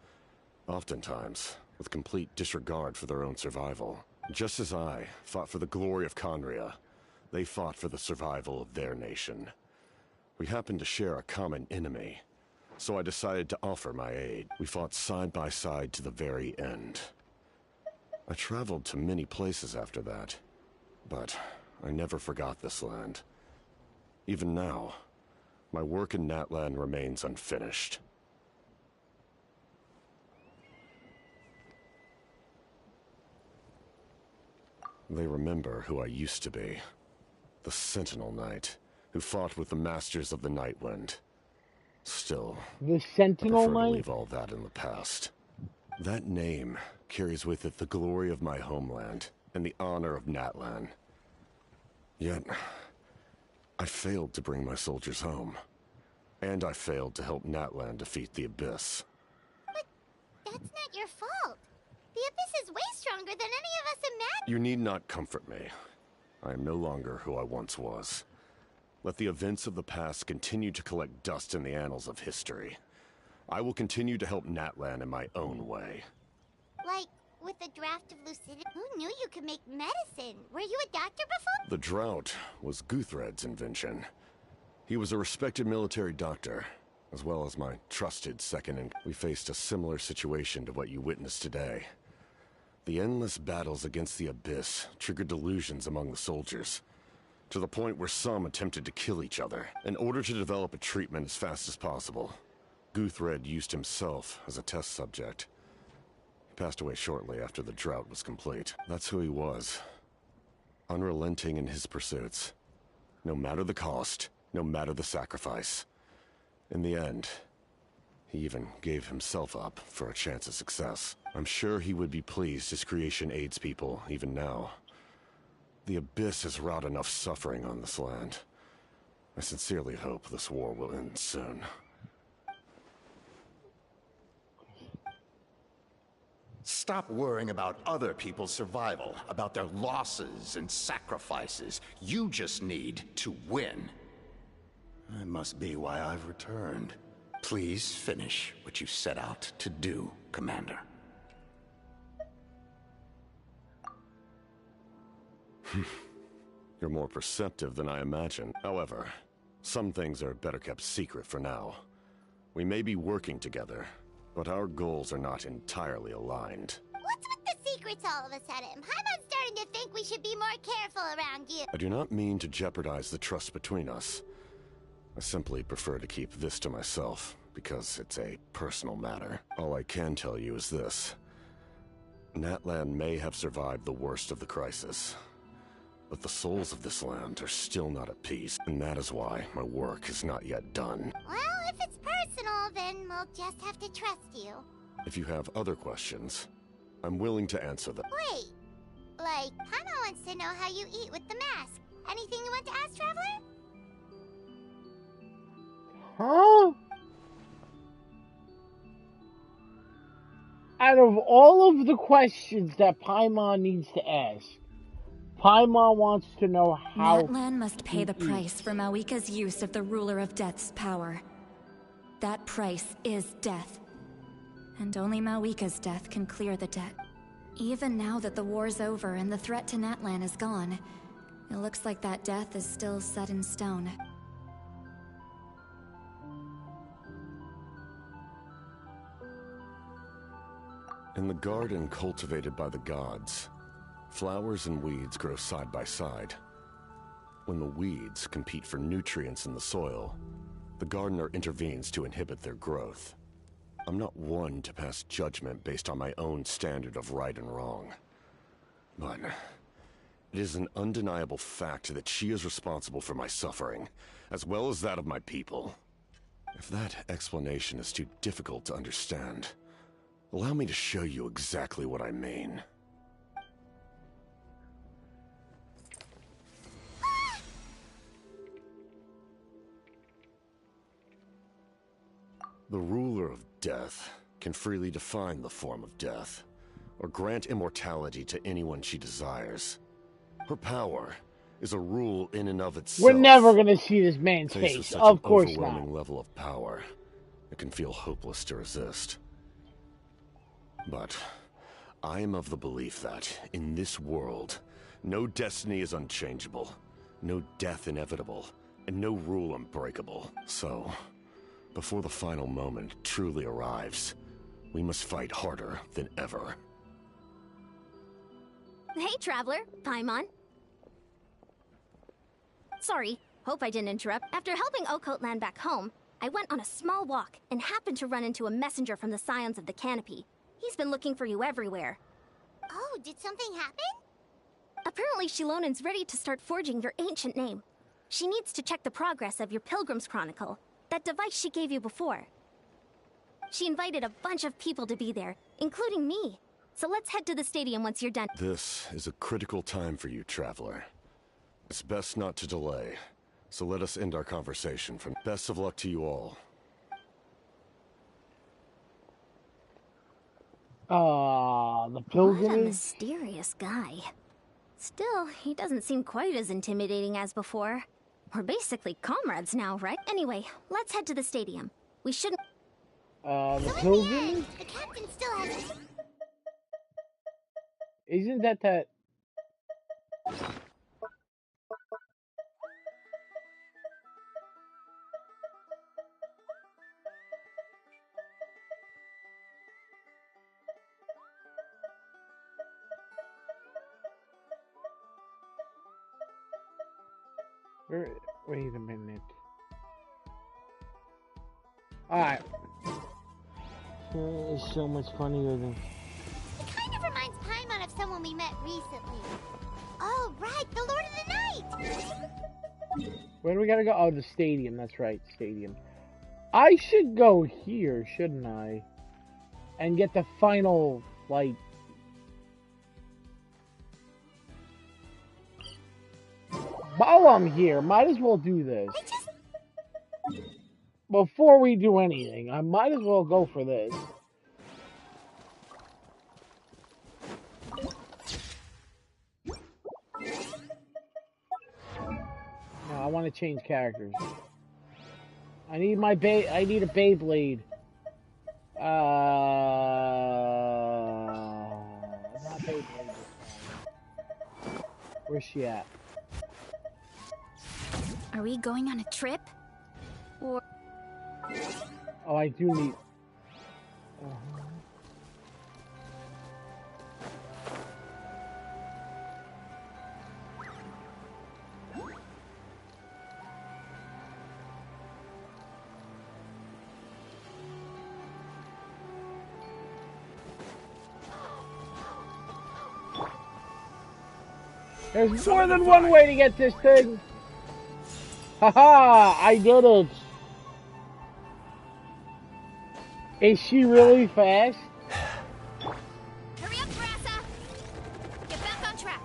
Speaker 18: oftentimes with complete disregard for their own survival. Just as I fought for the glory of Conria, they fought for the survival of their nation. We happened to share a common enemy, so I decided to offer my aid. We fought side by side to the very end. I traveled to many places after that, but I never forgot this land. Even now, my work in Natlan remains unfinished. They remember who I used to be. The Sentinel Knight, who fought with the Masters of the Nightwind. Still,
Speaker 1: the Sentinel
Speaker 18: I prefer
Speaker 1: Knight?
Speaker 18: to leave all that in the past. That name carries with it the glory of my homeland and the honor of Natlan. Yet, I failed to bring my soldiers home. And I failed to help Natlan defeat the Abyss.
Speaker 2: But that's not your fault. The Abyss is way stronger than any of us imagined.
Speaker 18: You need not comfort me. I am no longer who I once was. Let the events of the past continue to collect dust in the annals of history. I will continue to help Natlan in my own way.
Speaker 2: Like, with the draft of lucidity? Who knew you could make medicine? Were you a doctor before?
Speaker 18: The drought was Guthred's invention. He was a respected military doctor, as well as my trusted second in. We faced a similar situation to what you witnessed today. The endless battles against the Abyss triggered delusions among the soldiers, to the point where some attempted to kill each other. In order to develop a treatment as fast as possible, Guthred used himself as a test subject. He passed away shortly after the drought was complete. That's who he was. Unrelenting in his pursuits. No matter the cost, no matter the sacrifice. In the end, he even gave himself up for a chance of success. I'm sure he would be pleased his creation aids people, even now. The Abyss has wrought enough suffering on this land. I sincerely hope this war will end soon.
Speaker 19: Stop worrying about other people's survival, about their losses and sacrifices. You just need to win. That must be why I've returned. Please finish what you set out to do, Commander.
Speaker 18: You're more perceptive than I imagined. However, some things are better kept secret for now. We may be working together, but our goals are not entirely aligned.
Speaker 2: What's with the secrets all of a sudden? I'm starting to think we should be more careful around you.
Speaker 18: I do not mean to jeopardize the trust between us. I simply prefer to keep this to myself, because it's a personal matter. All I can tell you is this. Natlan may have survived the worst of the crisis, but the souls of this land are still not at peace, and that is why my work is not yet done.
Speaker 2: Well, if it's personal, then we'll just have to trust you.
Speaker 18: If you have other questions, I'm willing to answer them.
Speaker 2: Wait, like, Paimon wants to know how you eat with the mask. Anything you want to ask, Traveler?
Speaker 1: Huh? Out of all of the questions that Paimon needs to ask, Paimon wants to know how
Speaker 20: Natlan must pay the price for Mawika's use of the Ruler of Death's power. That price is death. And only Mawika's death can clear the debt. Even now that the war's over and the threat to Natlan is gone, it looks like that death is still set in stone.
Speaker 18: In the garden cultivated by the gods, flowers and weeds grow side by side. When the weeds compete for nutrients in the soil, the gardener intervenes to inhibit their growth. I'm not one to pass judgment based on my own standard of right and wrong. But It is an undeniable fact that she is responsible for my suffering, as well as that of my people. If that explanation is too difficult to understand, allow me to show you exactly what I mean. The ruler of death can freely define the form of death, or grant immortality to anyone she desires. Her power is a rule in and of itself.
Speaker 1: We're never gonna see this man's
Speaker 18: Faced with
Speaker 1: face.
Speaker 18: such
Speaker 1: Of
Speaker 18: an
Speaker 1: course
Speaker 18: overwhelming
Speaker 1: not.
Speaker 18: level of power, it can feel hopeless to resist. But I am of the belief that, in this world, no destiny is unchangeable, no death inevitable, and no rule unbreakable. So, before the final moment truly arrives, we must fight harder than ever.
Speaker 15: Hey, Traveler. Paimon. Sorry, hope I didn't interrupt. After helping Okote land back home, I went on a small walk and happened to run into a messenger from the Scions of the Canopy. He's been looking for you everywhere.
Speaker 2: Oh, did something happen?
Speaker 15: Apparently Shilonen's ready to start forging your ancient name. She needs to check the progress of your Pilgrim's Chronicle, that device she gave you before. She invited a bunch of people to be there, including me. So let's head to the stadium once you're done.
Speaker 18: This is a critical time for you, Traveler. It's best not to delay, so let us end our conversation. From best of luck to you all.
Speaker 1: The pilgrimage?
Speaker 15: What a mysterious guy. Still, he doesn't seem quite as intimidating as before. We're basically comrades now, right? Anyway, let's head to the stadium. We shouldn't...
Speaker 1: The pilgrimage?
Speaker 2: The captain still hasn't...
Speaker 1: Isn't that... Wait a minute. Alright. It's so much funnier than...
Speaker 2: It kind of reminds Paimon of someone we met recently. Oh, right, the Lord of the Night!
Speaker 1: Where do we gotta go? Oh, the stadium. That's right, stadium. I should go here, shouldn't I? And get the final, like... While I'm here, might as well do this. Before we do anything, I might as well go for this. No, I want to change characters. I need my I need a Beyblade. Not Beyblade. Where's she at?
Speaker 6: Are we going on a trip? Or...
Speaker 1: Oh, I do need... There's more than one way to get this thing. Haha, I did it. Is she really fast?
Speaker 15: Hurry up, Brassa! Get back on track.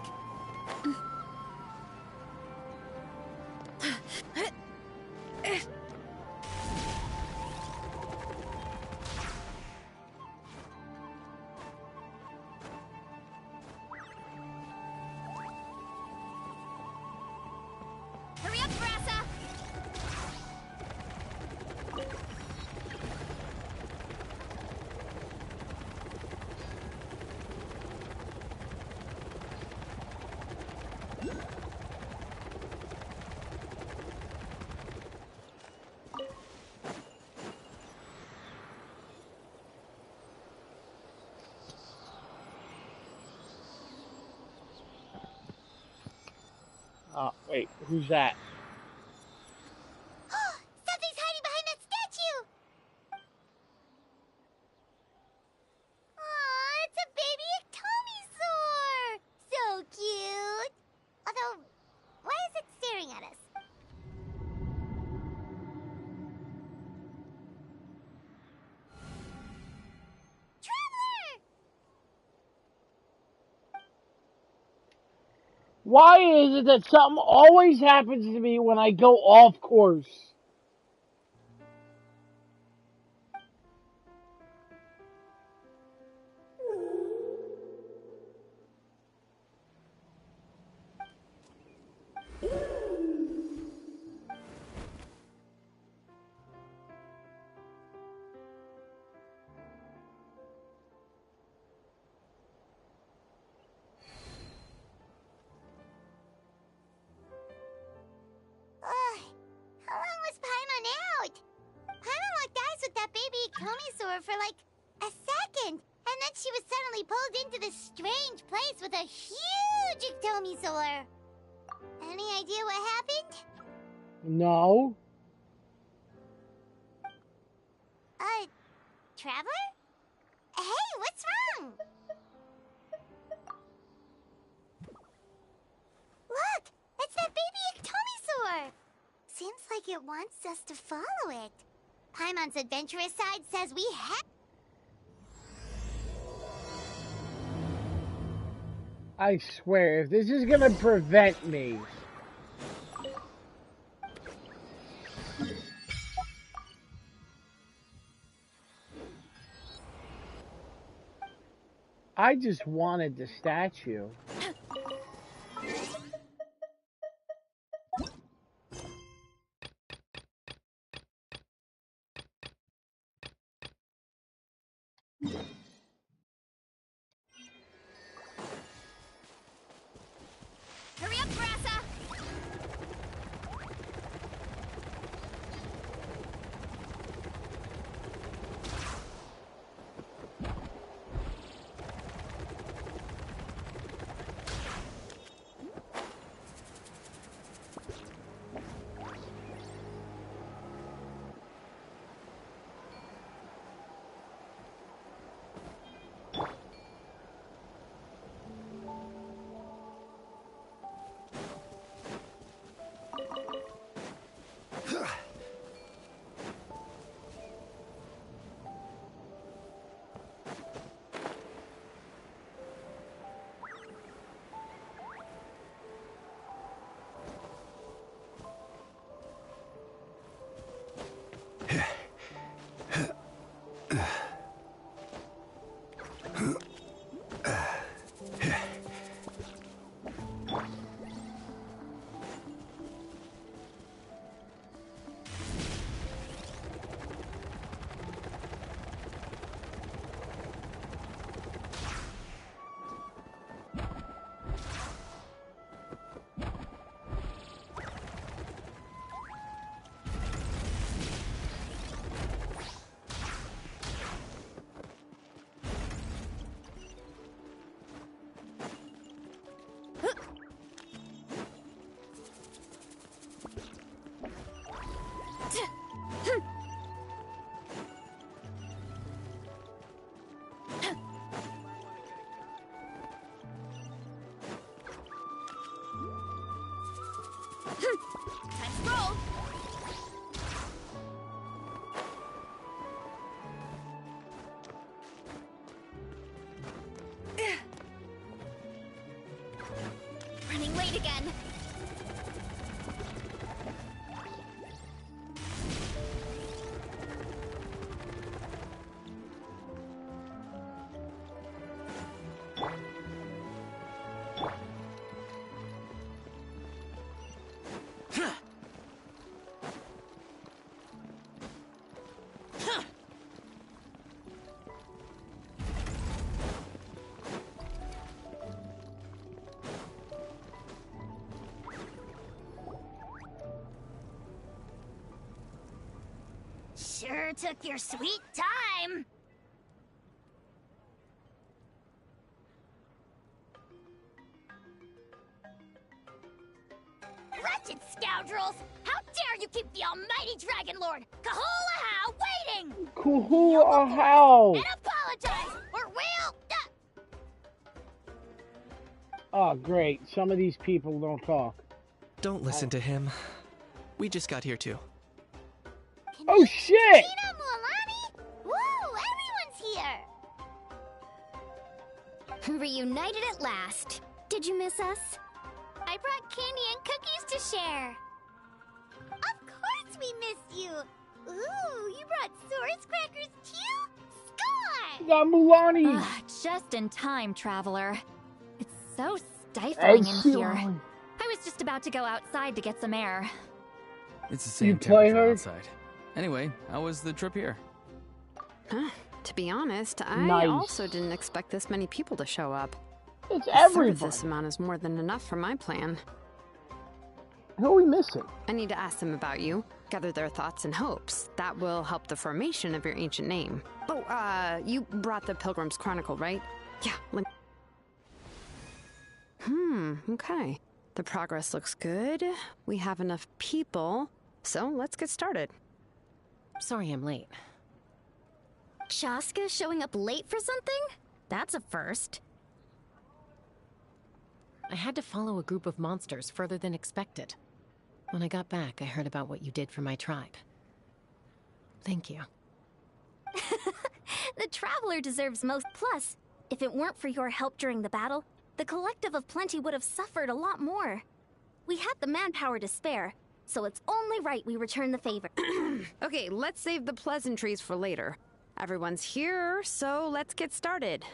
Speaker 15: Hurry up, Brassa!
Speaker 1: Oh, wait, who's that?
Speaker 2: Something's hiding behind that statue! Aw, it's a baby Ectomisaur! So cute!
Speaker 1: Why is it that something always happens to me when I go off course?
Speaker 2: How long was Paimon out? Paimon locked eyes with that baby Komisaur for like a second, and then she was suddenly pulled into this strange place with a huge Ectomisaur. Any idea what happened?
Speaker 1: No.
Speaker 2: Traveler? Hey, what's wrong? Look, it's that baby Ectomisaur. Seems like it wants us to follow it. Paimon's adventurous side says we have.
Speaker 1: I swear, if this is gonna prevent me. I just wanted the statue.
Speaker 15: Hurry up, Grassa! Time to roll! Running late again. Sure took your sweet time. Wretched scoundrels! How dare you keep the almighty Dragon Lord, Kahula waiting!
Speaker 1: Kahula!
Speaker 2: And apologize, or we'll...
Speaker 1: Oh, great. Some of these people don't talk.
Speaker 16: Don't listen to him. We just got here too.
Speaker 1: Oh, shit!
Speaker 2: Tina, Mualani? Woo, everyone's here!
Speaker 15: Reunited at last. Did you miss us? I brought candy and cookies to share.
Speaker 2: Of course we missed you. Ooh, you brought Source crackers too? Score!
Speaker 1: Got Mulani.
Speaker 13: Just in time, Traveler. It's so stifling in here. I was just about to go outside to get some air.
Speaker 14: It's the same temperature outside. Anyway, how was the trip here?
Speaker 21: Huh. To be honest, I also didn't expect this many people to show up.
Speaker 1: It's everybody.
Speaker 21: This amount is more than enough for my plan.
Speaker 1: Who are we missing?
Speaker 21: I need to ask them about you, gather their thoughts and hopes. That will help the formation of your ancient name. Oh, you brought the Pilgrim's Chronicle, right? Yeah. Okay. The progress looks good. We have enough people, so let's get started.
Speaker 3: Sorry I'm late.
Speaker 15: Chaska showing up late for something? That's a first.
Speaker 3: I had to follow a group of monsters further than expected. When I got back, I heard about what you did for my tribe. Thank you.
Speaker 15: The Traveler deserves most. Plus, if it weren't for your help during the battle, the Collective of Plenty would have suffered a lot more. We had the manpower to spare, so it's only right we return the favor.
Speaker 21: Okay, let's save the pleasantries for later. Everyone's here, so let's get started.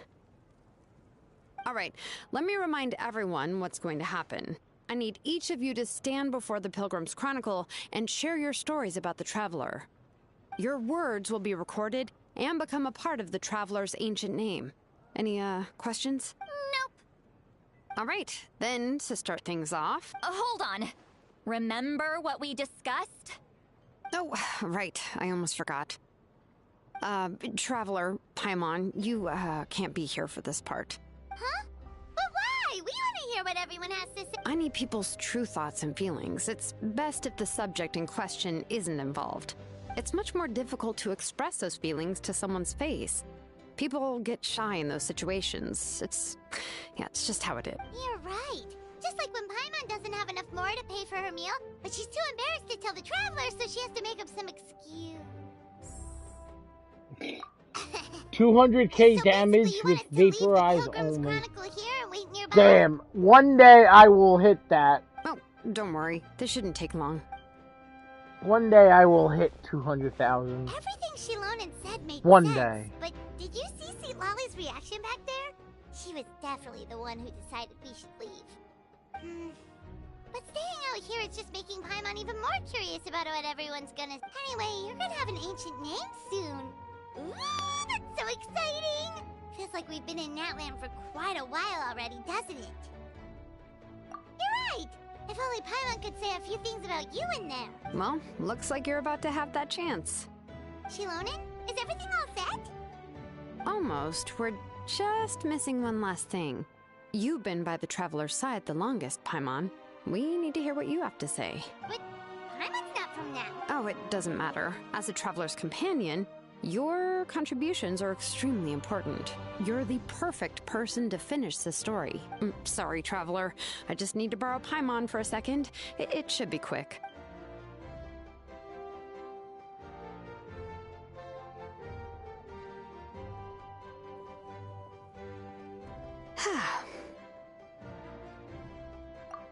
Speaker 21: All right, let me remind everyone what's going to happen. I need each of you to stand before the Pilgrim's Chronicle and share your stories about the Traveler. Your words will be recorded and become a part of the Traveler's ancient name. Any, questions?
Speaker 15: Nope.
Speaker 21: All right, then, to start things off...
Speaker 15: Hold on. Remember what we discussed?
Speaker 21: Oh, right, I almost forgot. Traveler, Paimon, you, can't be here for this part.
Speaker 2: Huh? But why? We want to hear what everyone has to say.
Speaker 21: I need people's true thoughts and feelings. It's best if the subject in question isn't involved. It's much more difficult to express those feelings to someone's face. People get shy in those situations. It's just how it is.
Speaker 2: You're right. Just like when Paimon doesn't have enough more to pay for her meal, but she's too embarrassed to tell the Traveler, so she has to make up some excuse.
Speaker 1: 200k damage with vaporize only. Damn, one day I will hit that.
Speaker 21: Oh, don't worry. This shouldn't take long.
Speaker 1: One day I will hit 200,000.
Speaker 2: Everything Shilonen said made
Speaker 1: One
Speaker 2: sense.
Speaker 1: day.
Speaker 2: But did you see St. Lolly's reaction back there? She was definitely the one who decided we should leave. But staying out here is just making Paimon even more curious about what everyone's gonna... Anyway, you're gonna have an ancient name soon. Ooh, that's so exciting! Feels like we've been in Natlan for quite a while already, doesn't it? You're right! If only Paimon could say a few things about you in there.
Speaker 21: Well, looks like you're about to have that chance.
Speaker 2: Shilonen, is everything all set?
Speaker 21: Almost. We're just missing one last thing. You've been by the Traveler's side the longest, Paimon. We need to hear what you have to say.
Speaker 2: But Paimon's not from Natlan.
Speaker 21: Oh, it doesn't matter. As a Traveler's companion, your contributions are extremely important. You're the perfect person to finish the story. Sorry, Traveler. I just need to borrow Paimon for a second. It should be quick.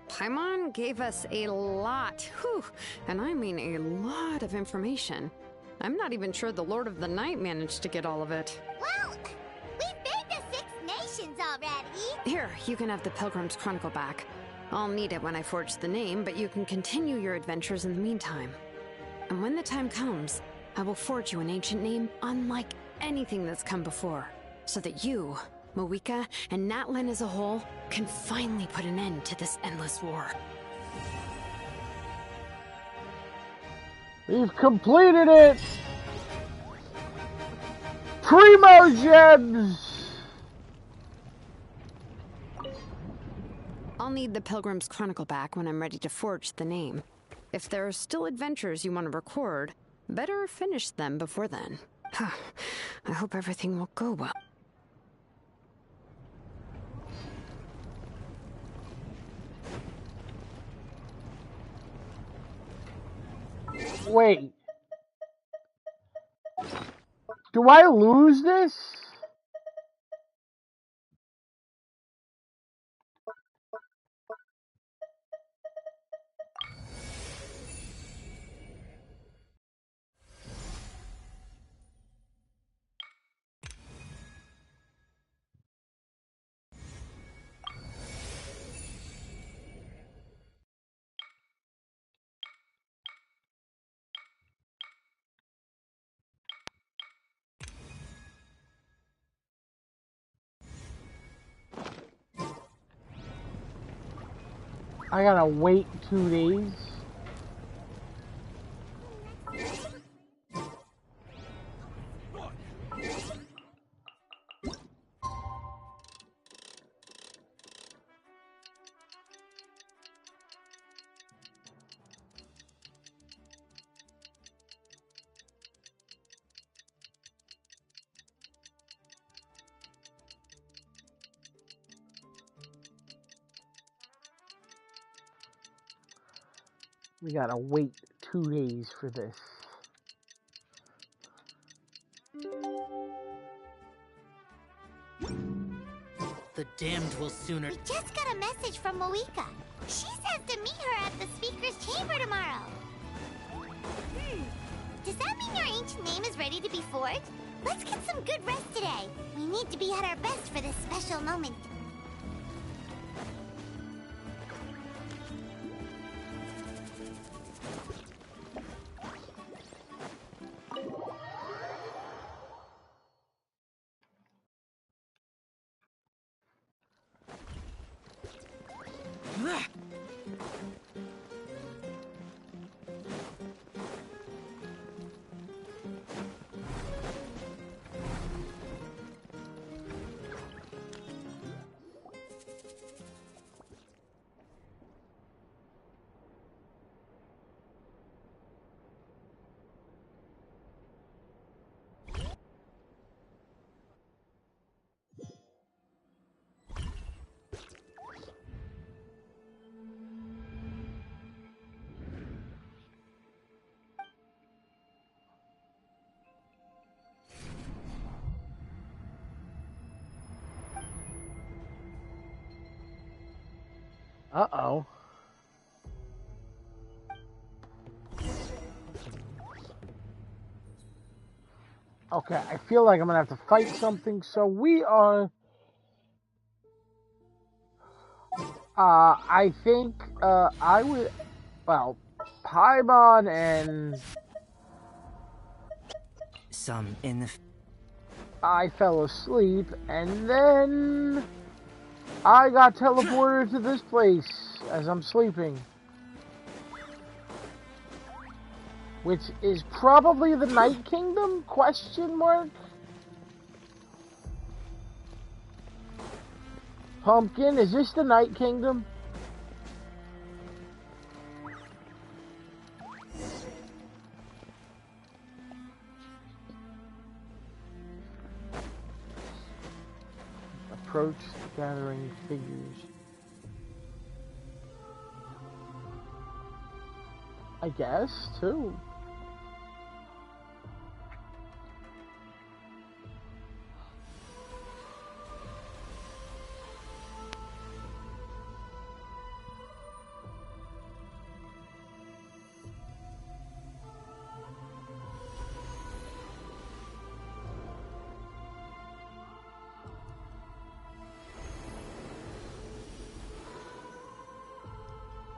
Speaker 21: Paimon gave us a lot, and I mean a lot of information. I'm not even sure the Lord of the Night managed to get all of it.
Speaker 2: Well, we've made the 6 nations already.
Speaker 21: Here, you can have the Pilgrim's Chronicle back. I'll need it when I forge the name, but you can continue your adventures in the meantime. And when the time comes, I will forge you an ancient name unlike anything that's come before, so that you, Mawika, and Natlan as a whole can finally put an end to this endless war.
Speaker 1: We've completed it! Primo Gems!
Speaker 21: I'll need the Pilgrim's Chronicle back when I'm ready to forge the name. If there are still adventures you want to record, better finish them before then. I hope everything will go well.
Speaker 1: Wait. Do I lose this? I gotta wait 2 days. We gotta wait 2 days for this.
Speaker 10: The damned will sooner...
Speaker 2: We just got a message from Moika. She says to meet her at the Speaker's Chamber tomorrow. Does that mean your ancient name is ready to be forged? Let's get some good rest today. We need to be at our best for this special moment. Uh-oh. Okay, I feel like I'm gonna have to fight something, so we are... I think, I would... Well, Paimon and...
Speaker 7: Some in the...
Speaker 1: I fell asleep, and then... I got teleported to this place as I'm sleeping. Which is probably the Night Kingdom? Question mark? Pumpkin, is this the Night Kingdom? Approach gathering figures. I guess, too.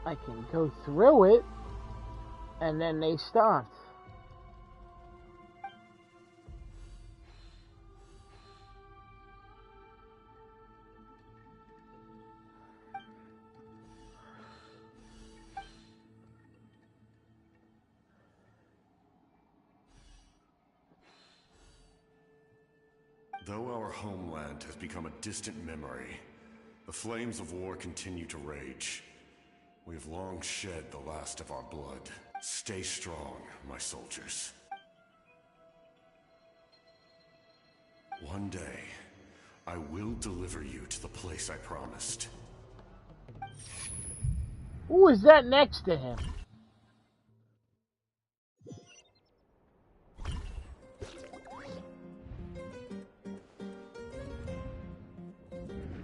Speaker 1: I can go through it, and then they stopped.
Speaker 18: Though our homeland has become a distant memory, the flames of war continue to rage. We have long shed the last of our blood. Stay strong, my soldiers. One day, I will deliver you to the place I promised.
Speaker 1: Who is that next to him?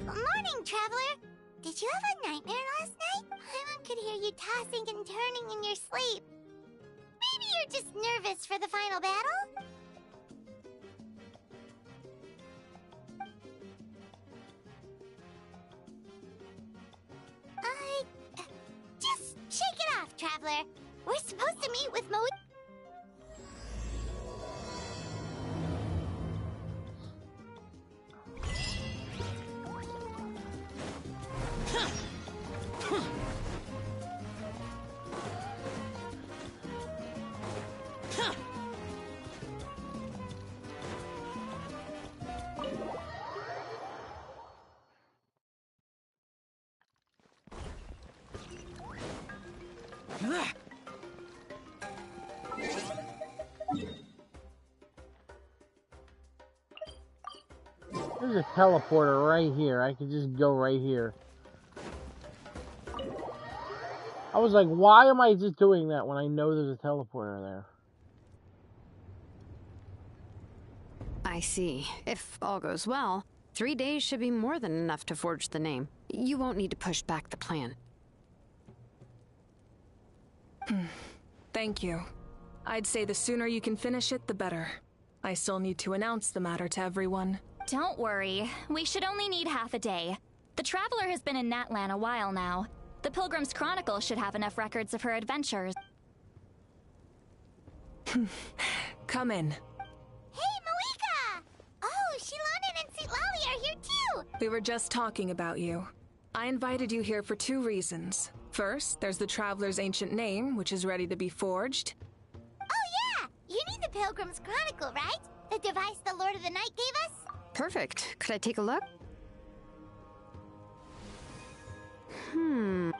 Speaker 2: Morning, Traveler! Did you have a nightmare last night? Paimon could hear you tossing and turning in your sleep. Maybe you're just nervous for the final battle? Just shake it off, Traveler. We're supposed to meet with Moe.
Speaker 1: There's a teleporter right here. I could just go right here. I was like, why am I just doing that when I know there's a teleporter there?
Speaker 21: I see. If all goes well, 3 days should be more than enough to forge the name. You won't need to push back the plan.
Speaker 7: Thank you. I'd say the sooner you can finish it, the better. I still need to announce the matter to everyone.
Speaker 15: Don't worry. We should only need half a day. The Traveler has been in Natlan a while now. The Pilgrim's Chronicle should have enough records of her adventures.
Speaker 7: Come in.
Speaker 2: Hey, Malika! Oh, Shilonen and St. Lolly are here too!
Speaker 7: We were just talking about you. I invited you here for 2 reasons. First, there's the Traveler's ancient name, which is ready to be forged.
Speaker 2: Oh yeah! You need the Pilgrim's Chronicle, right? The device the Lord of the Night gave us?
Speaker 21: Perfect. Could I take a look?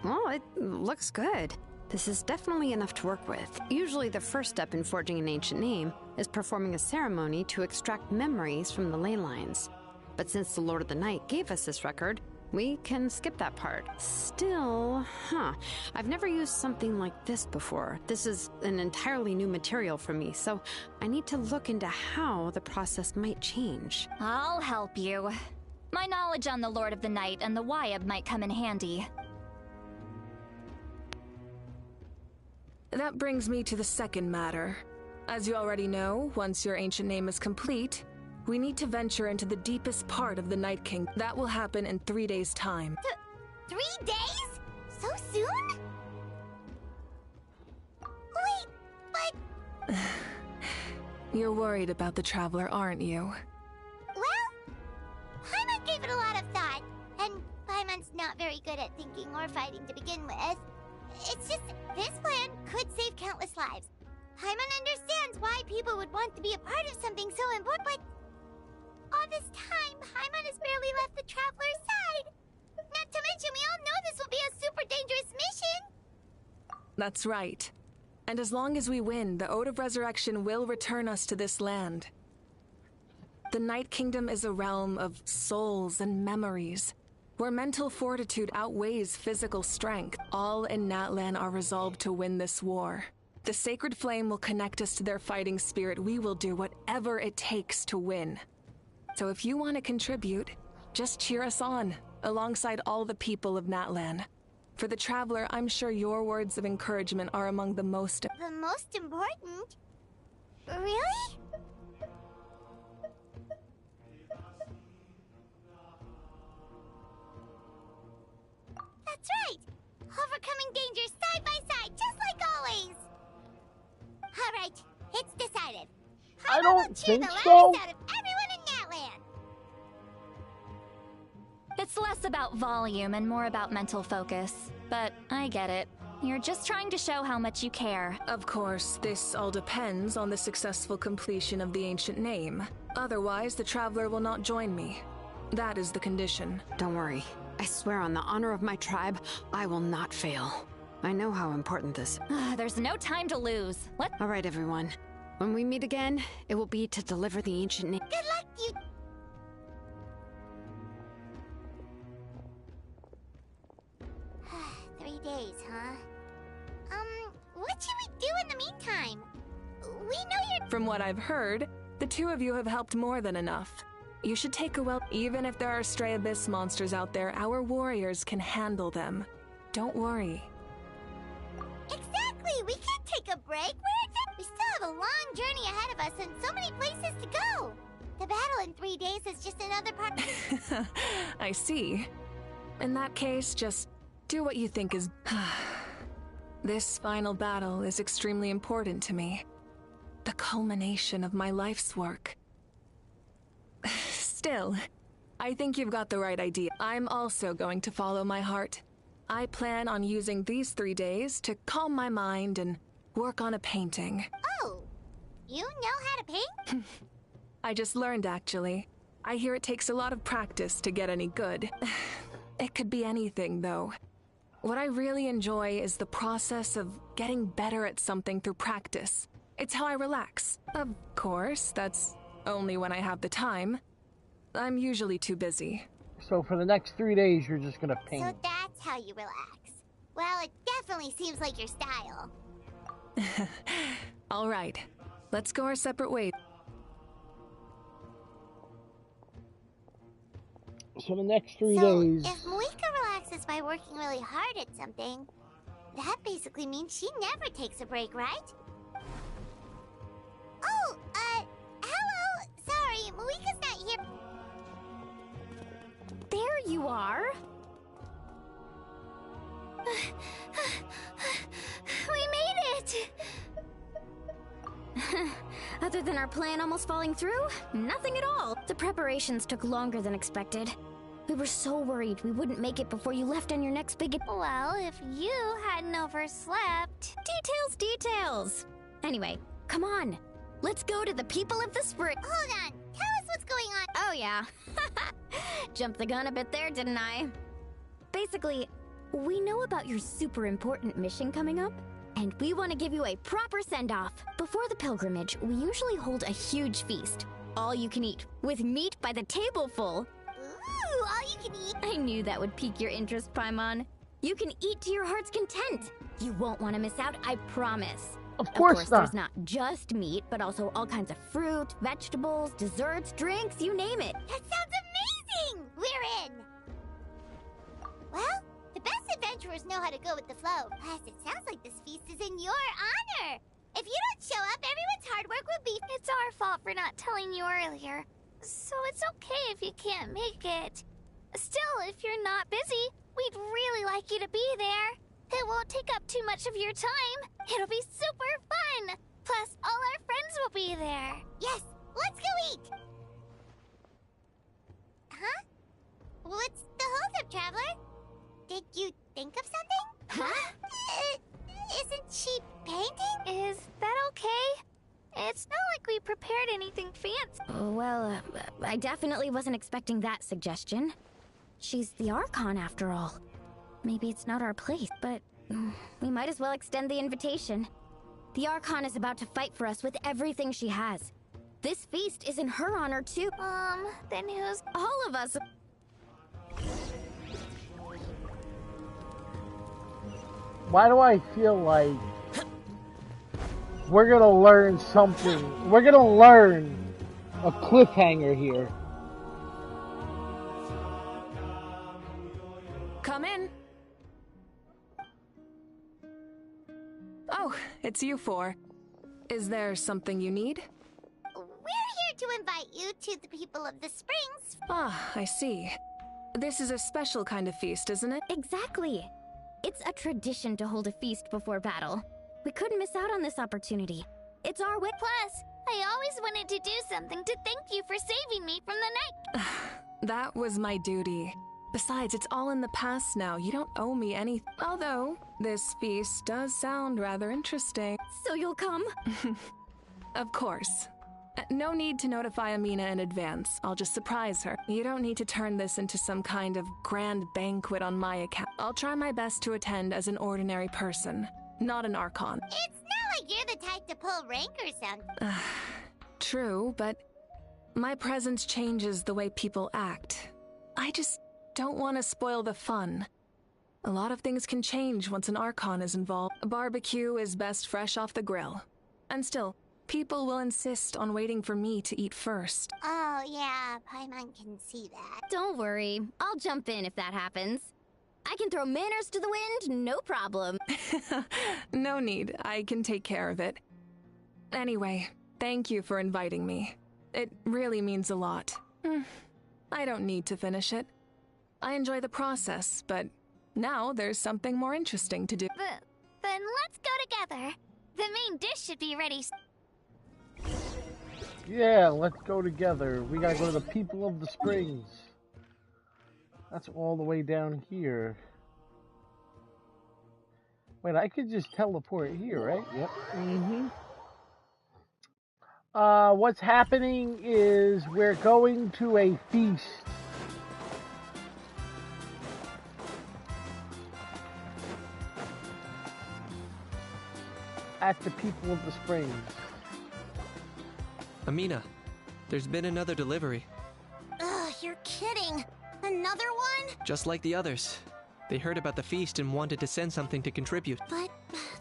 Speaker 21: Well, it looks good. This is definitely enough to work with. Usually the first step in forging an ancient name is performing a ceremony to extract memories from the ley lines. But since the Lord of the Night gave us this record, we can skip that part. Still, I've never used something like this before. This is an entirely new material for me, so I need to look into how the process might change.
Speaker 15: I'll help you. My knowledge on the Lord of the Night and the Wyab might come in handy.
Speaker 7: That brings me to the second matter. As you already know, once your ancient name is complete, we need to venture into the deepest part of the Night King. That will happen in 3 days' time.
Speaker 2: 3 days? So soon? Wait, but...
Speaker 7: You're worried about the Traveler, aren't you?
Speaker 2: Well, Paimon gave it a lot of thought, and Paimon's not very good at thinking or fighting to begin with. It's just, this plan could save countless lives. Paimon understands why people would want to be a part of something so important, but all this time, Paimon has barely left the Traveler's side. Not to mention, we all know this will be a super dangerous mission.
Speaker 7: That's right. And as long as we win, the Ode of Resurrection will return us to this land. The Night Kingdom is a realm of souls and memories, where mental fortitude outweighs physical strength. All in Natlan are resolved to win this war. The Sacred Flame will connect us to their fighting spirit. We will do whatever it takes to win. So if you want to contribute, just cheer us on, alongside all the people of Natlan. For the Traveler, I'm sure your words of encouragement are among the most...
Speaker 2: The most important? Really? That's right! Overcoming dangers side by side, just like always! Alright, it's decided.
Speaker 1: I don't think
Speaker 2: the
Speaker 1: so.
Speaker 2: loudest out of everyone in Natlan!
Speaker 15: It's less about volume and more about mental focus. But I get it. You're just trying to show how much you care.
Speaker 7: Of course, this all depends on the successful completion of the ancient name. Otherwise, the Traveler will not join me. That is the condition.
Speaker 21: Don't worry. I swear on the honor of my tribe, I will not fail. I know how important this is.
Speaker 15: There's no time to lose.
Speaker 21: All right, everyone. When we meet again, it will be to deliver the ancient name.
Speaker 2: Good luck, you... 3 days, huh? What should we do in the meantime? We know you're...
Speaker 7: From what I've heard, the 2 of you have helped more than enough. You should take a well... Even if there are stray abyss monsters out there, our warriors can handle them. Don't worry.
Speaker 2: Exactly! We can't take a break! We still have a long journey ahead of us and so many places to go! The battle in 3 days is just another part...
Speaker 7: I see. In that case, just do what you think is... This final battle is extremely important to me. The culmination of my life's work. Still, I think you've got the right idea. I'm also going to follow my heart. I plan on using these 3 days to calm my mind and work on a painting.
Speaker 2: Oh, you know how to paint?
Speaker 7: I just learned, actually. I hear it takes a lot of practice to get any good. It could be anything, though. What I really enjoy is the process of getting better at something through practice. It's how I relax. Of course, that's only when I have the time. I'm usually too busy.
Speaker 1: So for the next 3 days, you're just gonna paint.
Speaker 2: So that's how you relax. Well, it definitely seems like your style.
Speaker 7: All right, let's go our separate ways.
Speaker 1: So the next 3 days...
Speaker 2: if Moika relaxes by working really hard at something, that basically means she never takes a break, right? Oh, hello! Sorry, Moika's not here.
Speaker 15: There you are! We made it! Other than our plan almost falling through, nothing at all. The preparations took longer than expected. We were so worried we wouldn't make it before you left on your next big...
Speaker 2: Well, if you hadn't overslept...
Speaker 15: Details! Anyway, come on. Let's go to the people of the spring.
Speaker 2: Hold on. Tell us what's going on.
Speaker 15: Oh, yeah. Jumped the gun a bit there, didn't I? Basically, we know about your super important mission coming up, and we want to give you a proper send-off. Before the pilgrimage, we usually hold a huge feast. All you can eat, with meat by the tableful.
Speaker 2: Ooh, all you can eat.
Speaker 15: I knew that would pique your interest, Paimon. You can eat to your heart's content. You won't want to miss out, I promise.
Speaker 1: Of course not.
Speaker 15: There's not just meat, but also all kinds of fruit, vegetables, desserts, drinks, you name it.
Speaker 2: That sounds amazing! We're in! Well, the best adventurers know how to go with the flow. Plus, it sounds like this feast is in your honor. If you don't show up, everyone's hard work will be...
Speaker 11: It's our fault for not telling you earlier. So it's okay if you can't make it. Still, if you're not busy, we'd really like you to be there. It won't take up too much of your time. It'll be super fun. Plus, all our friends will be there.
Speaker 2: Yes, let's go eat. Huh? What's the holdup, Traveler? Did you think of something?
Speaker 11: Huh?
Speaker 2: Isn't she painting?
Speaker 11: Is that okay? It's not like we prepared anything fancy.
Speaker 15: Well, I definitely wasn't expecting that suggestion. She's the Archon, after all. Maybe it's not our place, but we might as well extend the invitation. The Archon is about to fight for us with everything she has. This feast is in her honor, too.
Speaker 11: Then who's...
Speaker 15: All of us.
Speaker 1: Why do I feel like we're gonna learn something? We're gonna learn a cliffhanger here.
Speaker 7: Come in. Oh, it's you four. Is there something you need?
Speaker 2: We're here to invite you to the people of the Springs.
Speaker 7: Ah, I see. This is a special kind of feast, isn't it?
Speaker 15: Exactly. It's a tradition to hold a feast before battle. We couldn't miss out on this opportunity. It's our wit.
Speaker 11: Plus, I always wanted to do something to thank you for saving me from the night.
Speaker 7: That was my duty. Besides, it's all in the past now. You don't owe me anything. Although, this feast does sound rather interesting.
Speaker 15: So you'll come?
Speaker 7: Of course. No need to notify Amina in advance. I'll just surprise her. You don't need to turn this into some kind of grand banquet on my account. I'll try my best to attend as an ordinary person, not an Archon.
Speaker 2: It's not like you're the type to pull rank or something.
Speaker 7: True, but my presence changes the way people act. I just don't want to spoil the fun. A lot of things can change once an Archon is involved. A barbecue is best fresh off the grill. And still, people will insist on waiting for me to eat first.
Speaker 2: Oh, yeah, Paimon can see that.
Speaker 15: Don't worry. I'll jump in if that happens. I can throw manners to the wind, no problem.
Speaker 7: No need. I can take care of it. Anyway, thank you for inviting me. It really means a lot. I don't need to finish it. I enjoy the process, but now there's something more interesting to do.
Speaker 11: Then let's go together. The main dish should be ready.
Speaker 1: Yeah, let's go together. We gotta go to the people of the Springs. That's all the way down here. Wait, I could just teleport here, right? Yep. What's happening is we're going to a feast. at the people of the springs.
Speaker 12: Amina, there's been another delivery.
Speaker 15: Ugh, you're kidding. Another one?
Speaker 12: Just like the others. They heard about the feast and wanted to send something to contribute.
Speaker 15: But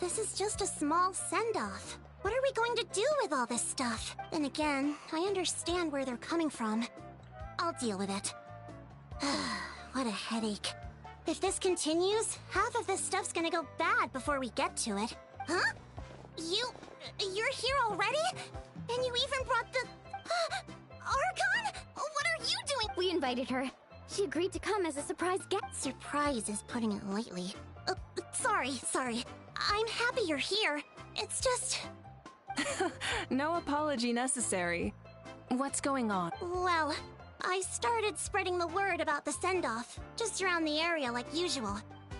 Speaker 15: this is just a small send-off. What are we going to do with all this stuff? Then again, I understand where they're coming from. I'll deal with it. What a headache. If this continues, half of this stuff's gonna go bad before we get to it. Huh? You're here already? And you even brought the... Archon? What are you doing?
Speaker 2: We invited her. She agreed to come as a surprise guest.
Speaker 15: Surprise is putting it lightly. Sorry. I'm happy you're here. It's just...
Speaker 7: No apology necessary. What's going on?
Speaker 15: Well, I started spreading the word about the send-off, just around the area like usual.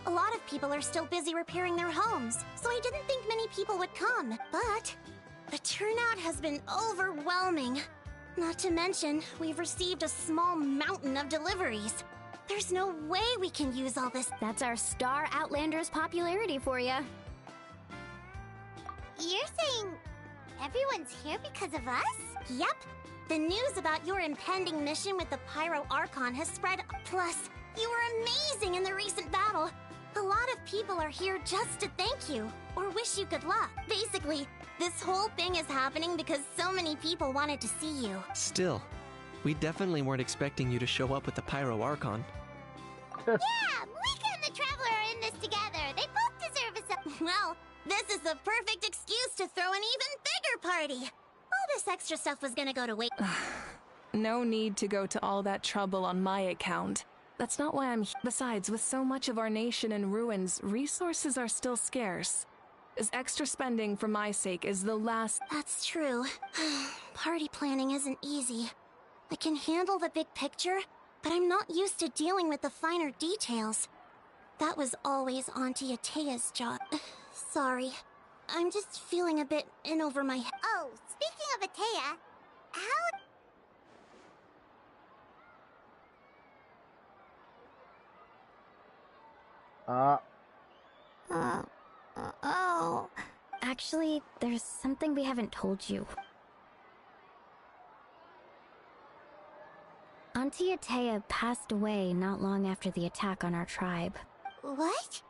Speaker 15: A lot of people are still busy repairing their homes, so I didn't think many people would come. But the turnout has been overwhelming. Not to mention, we've received a small mountain of deliveries. There's no way we can use all this.
Speaker 2: That's our Star Outlander's popularity for you. You're saying everyone's here because of us?
Speaker 15: Yep. The news about your impending mission with the Pyro Archon has spread. Plus, you were amazing in the recent battle. A lot of people are here just to thank you, or wish you good luck. Basically, this whole thing is happening because so many people wanted to see you.
Speaker 12: Still, we definitely weren't expecting you to show up with the Pyro Archon.
Speaker 2: Yeah, Malika and the Traveler are in this together. They both deserve a...
Speaker 15: Well, this is the perfect excuse to throw an even bigger party. All this extra stuff was gonna go to waste.
Speaker 7: No need to go to all that trouble on my account. That's not why I'm here. Besides, with so much of our nation in ruins, resources are still scarce. This extra spending for my sake is the last...
Speaker 15: That's true. Party planning isn't easy. I can handle the big picture, but I'm not used to dealing with the finer details. That was always Auntie Atea's job. Sorry. I'm just feeling a bit in over my head.
Speaker 2: Oh, speaking of Atea,
Speaker 15: Oh.
Speaker 2: Actually, there's something we haven't told you. Auntie Atea passed away not long after the attack on our tribe.
Speaker 15: What?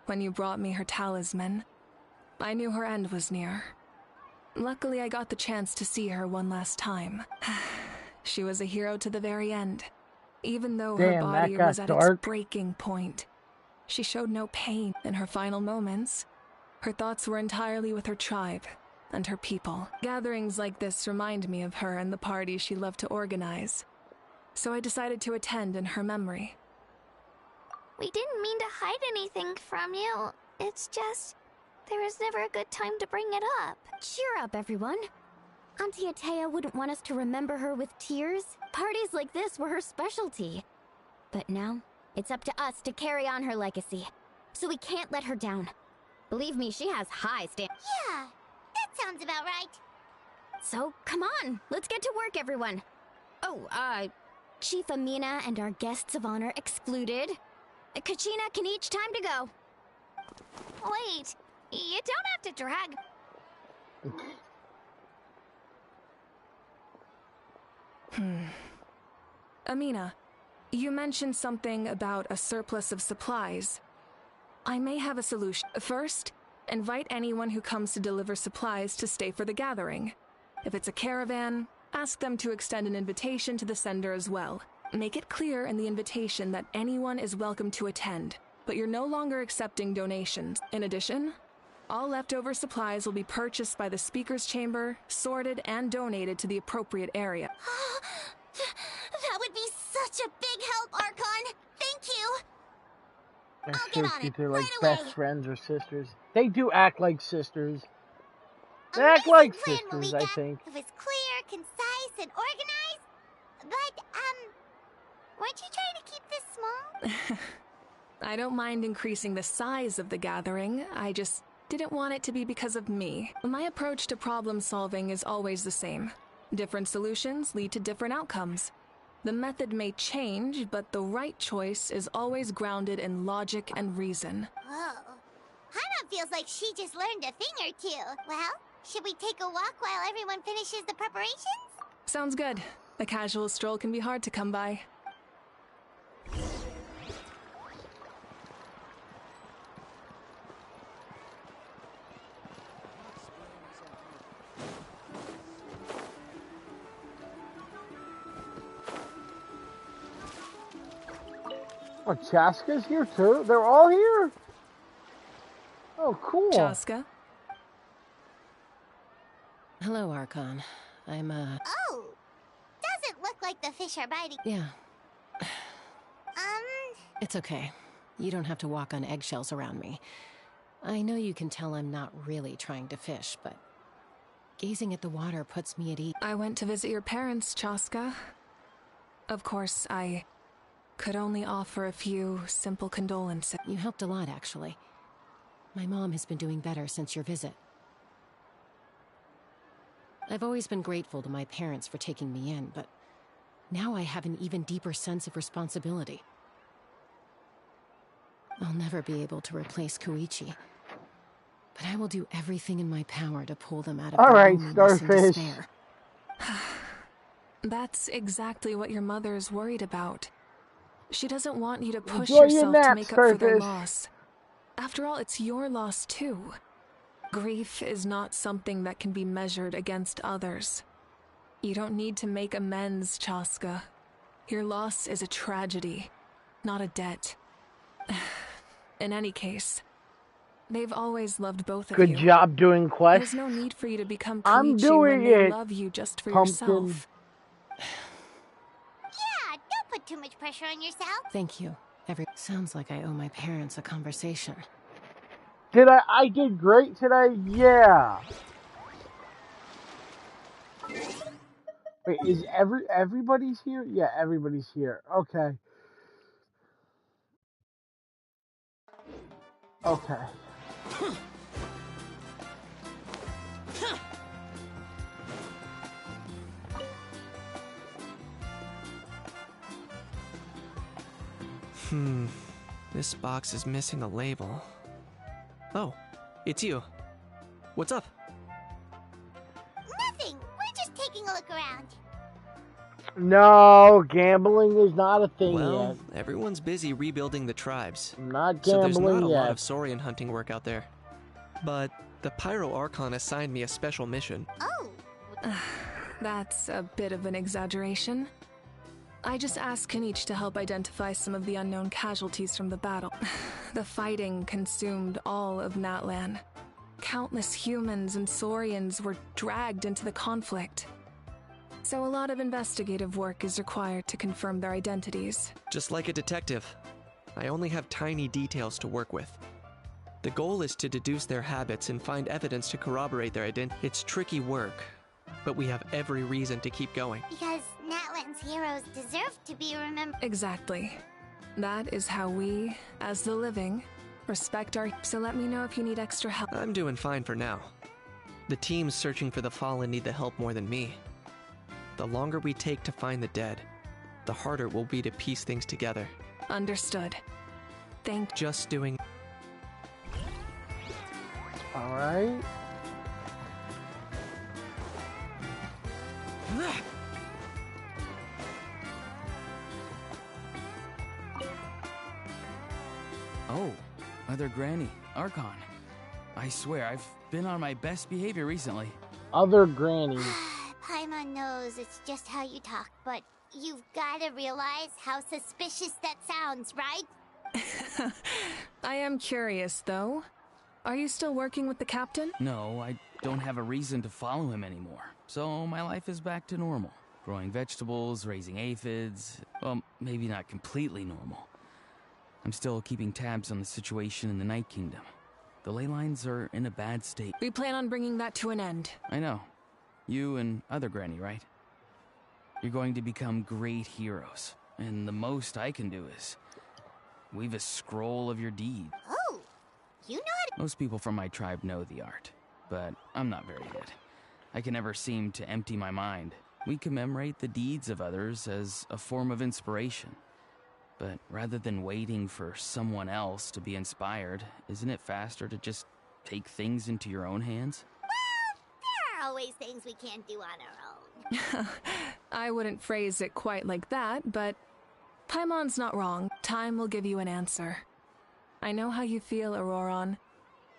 Speaker 7: When you brought me her talisman, I knew her end was near. Luckily, I got the chance to see her one last time. She was a hero to the very end. Even though her body was at its breaking point, she showed no pain in her final moments. Her thoughts were entirely with her tribe and her people. Gatherings like this remind me of her and the parties she loved to organize. So I decided to attend in her memory.
Speaker 11: We didn't mean to hide anything from you. It's just, there was never a good time to bring it up.
Speaker 2: Cheer up, everyone. Auntie Atea wouldn't want us to remember her with tears. Parties like this were her specialty. But now, it's up to us to carry on her legacy. So we can't let her down. Believe me, she has high standards.
Speaker 11: Yeah, that sounds about right.
Speaker 2: So, come on, let's get to work, everyone. Oh, Chief Amina and our guests of honor excluded. Kachina can each time to go.
Speaker 11: Wait, you don't have to drag...
Speaker 7: Amina, you mentioned something about a surplus of supplies. I may have a solution. First, invite anyone who comes to deliver supplies to stay for the gathering. If it's a caravan, ask them to extend an invitation to the sender as well. Make it clear in the invitation that anyone is welcome to attend, but you're no longer accepting donations. In addition, all leftover supplies will be purchased by the speaker's chamber, sorted, and donated to the appropriate area.
Speaker 15: That would be such a big help, Archon! Thank you!
Speaker 1: I'll get on it they're like best friends or sisters. They do act like sisters. They act like sisters, Malika. I think.
Speaker 2: It was clear, concise, and organized. But, weren't you trying to keep this small?
Speaker 7: I don't mind increasing the size of the gathering. I just didn't want it to be because of me. My approach to problem solving is always the same. Different solutions lead to different outcomes. The method may change, but the right choice is always grounded in logic and reason.
Speaker 15: Oh.
Speaker 2: Paimon feels like she just learned a thing or two. Well, should we take a walk while everyone finishes the preparations?
Speaker 7: Sounds good. A casual stroll can be hard to come by.
Speaker 1: Oh, Chaska's here too? They're all here? Oh, cool.
Speaker 7: Chaska?
Speaker 3: Hello, Archon. I'm,
Speaker 2: Oh! Doesn't look like the fish are biting.
Speaker 3: Yeah. It's okay. You don't have to walk on eggshells around me. I know you can tell I'm not really trying to fish, but gazing at the water puts me at ease.
Speaker 7: I went to visit your parents, Chaska. Of course, I could only offer a few simple condolences.
Speaker 3: You helped a lot, actually. My mom has been doing better since your visit. I've always been grateful to my parents for taking me in, but now I have an even deeper sense of responsibility. I'll never be able to replace Koichi, but I will do everything in my power to pull them out of their loneliness and despair.
Speaker 7: That's exactly what your mother is worried about. She doesn't want you to push
Speaker 1: Enjoy your
Speaker 7: yourself
Speaker 1: nap,
Speaker 7: to make up for their
Speaker 1: Starfish.
Speaker 7: loss. After all, it's your loss too. Grief is not something that can be measured against others. You don't need to make amends, Chaska. Your loss is a tragedy, not a debt. In any case, they've always loved both of you.
Speaker 1: Good job doing quests.
Speaker 7: There's no need for you to become
Speaker 1: I'm
Speaker 7: Koichi
Speaker 1: doing
Speaker 7: when they
Speaker 1: it,
Speaker 7: love you just for
Speaker 1: Pumpkin.
Speaker 7: yourself.
Speaker 2: Yeah, don't put too much pressure on yourself.
Speaker 3: Thank you. Sounds like I owe my parents a conversation.
Speaker 1: Did I did great today? Yeah. Wait, is everybody's here? Yeah, everybody's here. Okay. Okay.
Speaker 12: This box is missing a label. Oh, it's you. What's up?
Speaker 2: Nothing. We're just taking a look around.
Speaker 1: No, gambling is not a thing
Speaker 12: Well,
Speaker 1: yet.
Speaker 12: everyone's busy rebuilding the tribes.
Speaker 1: I'm not
Speaker 12: So there's
Speaker 1: gambling
Speaker 12: not a
Speaker 1: yet.
Speaker 12: lot of Saurian hunting work out there. But the Pyro Archon assigned me a special mission.
Speaker 2: Oh.
Speaker 7: That's a bit of an exaggeration. I just asked Kenichi to help identify some of the unknown casualties from the battle. The fighting consumed all of Natlan. Countless humans and Saurians were dragged into the conflict. So a lot of investigative work is required to confirm their identities.
Speaker 12: Just like a detective, I only have tiny details to work with. The goal is to deduce their habits and find evidence to corroborate their identity. It's tricky work, but we have every reason to keep going.
Speaker 2: Because Natlan's heroes deserve to be remembered.
Speaker 7: Exactly. That is how we, as the living, respect our... So let me know if you need extra help.
Speaker 12: I'm doing fine for now. The teams searching for the fallen need the help more than me. The longer we take to find the dead, the harder it will be to piece things together.
Speaker 7: Understood.
Speaker 12: Just doing...
Speaker 1: Alright.
Speaker 8: Oh, Other Granny, Archon. I swear, I've been on my best behavior recently.
Speaker 1: Other Granny.
Speaker 2: Paimon knows it's just how you talk, but you've gotta realize how suspicious that sounds, right?
Speaker 7: I am curious, though. Are you still working with the captain?
Speaker 8: No, I don't have a reason to follow him anymore. So my life is back to normal. Growing vegetables, raising aphids. Well, maybe not completely normal. I'm still keeping tabs on the situation in the Night Kingdom. The ley lines are in a bad state.
Speaker 7: We plan on bringing that to an end.
Speaker 8: I know. You and Other Granny, right? You're going to become great heroes. And the most I can do is weave a scroll of your deed.
Speaker 2: Oh, you know how to...
Speaker 8: Most people from my tribe know the art, but I'm not very good. I can never seem to empty my mind. We commemorate the deeds of others as a form of inspiration. But rather than waiting for someone else to be inspired, isn't it faster to just take things into your own hands?
Speaker 2: Well, there are always things we can't do on our own.
Speaker 7: I wouldn't phrase it quite like that, but Paimon's not wrong. Time will give you an answer. I know how you feel, Auroron.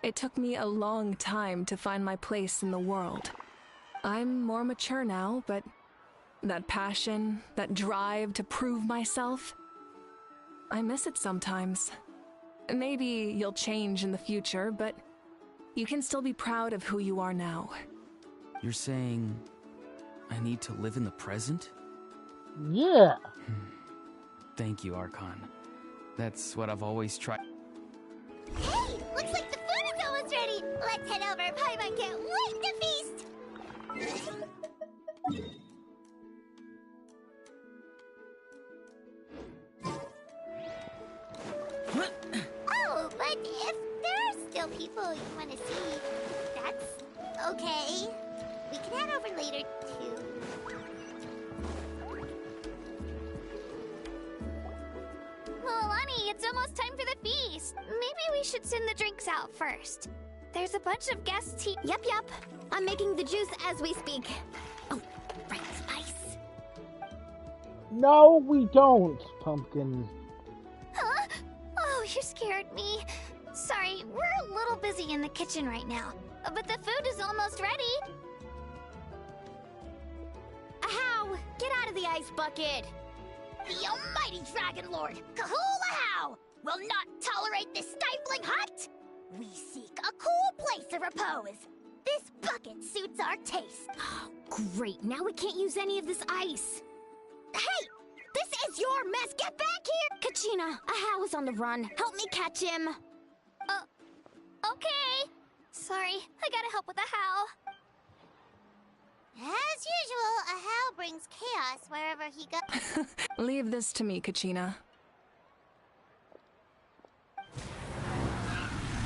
Speaker 7: It took me a long time to find my place in the world. I'm more mature now, but that passion, that drive to prove myself, I miss it sometimes. Maybe you'll change in the future, but you can still be proud of who you are now.
Speaker 8: You're saying I need to live in the present?
Speaker 1: Yeah.
Speaker 8: Thank you, Archon. That's what I've always tried.
Speaker 2: Hey, looks like the food is almost ready. Let's head over. Paimon can't wait to feast. Oh, but if there are still people you want to see, that's okay. We can head over later, too.
Speaker 11: Milani, it's almost time for the feast. Maybe we should send the drinks out first. There's a bunch of guests here.
Speaker 15: Yep. I'm making the juice as we speak. Oh, right, spice.
Speaker 1: No, we don't, Pumpkin.
Speaker 11: Huh? Oh, you scared me. Sorry, we're a little busy in the kitchen right now. But the food is almost ready.
Speaker 15: Ahow! Get out of the ice bucket!
Speaker 2: The almighty Dragon Lord, Kahul Ahau, will not tolerate this stifling hut! We seek a cool place of repose. This bucket suits our taste.
Speaker 15: Oh, great, now we can't use any of this ice. Hey! This is your mess! Get back here! Kachina, Ahau is on the run. Help me catch him.
Speaker 11: Okay. Sorry, I gotta help with the how.
Speaker 2: As usual, Ahau brings chaos wherever he goes.
Speaker 7: Leave this to me, Kachina.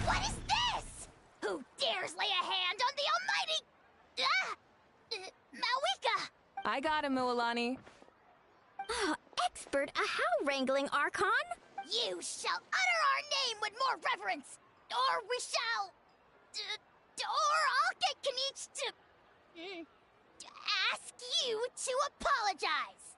Speaker 2: What is this? Who dares lay a hand on the almighty... Mawika!
Speaker 7: I got him, Milani.
Speaker 15: Oh, expert Ahau wrangling, Archon?
Speaker 2: You shall utter our name with more reverence, or we shall... or I'll get Kanich to ask you to apologize.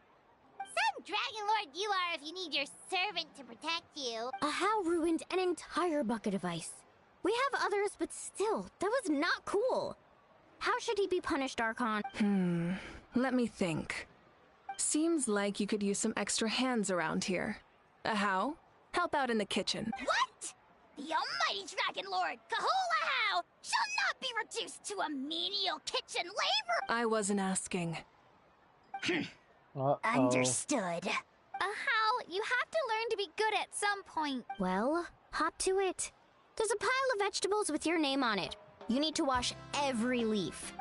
Speaker 2: Some Dragon Lord you are if you need your servant to protect you.
Speaker 15: Ahau ruined an entire bucket of ice. We have others, but still, that was not cool. How should he be punished, Archon?
Speaker 7: Let me think. Seems like you could use some extra hands around here. Ahau, help out in the kitchen.
Speaker 2: What? The almighty Dragon Lord, Kahul Ahau, shall not be reduced to a menial kitchen labor.
Speaker 7: I wasn't asking.
Speaker 2: Understood.
Speaker 11: Ahau, you have to learn to be good at some point.
Speaker 15: Well, hop to it. There's a pile of vegetables with your name on it. You need to wash every leaf.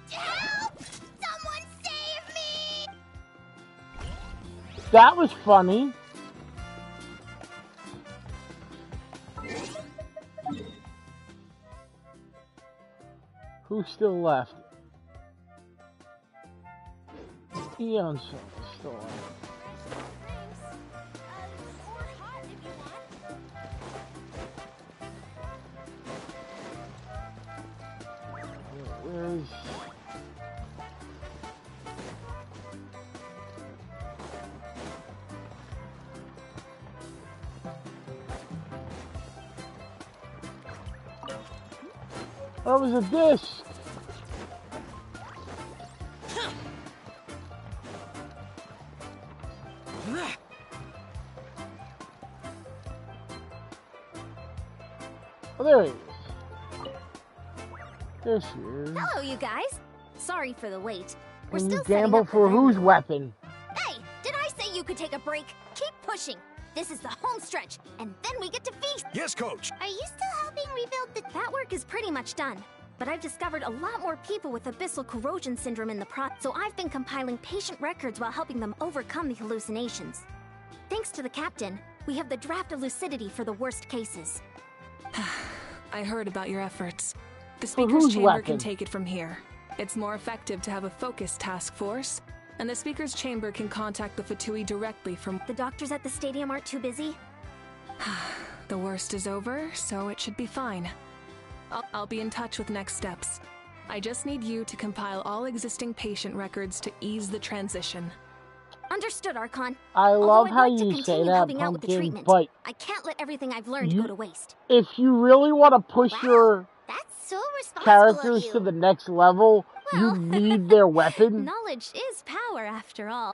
Speaker 2: Help! Someone save me!
Speaker 1: That was funny. Who's still left? Eon's still left. Where's... That was a dish. Oh, there he is. There she is.
Speaker 15: Hello, you guys. Sorry for the wait. We're
Speaker 1: Can you
Speaker 15: still setting
Speaker 1: gamble
Speaker 15: up the
Speaker 1: for
Speaker 15: venue.
Speaker 1: whose weapon?
Speaker 15: Hey, did I say you could take a break? Keep pushing. This is the home stretch, and then we get to feast.
Speaker 4: Yes, Coach.
Speaker 15: Are you still helping rebuild the... That work is pretty much done. But I've discovered a lot more people with abyssal corrosion syndrome in the so I've been compiling patient records while helping them overcome the hallucinations. Thanks to the captain, we have the draft of lucidity for the worst cases.
Speaker 7: I heard about your efforts. The
Speaker 1: For
Speaker 7: speaker's
Speaker 1: whose
Speaker 7: chamber
Speaker 1: weapon?
Speaker 7: can take it from here. It's more effective to have a focused task force, And the speaker's chamber can contact the Fatui directly from...
Speaker 15: The doctors at the stadium aren't too busy?
Speaker 7: The worst is over, so it should be fine. I'll be in touch with next steps. I just need you to compile all existing patient records to ease the transition.
Speaker 15: Understood, Archon.
Speaker 1: I love how
Speaker 15: I'd like
Speaker 1: you
Speaker 15: to
Speaker 1: say
Speaker 15: continue
Speaker 1: that,
Speaker 15: helping out with the
Speaker 1: Pumpkin,
Speaker 15: treatment.
Speaker 1: but
Speaker 15: I can't let everything I've learned go to waste.
Speaker 1: if you really want to push your
Speaker 2: So responsible
Speaker 1: characters
Speaker 2: of you.
Speaker 1: to the next level, you need their weapon.
Speaker 15: Knowledge is power, after all.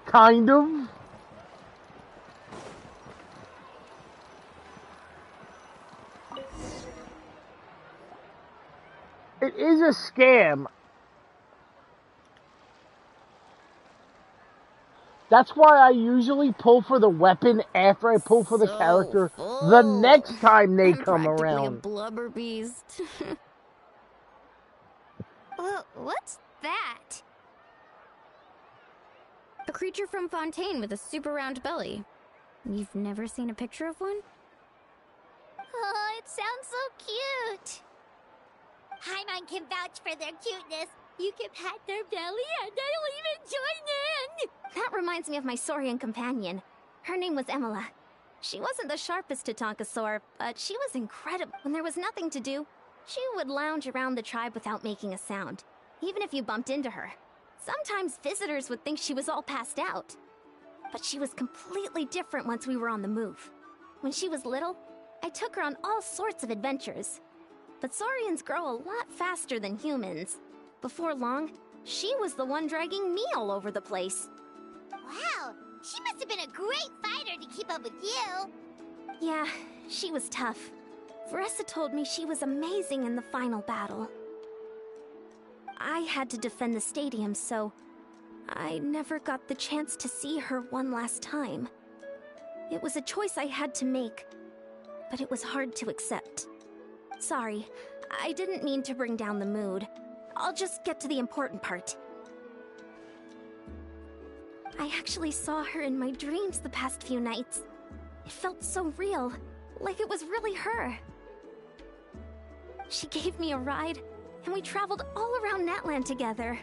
Speaker 1: Kind of. It is a scam. That's why I usually pull for the weapon after I pull for the character the next time they come around.
Speaker 15: A blubber beast.
Speaker 2: What's that?
Speaker 15: A creature from Fontaine with a super round belly. You've never seen a picture of one?
Speaker 2: Oh, it sounds so cute. Paimon can vouch for their cuteness. You can pat their belly and I'll even join in.
Speaker 15: That reminds me of my Saurian companion. Her name was Emila. She wasn't the sharpest Tatankasaur, but she was incredible. When there was nothing to do, she would lounge around the tribe without making a sound, even if you bumped into her. Sometimes visitors would think she was all passed out. But she was completely different once we were on the move. When she was little, I took her on all sorts of adventures. But Saurians grow a lot faster than humans. Before long, she was the one dragging me all over the place.
Speaker 2: Wow, she must have been a great fighter to keep up with you.
Speaker 15: Yeah, she was tough. Veressa told me she was amazing in the final battle. I had to defend the stadium, so I never got the chance to see her one last time. It was a choice I had to make, but it was hard to accept. Sorry, I didn't mean to bring down the mood. I'll just get to the important part. I actually saw her in my dreams the past few nights. It felt so real, like it was really her. She gave me a ride, and we traveled all around Natland together.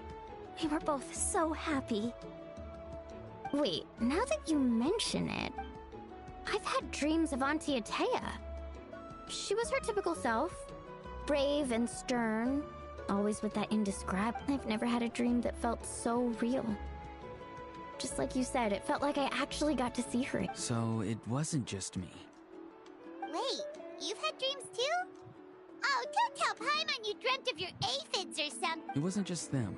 Speaker 15: We were both so happy.
Speaker 2: Wait, now that you mention it, I've had dreams of Auntie Atea. She was her typical self, brave and stern, always with that indescribable. I've never had a dream that felt so real. Just like you said, it felt like I actually got to see her.
Speaker 8: So it wasn't just me.
Speaker 2: Wait, you've had dreams too? Oh, don't tell Paimon you dreamt of your aphids or something.
Speaker 8: It wasn't just them.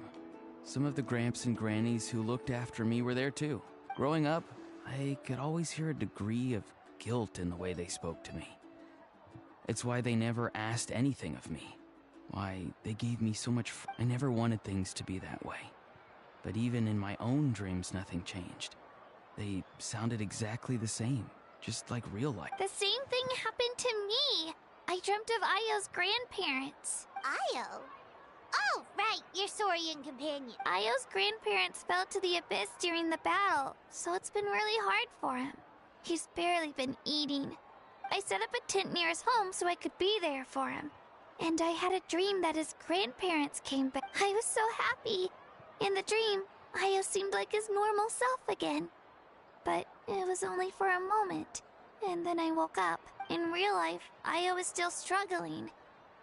Speaker 8: Some of the Gramps and Grannies who looked after me were there too. Growing up, I could always hear a degree of guilt in the way they spoke to me. It's why they never asked anything of me. Why they gave me so much I never wanted things to be that way. But even in my own dreams, nothing changed. They sounded exactly the same, just like real life.
Speaker 11: The same thing happened to me. I dreamt of Io's grandparents.
Speaker 2: Io? Oh, right, your Saurian companion.
Speaker 11: Io's grandparents fell to the abyss during the battle, so it's been really hard for him. He's barely been eating. I set up a tent near his home so I could be there for him. And I had a dream that his grandparents came back. I was so happy. In the dream, Io seemed like his normal self again. But it was only for a moment. And then I woke up. In real life, Io is still struggling.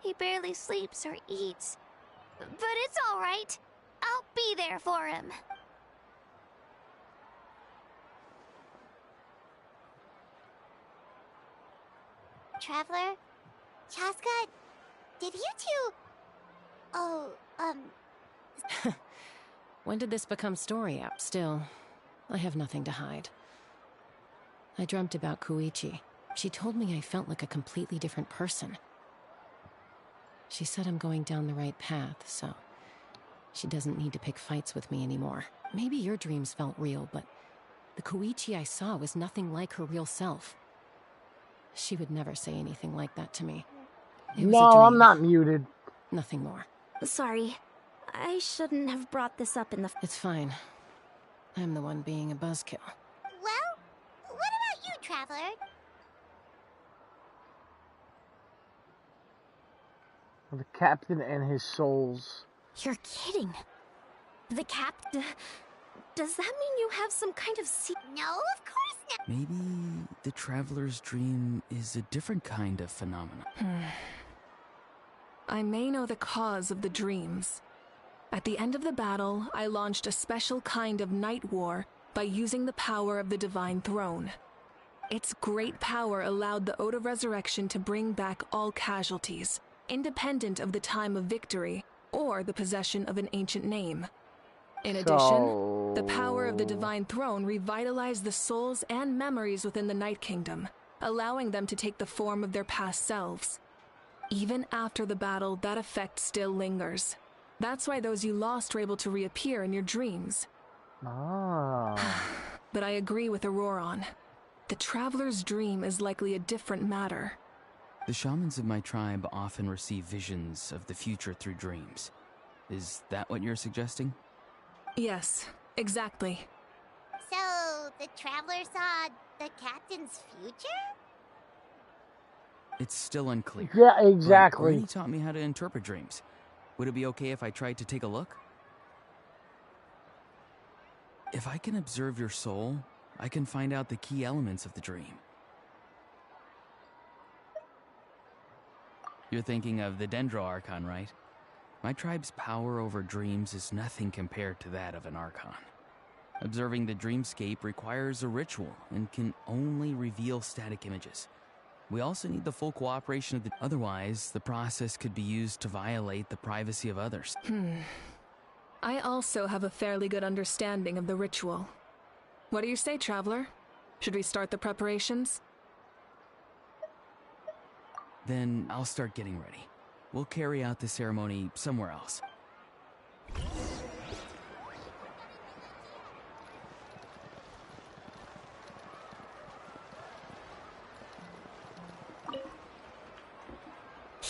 Speaker 11: He barely sleeps or eats. But it's all right. I'll be there for him.
Speaker 2: Traveler? Chaska? Did you two... Oh,
Speaker 3: When did this become story up? Still, I have nothing to hide. I dreamt about Koichi. She told me I felt like a completely different person. She said I'm going down the right path, so she doesn't need to pick fights with me anymore. Maybe your dreams felt real, but the Koichi I saw was nothing like her real self. She would never say anything like that to me. It was a
Speaker 1: No,
Speaker 3: dream.
Speaker 1: I'm not muted.
Speaker 3: Nothing more.
Speaker 15: Sorry. I shouldn't have brought this up in the...
Speaker 3: It's fine. I'm the one being a buzzkill.
Speaker 2: Well, what about you, Traveler?
Speaker 1: The captain and his souls.
Speaker 15: You're kidding. The captain... Does that mean you have some kind of
Speaker 2: No, of course not.
Speaker 8: Maybe the traveler's dream is a different kind of phenomenon.
Speaker 7: I may know the cause of the dreams. At the end of the battle, I launched a special kind of night war by using the power of the Divine Throne. Its great power allowed the Ode of Resurrection to bring back all casualties, independent of the time of victory or the possession of an ancient name. In addition, the power of the Divine Throne revitalized the souls and memories within the Night Kingdom, allowing them to take the form of their past selves. Even after the battle, that effect still lingers. That's why those you lost were able to reappear in your dreams. But I agree with Auroron. The traveler's dream is likely a different matter.
Speaker 8: The shamans of my tribe often receive visions of the future through dreams. Is that what you're suggesting?
Speaker 7: Yes, exactly.
Speaker 2: So, the traveler saw the captain's future?
Speaker 8: It's still unclear.
Speaker 1: Yeah, exactly.
Speaker 8: Granny taught me how to interpret dreams. Would it be okay if I tried to take a look? If I can observe your soul, I can find out the key elements of the dream. You're thinking of the Dendro Archon, right? My tribe's power over dreams is nothing compared to that of an Archon. Observing the dreamscape requires a ritual and can only reveal static images. We also need the full cooperation of the... Otherwise, the process could be used to violate the privacy of others.
Speaker 7: I also have a fairly good understanding of the ritual. What do you say, Traveler? Should we start the preparations?
Speaker 8: Then I'll start getting ready. We'll carry out the ceremony somewhere else.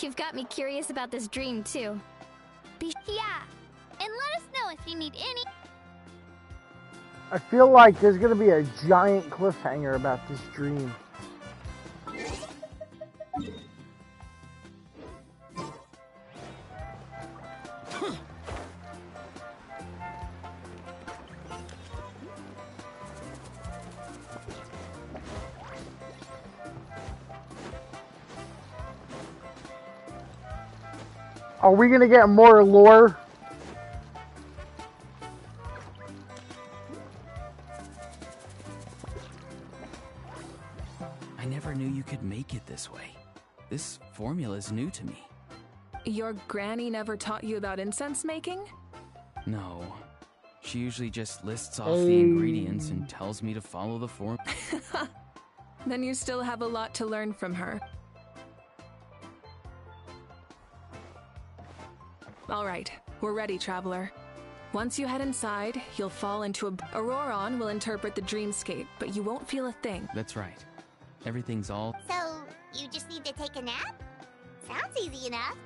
Speaker 15: You've got me curious about this dream, too.
Speaker 11: Yeah, and let us know if you need any...
Speaker 1: I feel like there's gonna be a giant cliffhanger about this dream. Are we gonna get more lore?
Speaker 8: I never knew you could make it this way. This formula is new to me.
Speaker 7: Your granny never taught you about incense making?
Speaker 8: No. She usually just lists off the ingredients and tells me to follow the form.
Speaker 7: Then you still have a lot to learn from her. All right, we're ready, Traveler. Once you head inside, you'll fall into a... Auroron will interpret the dreamscape, but you won't feel a thing.
Speaker 8: That's right. Everything's all...
Speaker 2: So, you just need to take a nap? Sounds easy enough.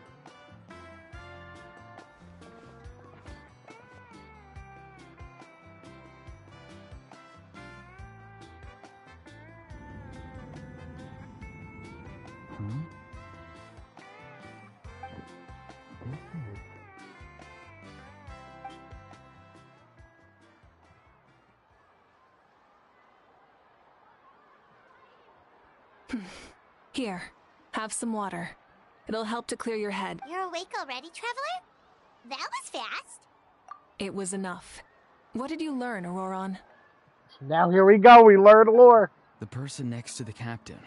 Speaker 7: Here, have some water. It'll help to clear your head.
Speaker 2: You're awake already, Traveler? That was fast.
Speaker 7: It was enough. What did you learn, Auroron?
Speaker 1: Now here we go, we learned lore.
Speaker 8: The person next to the captain.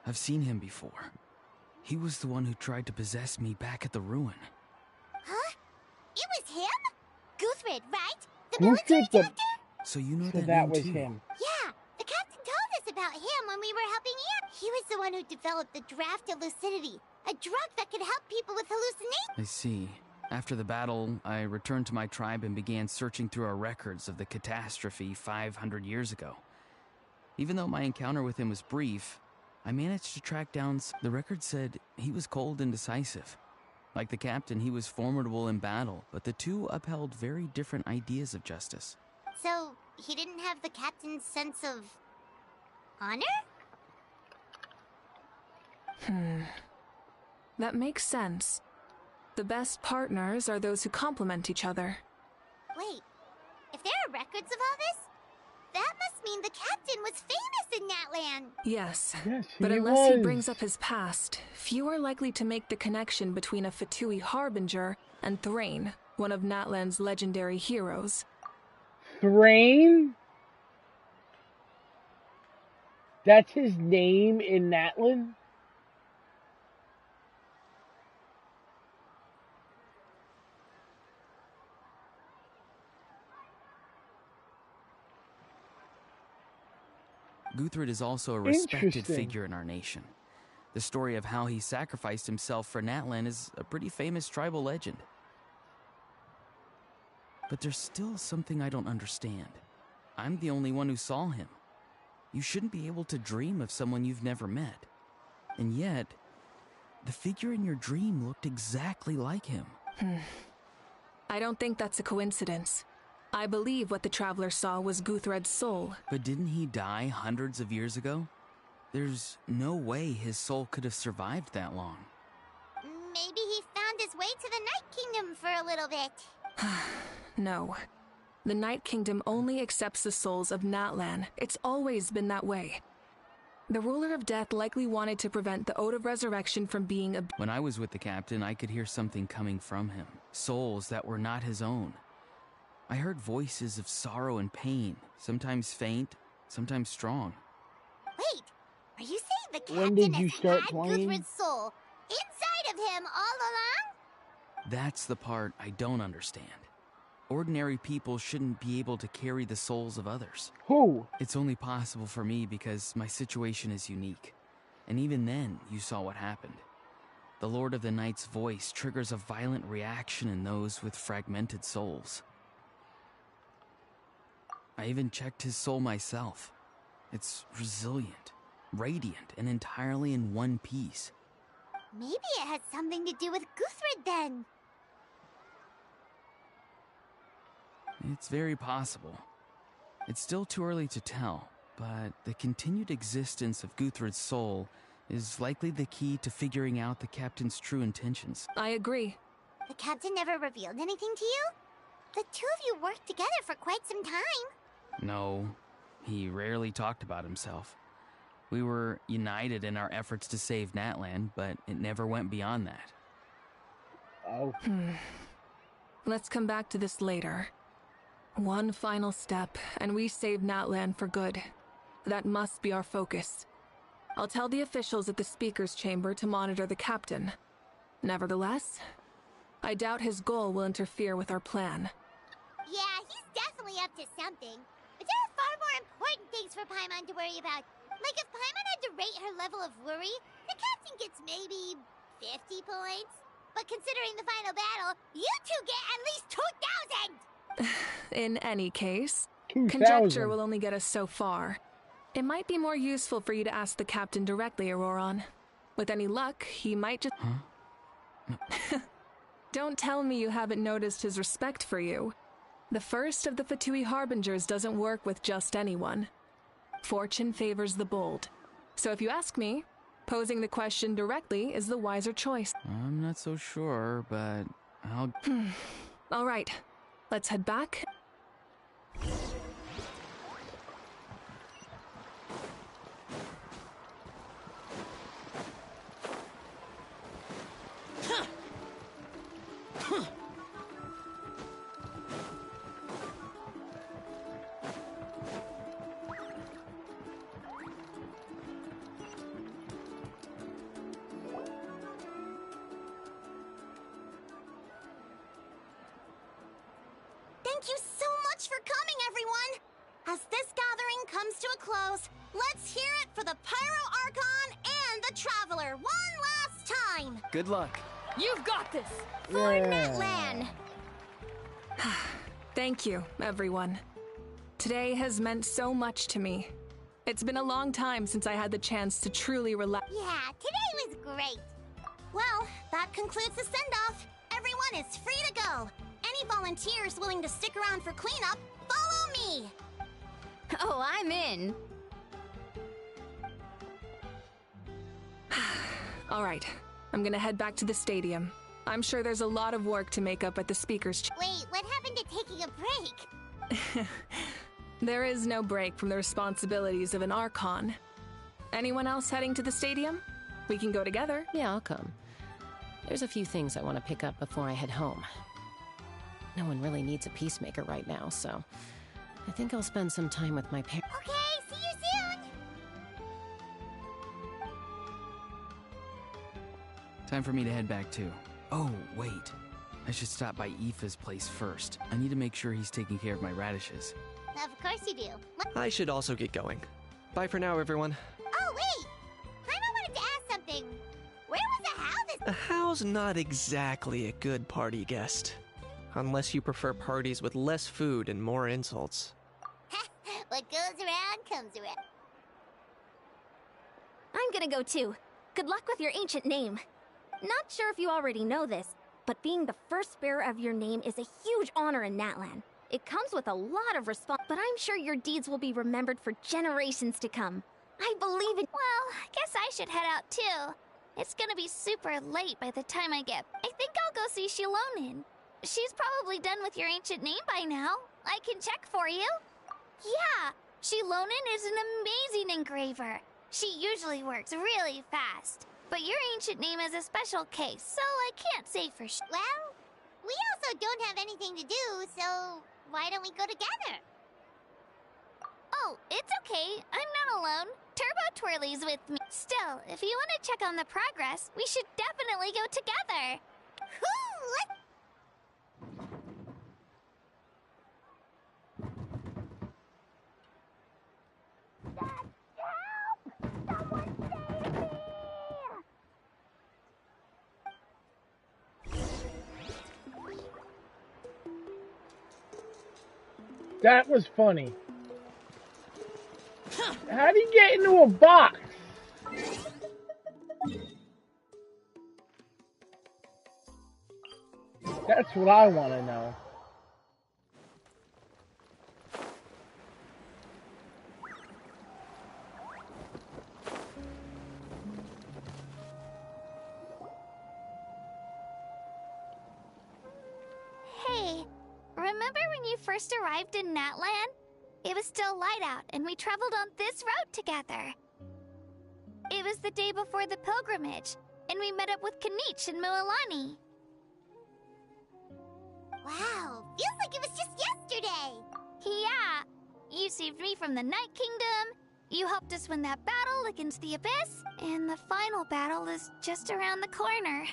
Speaker 8: I've seen him before. He was the one who tried to possess me back at the ruin.
Speaker 2: Huh? It was him? Guthrid, right? The military doctor?
Speaker 8: So you know
Speaker 1: So
Speaker 8: that
Speaker 1: that
Speaker 8: name
Speaker 1: was
Speaker 8: too?
Speaker 1: him.
Speaker 2: Yeah, the captain told us about him when we were helping him. He was the one who developed the draft of lucidity, a drug that could help people with hallucinations.
Speaker 8: I see. After the battle, I returned to my tribe and began searching through our records of the catastrophe 500 years ago. Even though my encounter with him was brief, I managed to track down... The record said he was cold and decisive. Like the captain, he was formidable in battle, but the two upheld very different ideas of justice.
Speaker 2: So, he didn't have the captain's sense of... honor?
Speaker 7: That makes sense. The best partners are those who complement each other.
Speaker 2: Wait, if there are records of all this, that must mean the captain was famous in that land.
Speaker 7: Yes,
Speaker 1: Yes,
Speaker 7: but
Speaker 1: he
Speaker 7: unless he
Speaker 1: was.
Speaker 7: brings up his past, few are likely to make the connection between a Fatui Harbinger and Thrain, one of Natlan's legendary heroes.
Speaker 1: Thrain? That's his name in Natlan?
Speaker 8: Guthred is also a respected
Speaker 1: Interesting.
Speaker 8: figure in our nation. The story of how he sacrificed himself for Natlan is a pretty famous tribal legend. But there's still something I don't understand. I'm the only one who saw him. You shouldn't be able to dream of someone you've never met. And yet, the figure in your dream looked exactly like him.
Speaker 7: I don't think that's a coincidence. I believe what the traveler saw was Guthred's soul.
Speaker 8: But didn't he die hundreds of years ago? There's no way his soul could have survived that long.
Speaker 2: Maybe he found his way to the Night Kingdom for a little bit.
Speaker 7: No. The Night Kingdom only accepts the souls of Natlan. It's always been that way. The ruler of death likely wanted to prevent the Ode of Resurrection from being
Speaker 8: When I was with the captain, I could hear something coming from him. Souls that were not his own. I heard voices of sorrow and pain, sometimes faint, sometimes strong.
Speaker 2: Wait, are you saying the
Speaker 1: When
Speaker 2: captain
Speaker 1: did you
Speaker 2: has
Speaker 1: start
Speaker 2: had
Speaker 1: playing?
Speaker 2: Guthred's soul inside of him all along?
Speaker 8: That's the part I don't understand. Ordinary people shouldn't be able to carry the souls of others.
Speaker 1: Who?
Speaker 8: It's only possible for me because my situation is unique. And even then, you saw what happened. The Lord of the Night's voice triggers a violent reaction in those with fragmented souls. I even checked his soul myself. It's resilient, radiant, and entirely in one piece.
Speaker 2: Maybe it has something to do with Guthred then.
Speaker 8: It's very possible. It's still too early to tell, but the continued existence of Guthred's soul is likely the key to figuring out the captain's true intentions.
Speaker 7: I agree.
Speaker 2: The captain never revealed anything to you? The two of you worked together for quite some time.
Speaker 8: No, he rarely talked about himself. We were united in our efforts to save Natlan, but it never went beyond that.
Speaker 1: Oh.
Speaker 7: Let's come back to this later. One final step, and we save Natlan for good. That must be our focus. I'll tell the officials at the speaker's chamber to monitor the captain. Nevertheless, I doubt his goal will interfere with our plan.
Speaker 2: Yeah, he's definitely up to something. But there are far more important things for Paimon to worry about. Like if Paimon had to rate her level of worry, the captain gets maybe 50 points. But considering the final battle, you two get at least 2,000!
Speaker 7: In any case,
Speaker 1: 2,000.
Speaker 7: conjecture will only get us so far. It might be more useful for you to ask the captain directly, Auroron. With any luck, he might just... Don't tell me you haven't noticed his respect for you. The first of the Fatui Harbingers doesn't work with just anyone. Fortune favors the bold. So if you ask me, posing the question directly is the wiser choice.
Speaker 8: I'm not so sure, but I'll...
Speaker 7: All right, let's head back.
Speaker 15: Thank you so much for coming, everyone! As this gathering comes to a close, let's hear it for the Pyro Archon and the Traveler one last time!
Speaker 16: Good luck.
Speaker 6: You've got this!
Speaker 15: For Natlan!
Speaker 7: Thank you, everyone. Today has meant so much to me. It's been a long time since I had the chance to truly relax.
Speaker 2: Yeah, today was great.
Speaker 15: Well, that concludes the send-off. Everyone is free to go. Any volunteers willing to stick around for cleanup, follow me!
Speaker 11: Oh, I'm in.
Speaker 7: All right, I'm gonna head back to the stadium. I'm sure there's a lot of work to make up at the speaker's
Speaker 2: Wait, what happened to taking a break?
Speaker 7: There is no break from the responsibilities of an Archon. Anyone else heading to the stadium? We can go together.
Speaker 3: Yeah, I'll come. There's a few things I want to pick up before I head home. No one really needs a peacemaker right now, so I think I'll spend some time with my parents.
Speaker 2: Okay, see you soon!
Speaker 8: Time for me to head back too. Oh, wait. I should stop by Aoife's place first. I need to make sure he's taking care of my radishes.
Speaker 2: Of course you do.
Speaker 12: I should also get going. Bye for now, everyone.
Speaker 2: Oh, wait! Paimon wanted to ask something. Where was the How this—
Speaker 12: A How's not exactly a good party guest. Unless you prefer parties with less food and more insults.
Speaker 2: What goes around comes around.
Speaker 15: I'm gonna go too. Good luck with your ancient name. Not sure if you already know this, but being the first bearer of your name is a huge honor in Natlan. It comes with a lot of response, but I'm sure your deeds will be remembered for generations to come. I believe it.
Speaker 11: Well, I guess I should head out too. It's gonna be super late by the time I get. I think I'll go see Shilonin. She's probably done with your ancient name by now. I can check for you. Yeah, Shilonin is an amazing engraver. She usually works really fast. But your ancient name is a special case, so I can't say for sure.
Speaker 2: Well, we also don't have anything to do, so why don't we go together?
Speaker 11: Oh, it's okay. I'm not alone. Turbo Twirly's with me. Still, if you want to check on the progress, we should definitely go together.
Speaker 2: Let's—
Speaker 1: That was funny. How do you get into a box? That's what I want to know.
Speaker 11: Hey, remember when you first arrived in Natlan? It was still light out, and we traveled on this road together. It was the day before the pilgrimage, and we met up with Kanich and Mualani.
Speaker 2: Wow, feels like it was just yesterday.
Speaker 11: Yeah, you saved me from the Night Kingdom, you helped us win that battle against the Abyss, and the final battle is just around the corner.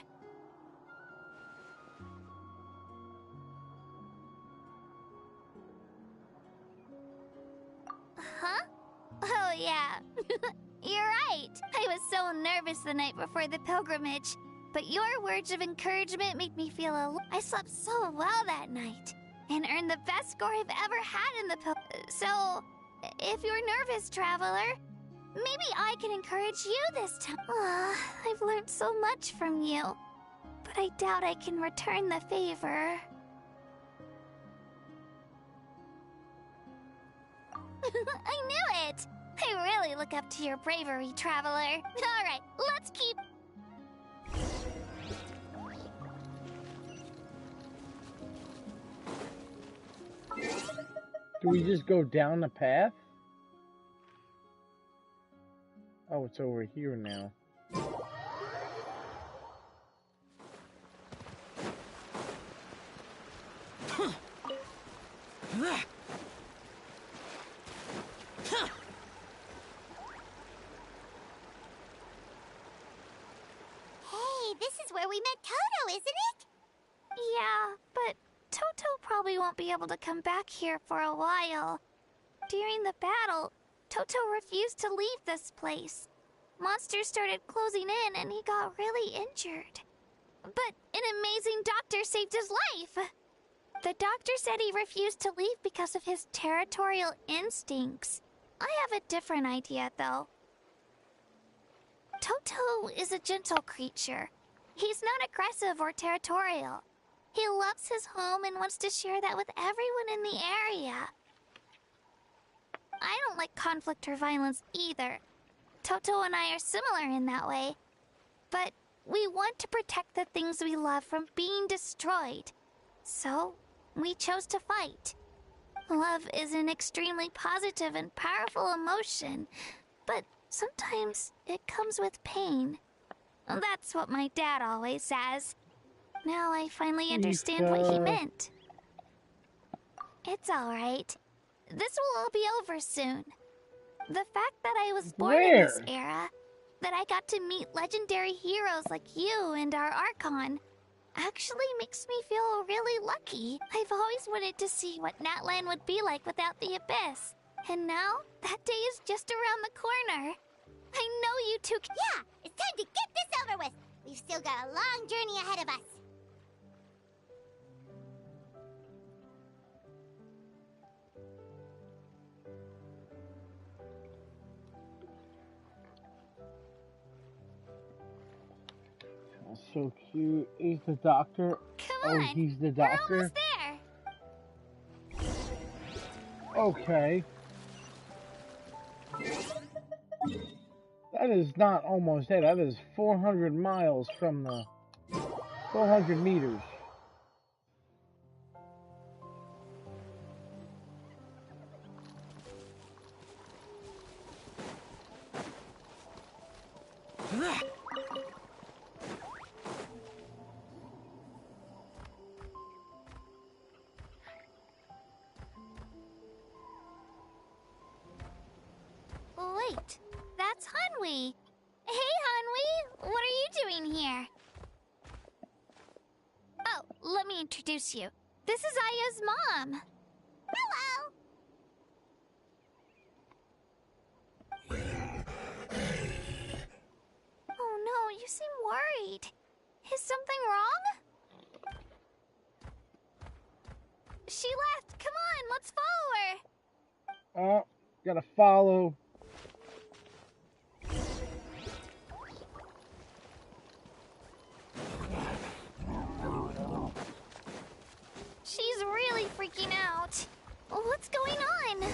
Speaker 11: Huh? Oh, yeah. You're right. I was so nervous the night before the pilgrimage. But your words of encouragement made me feel I slept so well that night. And earned the best score I've ever had in the So, if you're nervous, traveler, maybe I can encourage you this time. I've learned so much from you. But I doubt I can return the favor. I knew it! I really look up to your bravery, traveler. Alright, let's keep...
Speaker 1: Do we just go down the path? Oh, it's over here now.
Speaker 2: Hey, this is where we met Toto, isn't it?
Speaker 11: Yeah, but Toto probably won't be able to come back here for a while. During the battle, Toto refused to leave this place. Monsters started closing in and he got really injured. But an amazing doctor saved his life! The doctor said he refused to leave because of his territorial instincts. I have a different idea, though. Toto is a gentle creature. He's not aggressive or territorial. He loves his home and wants to share that with everyone in the area. I don't like conflict or violence either. Toto and I are similar in that way. But We want to protect the things we love from being destroyed. So, we chose to fight. Love is an extremely positive and powerful emotion, but sometimes it comes with pain. That's what my dad always says. Now I finally understand what he meant. It's alright. This will all be over soon. The fact that I was born in this era, that I got to meet legendary heroes like you and our Archon, actually makes me feel really lucky. I've always wanted to see what Natlan would be like without the Abyss. And now, that day is just around the corner. I know you two can—
Speaker 2: Yeah, it's time to get this over with. We've still got a long journey ahead of us.
Speaker 1: So cute. Is the doctor?
Speaker 11: Come on,
Speaker 1: he's the
Speaker 11: we're
Speaker 1: doctor.
Speaker 11: almost there.
Speaker 1: Okay. That is not almost there. That is 400 miles from the 400 meters.
Speaker 11: Wait, that's Hanwi. Hey, Hanwi, what are you doing here? Oh, let me introduce you. This is Aya's mom.
Speaker 2: Hello.
Speaker 11: Oh no, you seem worried. Is something wrong? She left. Come on, let's follow her.
Speaker 1: Oh, gotta follow.
Speaker 11: She's really freaking out. What's going on?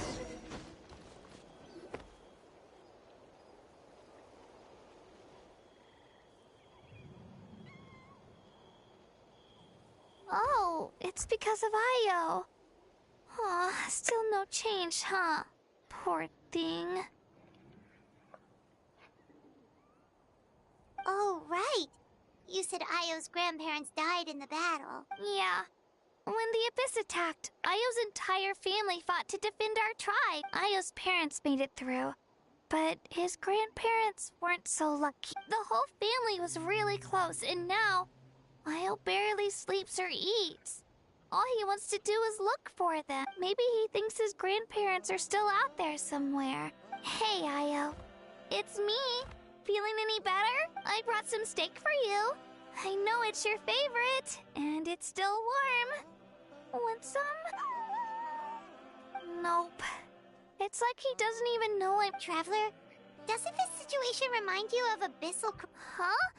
Speaker 11: Oh, it's because of Io. Aw, still no change, huh? Poor thing.
Speaker 2: Oh, right. You said Io's grandparents died in the battle.
Speaker 11: Yeah. When the Abyss attacked, Io's entire family fought to defend our tribe. Io's parents made it through, but his grandparents weren't so lucky. The whole family was really close, and now Io barely sleeps or eats. All he wants to do is look for them. Maybe he thinks his grandparents are still out there somewhere. Hey, Io. It's me. Feeling any better? I brought some steak for you. I know it's your favorite, and it's still warm. Want some? Nope. It's like he doesn't even know I'm—
Speaker 2: Traveler, doesn't this situation remind you of abyssal—
Speaker 11: Huh?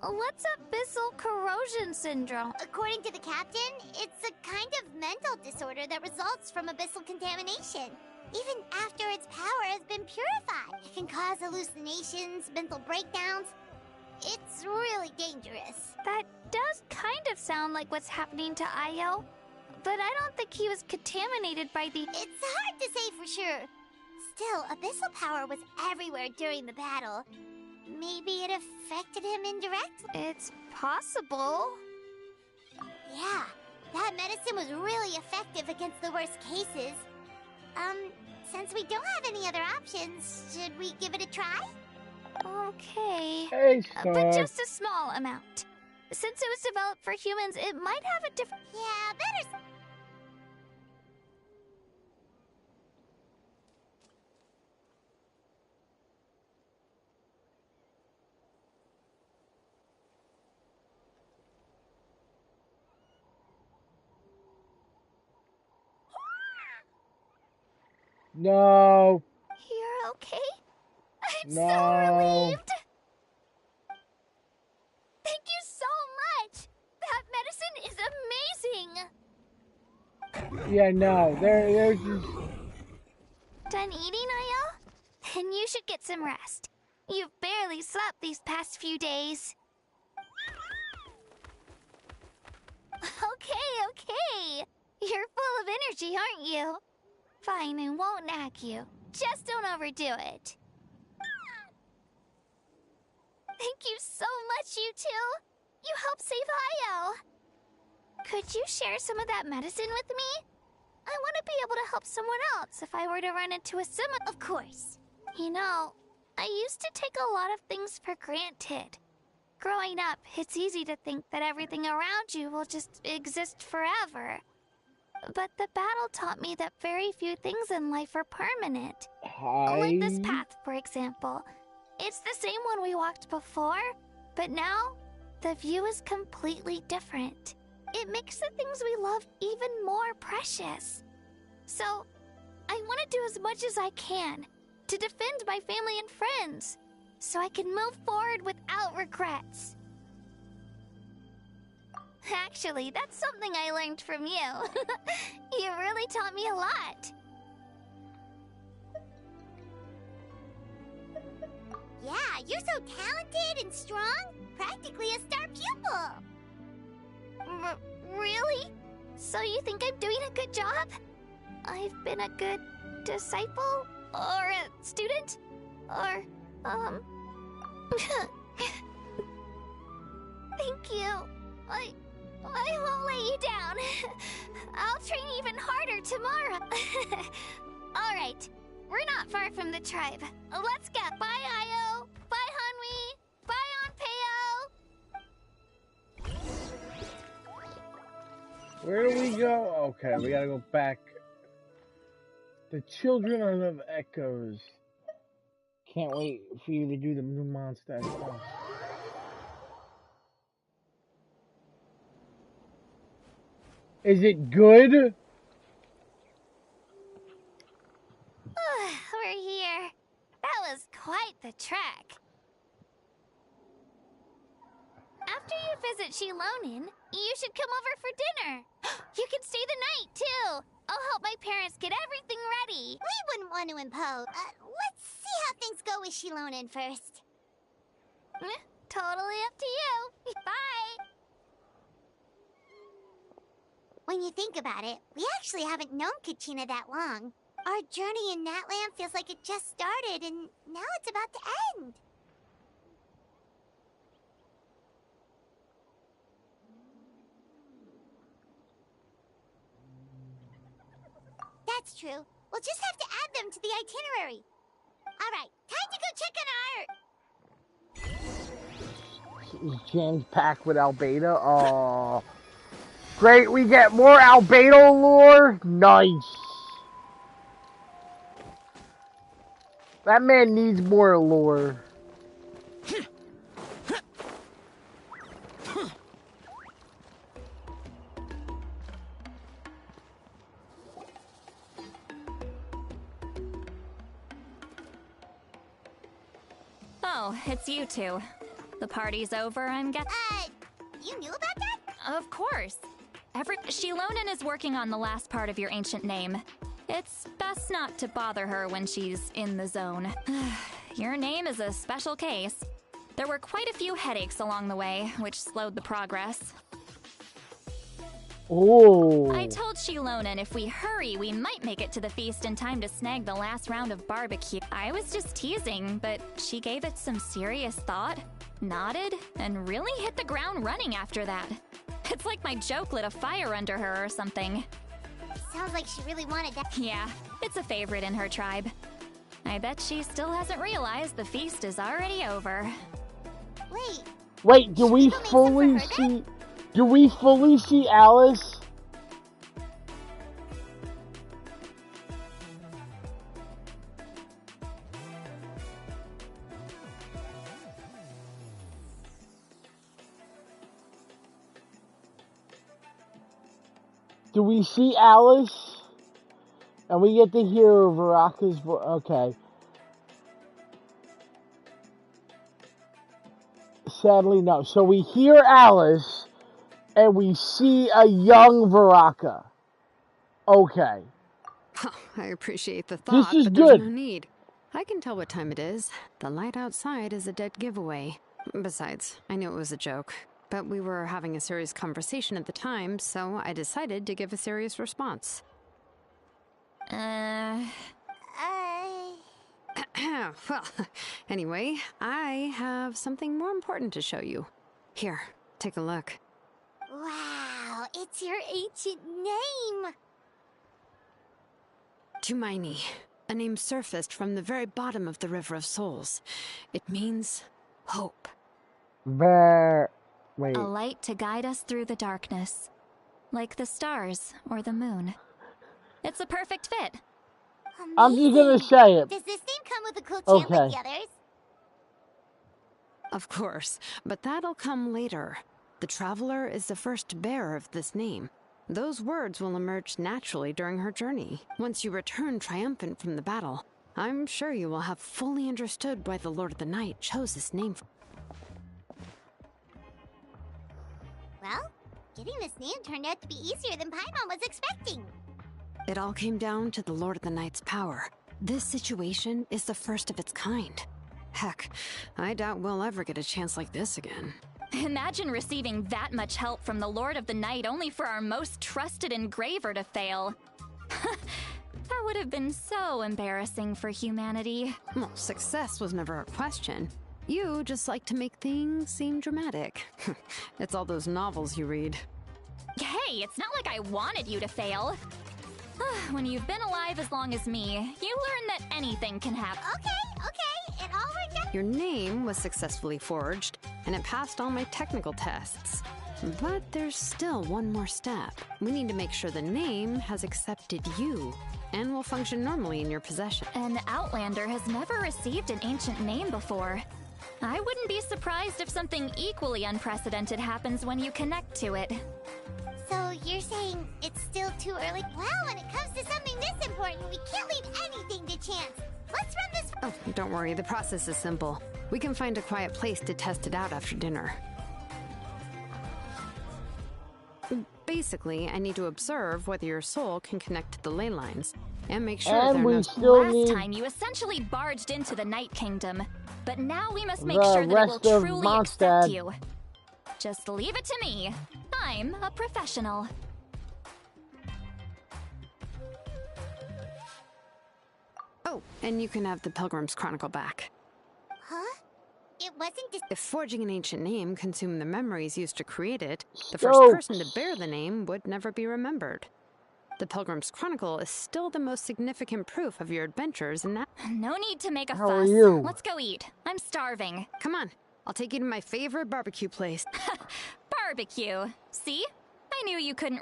Speaker 11: What's abyssal corrosion syndrome?
Speaker 2: According to the captain, it's a kind of mental disorder that results from abyssal contamination. Even after its power has been purified, it can cause hallucinations, mental breakdowns. It's really dangerous.
Speaker 11: That does kind of sound like what's happening to Io, but I don't think he was contaminated by the—
Speaker 2: It's hard to say for sure. Still, abyssal power was everywhere during the battle. Maybe it affected him indirectly?
Speaker 11: It's possible.
Speaker 2: Yeah, that medicine was really effective against the worst cases. Since we don't have any other options, should we give it a try?
Speaker 11: Okay.
Speaker 1: Hey,
Speaker 11: but just a small amount. Since it was developed for humans, it might have a different—
Speaker 2: Yeah, better—
Speaker 1: No.
Speaker 11: You're okay? I'm
Speaker 1: No.
Speaker 11: so relieved! Thank you so much! That medicine is amazing!
Speaker 1: Yeah, no. There's just...
Speaker 11: Done eating, Io? Then you should get some rest. You've barely slept these past few days. Okay. You're full of energy, aren't you? Fine, I won't nag you. Just don't overdo it. Thank you so much, you two. You helped save Io. Could you share some of that medicine with me? I want to be able to help someone else if I were to run into a similar... Of course. You know, I used to take a lot of things for granted. Growing up, it's easy to think that everything around you will just exist forever. But the battle taught me that very few things in life are permanent. Like this path, for example. It's the same one we walked before, but now the view is completely different. It makes the things we love even more precious. So, I want to do as much as I can to defend my family and friends, so I can move forward without regrets. Actually, that's something I learned from you. You really taught me a lot.
Speaker 2: Yeah, you're so talented and strong. Practically a star pupil.
Speaker 11: Really? So you think I'm doing a good job? I've been a good disciple? Or a student? Or, Thank you. I won't let you down. I'll train even harder tomorrow. Alright, we're not far from the tribe. Let's go. Bye, Io. Bye, Hanwi. Bye, Onpeo.
Speaker 1: Where do we go? Okay, we gotta go back. The Children of Echoes. Can't wait for you to do the new monster stuff. Is it good?
Speaker 11: We're here. That was quite the trek. After you visit Shilonin, you should come over for dinner. You can stay the night, too. I'll help my parents get everything ready.
Speaker 2: We wouldn't want to impose. Let's see how things go with Shilonin first.
Speaker 11: Totally up to you. Bye.
Speaker 2: When you think about it, we actually haven't known Kachina that long. Our journey in Natland feels like it just started, and now it's about to end. That's true. We'll just have to add them to the itinerary. Alright, time to go check on our...
Speaker 1: James packed with Albedo. Oh. Great, we get more Albedo lore. Nice. That man needs more lore.
Speaker 13: Oh, it's you two. The party's over, I'm guessing.
Speaker 2: You knew about that?
Speaker 13: Of course. Shilonin is working on the last part of your ancient name. It's best not to bother her when she's in the zone. Your name is a special case. There were quite a few headaches along the way, which slowed the progress.
Speaker 1: Oh.
Speaker 13: I told Shilonin if we hurry, we might make it to the feast in time to snag the last round of barbecue. I was just teasing, but she gave it some serious thought, nodded, and really hit the ground running after that. It's like my joke lit a fire under her or something.
Speaker 2: Sounds like she really wanted that.
Speaker 13: Yeah, it's a favorite in her tribe. I bet she still hasn't realized the feast is already over.
Speaker 1: Wait, do we fully see... Do we fully see Alice? Do we see Alice? And we get to hear Varaka's voice. Okay. Sadly, no. So we hear Alice, and we see a young Varaka. Okay.
Speaker 21: Oh, I appreciate the thought,
Speaker 1: This is
Speaker 21: but
Speaker 1: good.
Speaker 21: there's no need. I can tell what time it is. The light outside is a dead giveaway. Besides, I knew it was a joke. But we were having a serious conversation at the time, so I decided to give a serious response. Well, anyway, I have something more important to show you. Here, take a look.
Speaker 2: Wow, it's your ancient name!
Speaker 21: Tumaini, a name surfaced from the very bottom of the River of Souls. It means hope.
Speaker 1: Wait.
Speaker 13: A light to guide us through the darkness, like the stars or the moon. It's a perfect fit.
Speaker 1: I'm just gonna say it.
Speaker 2: Does this name come with a cool chant like the others?
Speaker 21: Of course, but that'll come later. The Traveler is the first bearer of this name. Those words will emerge naturally during her journey. Once you return triumphant from the battle, I'm sure you will have fully understood why the Lord of the Night chose this name.
Speaker 2: Well, getting this name turned out to be easier than Paimon was expecting.
Speaker 21: It all came down to the Lord of the Night's power. This situation is the first of its kind. Heck, I doubt we'll ever get a chance like this again.
Speaker 13: Imagine receiving that much help from the Lord of the Night only for our most trusted engraver to fail. That would have been so embarrassing for humanity.
Speaker 21: Well, success was never a question. You just like to make things seem dramatic. It's all those novels you read.
Speaker 13: Hey, it's not like I wanted you to fail. When you've been alive as long as me, you learn that anything can happen.
Speaker 2: Okay, it all worked out.
Speaker 21: Your name was successfully forged, and it passed all my technical tests. But there's still one more step. We need to make sure the name has accepted you, and will function normally in your possession.
Speaker 13: An Outlander has never received an ancient name before. I wouldn't be surprised if something equally unprecedented happens when you connect to it.
Speaker 2: So you're saying it's still too early? Well, when it comes to something this important, we can't leave anything to chance. Let's run this...
Speaker 21: Oh, don't worry, the process is simple. We can find a quiet place to test it out after dinner. Basically, I need to observe whether your soul can connect to the ley lines, and make sure
Speaker 1: and
Speaker 21: they're
Speaker 13: Last time, you essentially barged into the Night Kingdom, but now we must make sure that it will truly accept you. Just leave it to me. I'm a professional.
Speaker 21: Oh, and you can have the Pilgrim's Chronicle back.
Speaker 2: Huh? It wasn't just...
Speaker 21: If forging an ancient name consumed the memories used to create it, the first person to bear the name would never be remembered. The Pilgrim's Chronicle is still the most significant proof of your adventures in that...
Speaker 13: No need to make a
Speaker 1: How
Speaker 13: fuss.
Speaker 1: are you?
Speaker 13: Let's go eat. I'm starving.
Speaker 21: Come on, I'll take you to my favorite barbecue place.
Speaker 13: Barbecue. See? I knew you couldn't...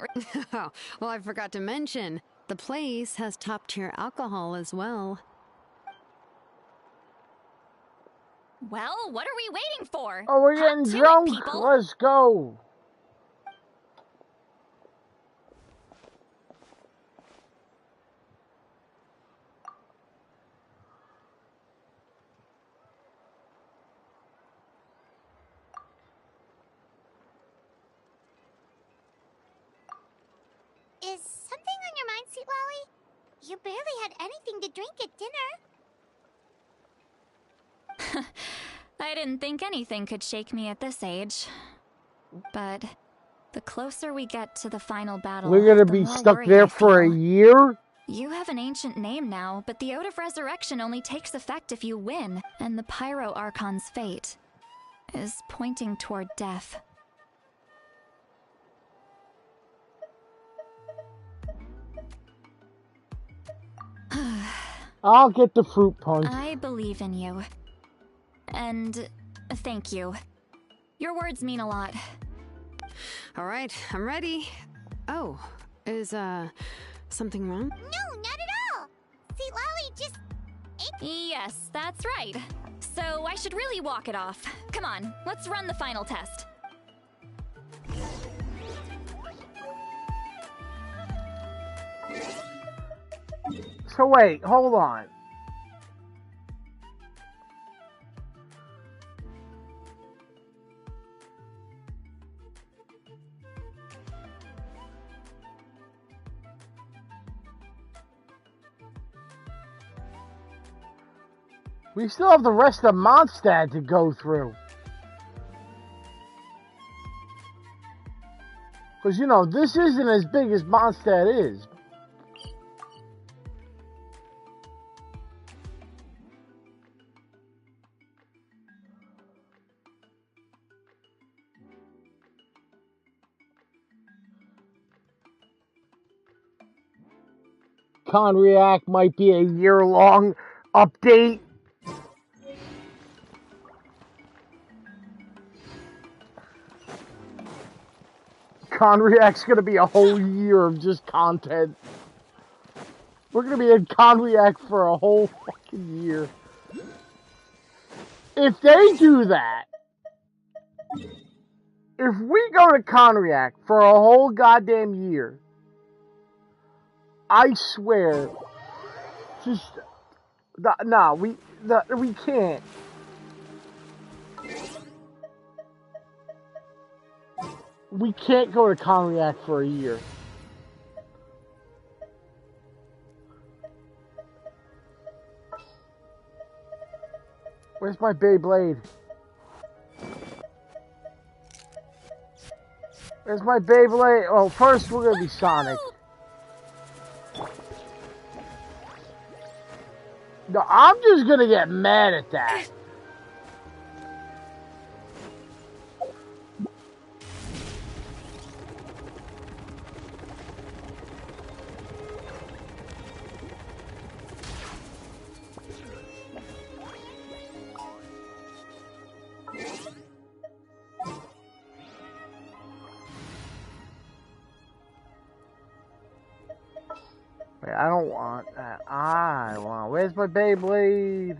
Speaker 21: Oh, well, I forgot to mention, the place has top-tier alcohol as well.
Speaker 13: Well, what are we waiting for?
Speaker 1: Oh, we're getting drunk. Let's go.
Speaker 2: Is something on your mind, Sweet Lolly? You barely had anything to drink at dinner.
Speaker 13: I didn't think anything could shake me at this age. But the closer we get to the final battle,
Speaker 1: we're gonna
Speaker 13: the
Speaker 1: be
Speaker 13: more
Speaker 1: stuck
Speaker 13: worried
Speaker 1: there
Speaker 13: I
Speaker 1: for a
Speaker 13: feel.
Speaker 1: year?
Speaker 13: You have an ancient name now, but the Ode of Resurrection only takes effect if you win, and the Pyro Archon's fate is pointing toward death.
Speaker 1: I'll get the fruit punch.
Speaker 13: I believe in you. And thank you. Your words mean a lot.
Speaker 21: All right, I'm ready. Oh, is, something wrong?
Speaker 2: No, not at all. Sweet Lolly just...
Speaker 13: Yes, that's right. So I should really walk it off. Come on, let's run the final test.
Speaker 1: So wait, hold on. We still have the rest of Mondstadt to go through. Because, you know, this isn't as big as Mondstadt is. Conriac might be a year-long update. Conriac's gonna be a whole year of just content. We're gonna be in Conriac for a whole fucking year. If they do that, if we go to Conriac for a whole goddamn year, I swear, just no, we can't. We can't go to Conriac for a year. Where's my Beyblade? Where's my Beyblade? Oh, first we're gonna be Sonic. No, I'm just gonna get mad at that. Wait, I don't want that. I want. Where's my Beyblade?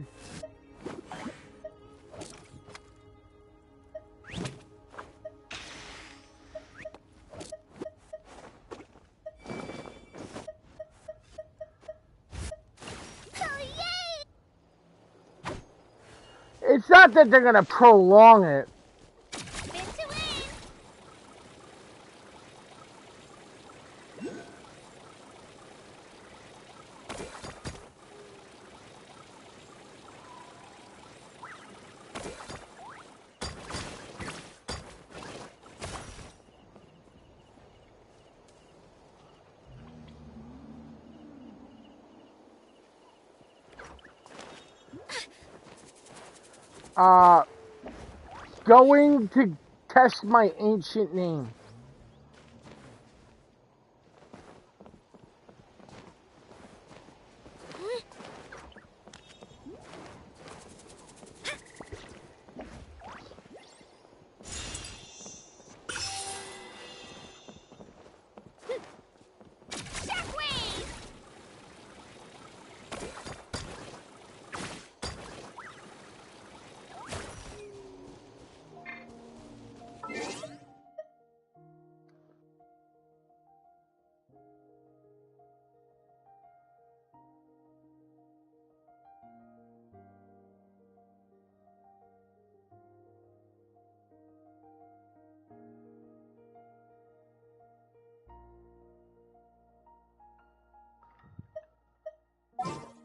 Speaker 1: It's not that they're gonna prolong it. Going to test my ancient name.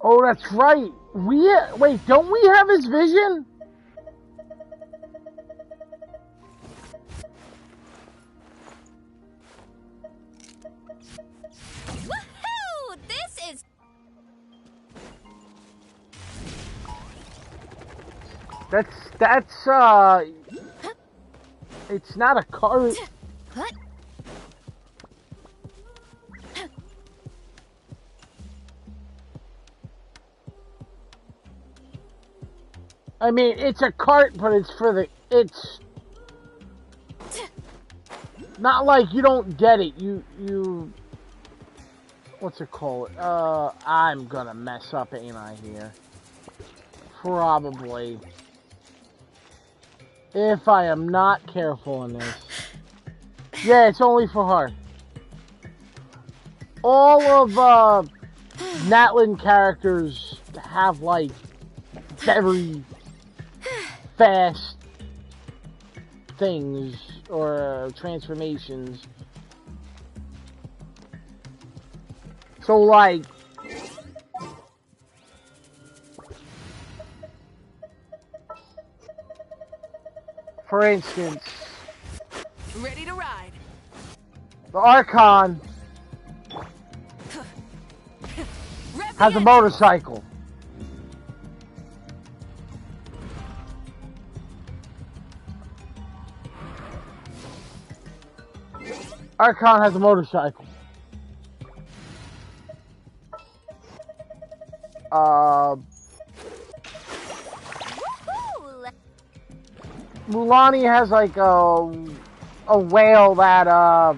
Speaker 1: Oh, that's right. Wait, don't we have his vision?
Speaker 11: Woohoo! This is...
Speaker 1: That's it's not a card.
Speaker 11: What?
Speaker 1: I mean, it's a cart, but it's not like you don't get it. You what's it called? I'm gonna mess up, ain't I, here? Probably. If I am not careful in this. Yeah, it's only for her. All of Natlin characters have like very fast things or transformations. So like for instance,
Speaker 7: ready to ride.
Speaker 1: The Archon has a motorcycle. Archon has a motorcycle. Mulani has like a whale that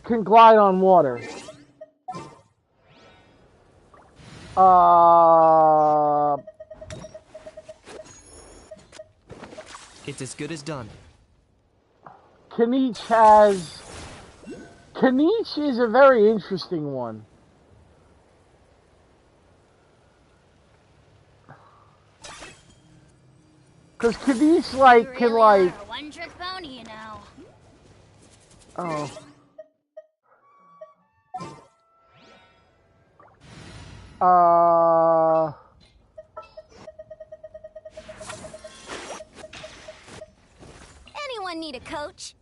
Speaker 1: can glide on water.
Speaker 12: It's as good as done.
Speaker 1: Kanich is a very interesting one. Cause Kanich like can like
Speaker 11: a one-trick pony, you know.
Speaker 15: Anyone need a coach?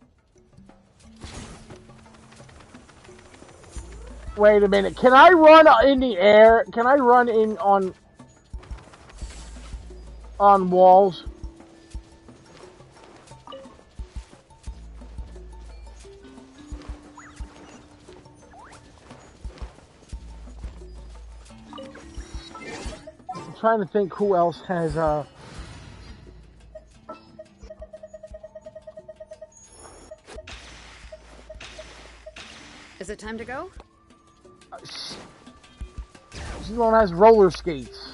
Speaker 1: Wait a minute. Can I run in the air? Can I run in on walls? I'm trying to think who else has
Speaker 21: Is it time to go?
Speaker 1: This one has roller skates.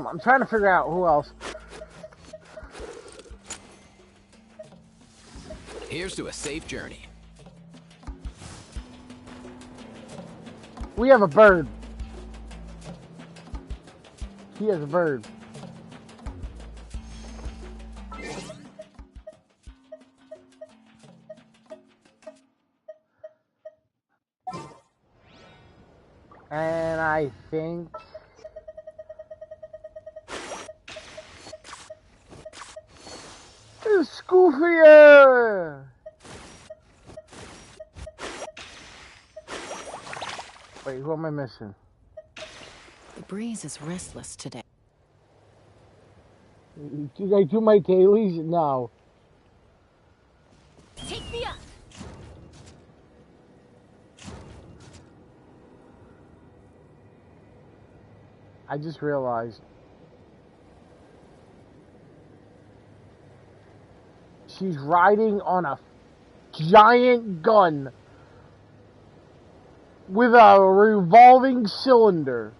Speaker 1: I'm trying to figure out who else.
Speaker 5: Here's to a safe journey.
Speaker 1: We have a bird. He has a bird. And I think it's Scoofier. Wait, who am I missing?
Speaker 3: The breeze is restless today.
Speaker 1: Did I do my dailies? No.
Speaker 11: Take me up.
Speaker 1: I just realized she's riding on a giant gun with a revolving cylinder.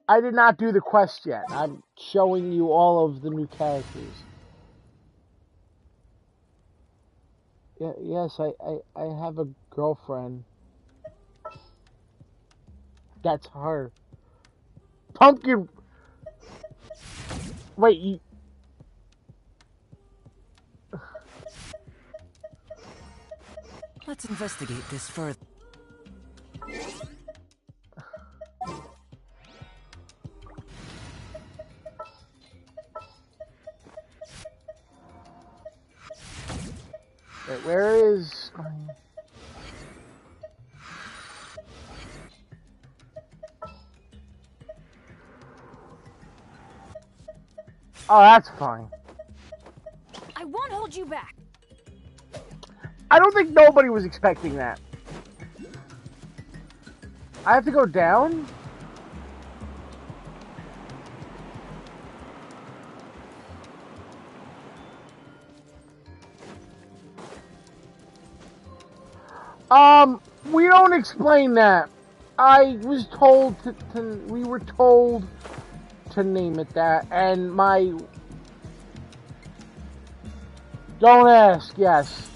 Speaker 1: I did not do the quest yet. I'm showing you all of the new characters. Yes, I have a girlfriend. That's her. Pumpkin. Wait, you...
Speaker 10: Let's investigate this further.
Speaker 1: Wait, where is... Oh, that's fine.
Speaker 6: I won't hold you back.
Speaker 1: I don't think nobody was expecting that. I have to go down? We don't explain that. I was told we were told to name it that, and my... Don't ask, yes.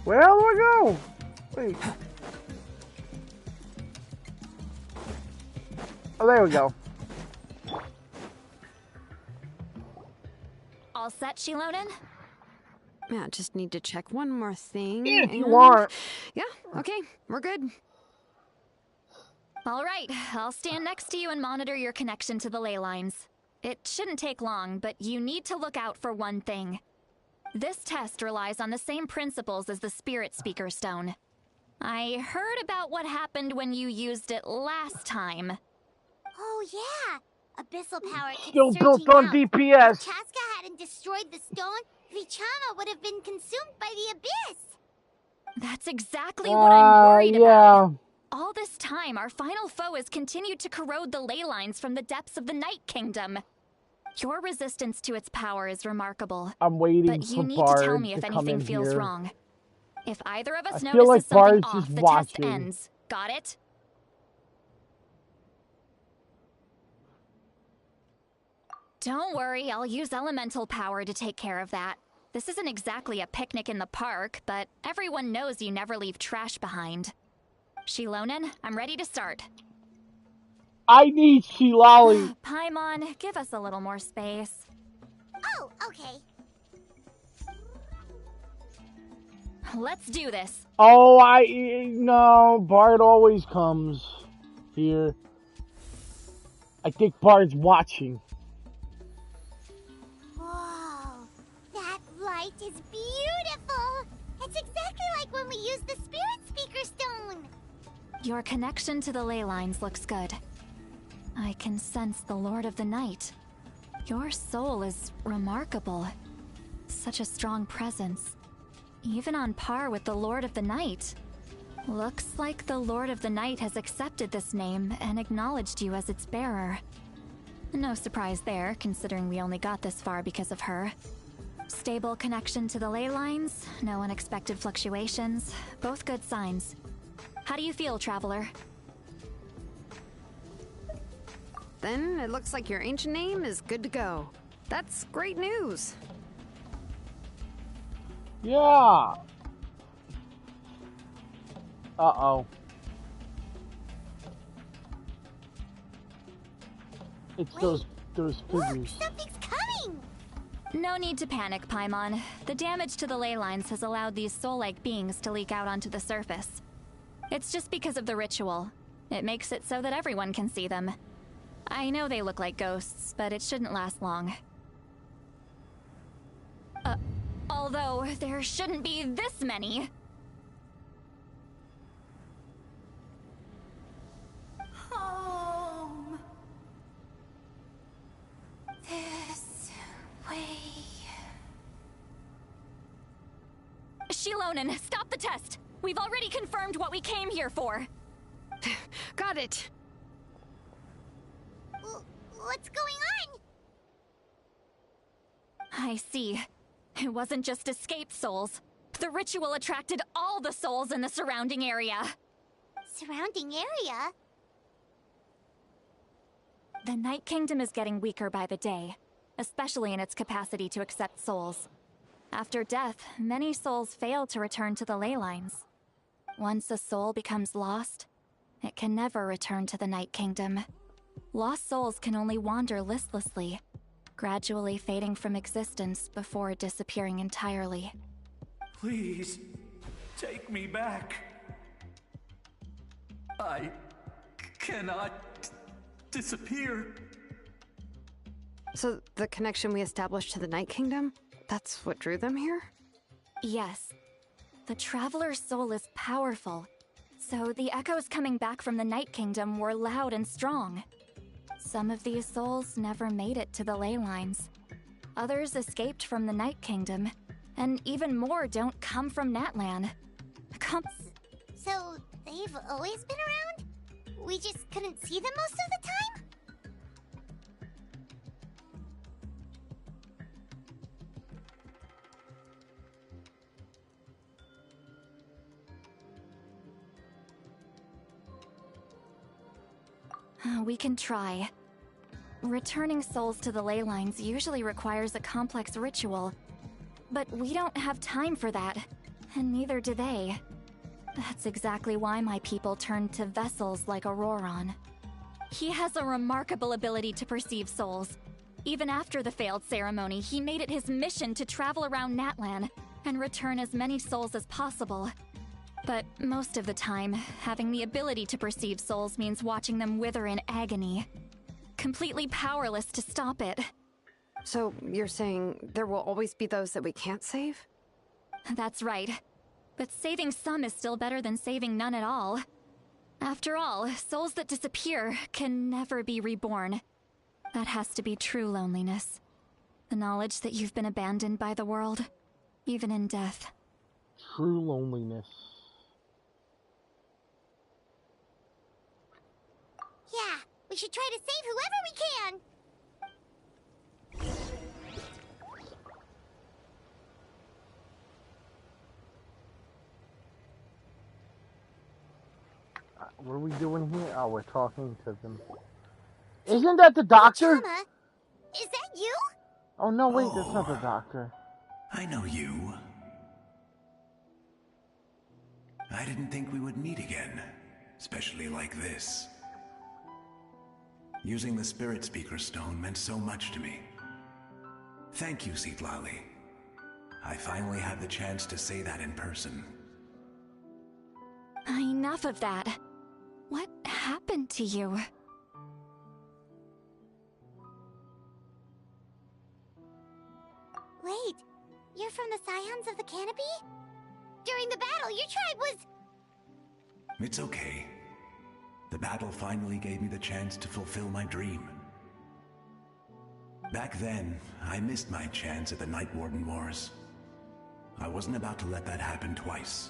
Speaker 1: Where do I go? Wait. Oh, there we go.
Speaker 13: All set, Shilonen?
Speaker 21: Yeah, just need to check one more thing.
Speaker 1: If you want.
Speaker 21: Yeah, okay, we're good.
Speaker 13: All right, I'll stand next to you and monitor your connection to the ley lines. It shouldn't take long, but you need to look out for one thing. This test relies on the same principles as the Spirit Speaker Stone. I heard about what happened when you used it last time.
Speaker 2: Oh yeah! Abyssal power keeps
Speaker 1: Still built
Speaker 2: surging
Speaker 1: on
Speaker 2: out.
Speaker 1: DPS.
Speaker 2: If Chaska hadn't destroyed the stone, Vichama would have been consumed by the abyss!
Speaker 13: That's exactly what I'm worried
Speaker 1: yeah.
Speaker 13: about. All this time, our final foe has continued to corrode the ley lines from the depths of the Night Kingdom. Your resistance to its power is remarkable.
Speaker 1: I'm waiting
Speaker 13: but
Speaker 1: for
Speaker 13: you need
Speaker 1: Bard
Speaker 13: to tell me if
Speaker 1: come
Speaker 13: anything
Speaker 1: in
Speaker 13: feels
Speaker 1: here.
Speaker 13: wrong. If either of us
Speaker 1: I feel
Speaker 13: notices
Speaker 1: like
Speaker 13: something
Speaker 1: Bard's
Speaker 13: off,
Speaker 1: just
Speaker 13: the
Speaker 1: watching.
Speaker 13: test ends. Got it? Don't worry, I'll use elemental power to take care of that. This isn't exactly a picnic in the park, but everyone knows you never leave trash behind. Shilonen, I'm ready to start.
Speaker 1: I need Shilali.
Speaker 13: Paimon, give us a little more space.
Speaker 2: Oh, okay.
Speaker 13: Let's do this.
Speaker 1: Oh, no. Bard always comes here. I think Bard's watching.
Speaker 2: Whoa, that light is beautiful. It's exactly like when we used the Spirit Speaker Stone.
Speaker 13: Your connection to the ley lines looks good. I can sense the Lord of the Night. Your soul is remarkable. Such a strong presence. Even on par with the Lord of the Night. Looks like the Lord of the Night has accepted this name and acknowledged you as its bearer. No surprise there, considering we only got this far because of her. Stable connection to the ley lines, no unexpected fluctuations, both good signs. How do you feel, Traveler?
Speaker 21: Then it looks like your ancient name is good to go. That's great news.
Speaker 1: Yeah. Uh-oh. It's those figures.
Speaker 2: Something's coming!
Speaker 13: No need to panic, Paimon. The damage to the ley lines has allowed these soul-like beings to leak out onto the surface. It's just because of the ritual. It makes it so that everyone can see them. I know they look like ghosts, but it shouldn't last long. Although, there shouldn't be this many.
Speaker 11: Home. This way.
Speaker 13: Shilonen, stop the test! We've already confirmed what we came here for.
Speaker 21: Got it.
Speaker 2: What's going on?
Speaker 13: I see. It wasn't just escaped souls. The ritual attracted all the souls in the surrounding area.
Speaker 2: Surrounding area?
Speaker 13: The Night Kingdom is getting weaker by the day, especially in its capacity to accept souls. After death, many souls fail to return to the ley lines. Once a soul becomes lost, it can never return to the Night Kingdom. Lost souls can only wander listlessly, gradually fading from existence before disappearing entirely.
Speaker 9: Please, take me back. I cannot disappear.
Speaker 21: So the connection we established to the Night Kingdom, that's what drew them here?
Speaker 13: Yes. The Traveler's soul is powerful, so the echoes coming back from the Night Kingdom were loud and strong. Some of these souls never made it to the ley lines. Others escaped from the Night Kingdom, and even more don't come from Natlan.
Speaker 2: So, they've always been around? We just couldn't see them most of the time?
Speaker 13: We can try. Returning souls to the ley lines usually requires a complex ritual, but we don't have time for that. And neither do they. That's exactly why my people turned to vessels like Auroron. He has a remarkable ability to perceive souls. Even after the failed ceremony, he made it his mission to travel around Natlan and return as many souls as possible. But most of the time, having the ability to perceive souls means watching them wither in agony. Completely powerless to stop it.
Speaker 21: So, you're saying there will always be those that we can't save?
Speaker 13: That's right. But saving some is still better than saving none at all. After all, souls that disappear can never be reborn. That has to be true loneliness. The knowledge that you've been abandoned by the world, even in death.
Speaker 1: True loneliness.
Speaker 2: Yeah, we should try to save whoever we can.
Speaker 1: What are we doing here? Oh, we're talking to them. Isn't that the doctor?
Speaker 2: Chama, is that you?
Speaker 1: Oh, no, wait, that's not the doctor.
Speaker 9: I know you. I didn't think we would meet again, especially like this. Using the Spirit Speaker Stone meant so much to me. Thank you, Citlali. I finally had the chance to say that in person.
Speaker 13: Enough of that. What happened to you?
Speaker 2: Wait, you're from the Scions of the Canopy? During the battle, your tribe was...
Speaker 9: It's okay. The battle finally gave me the chance to fulfill my dream. Back then, I missed my chance at the Night Warden Wars. I wasn't about to let that happen twice.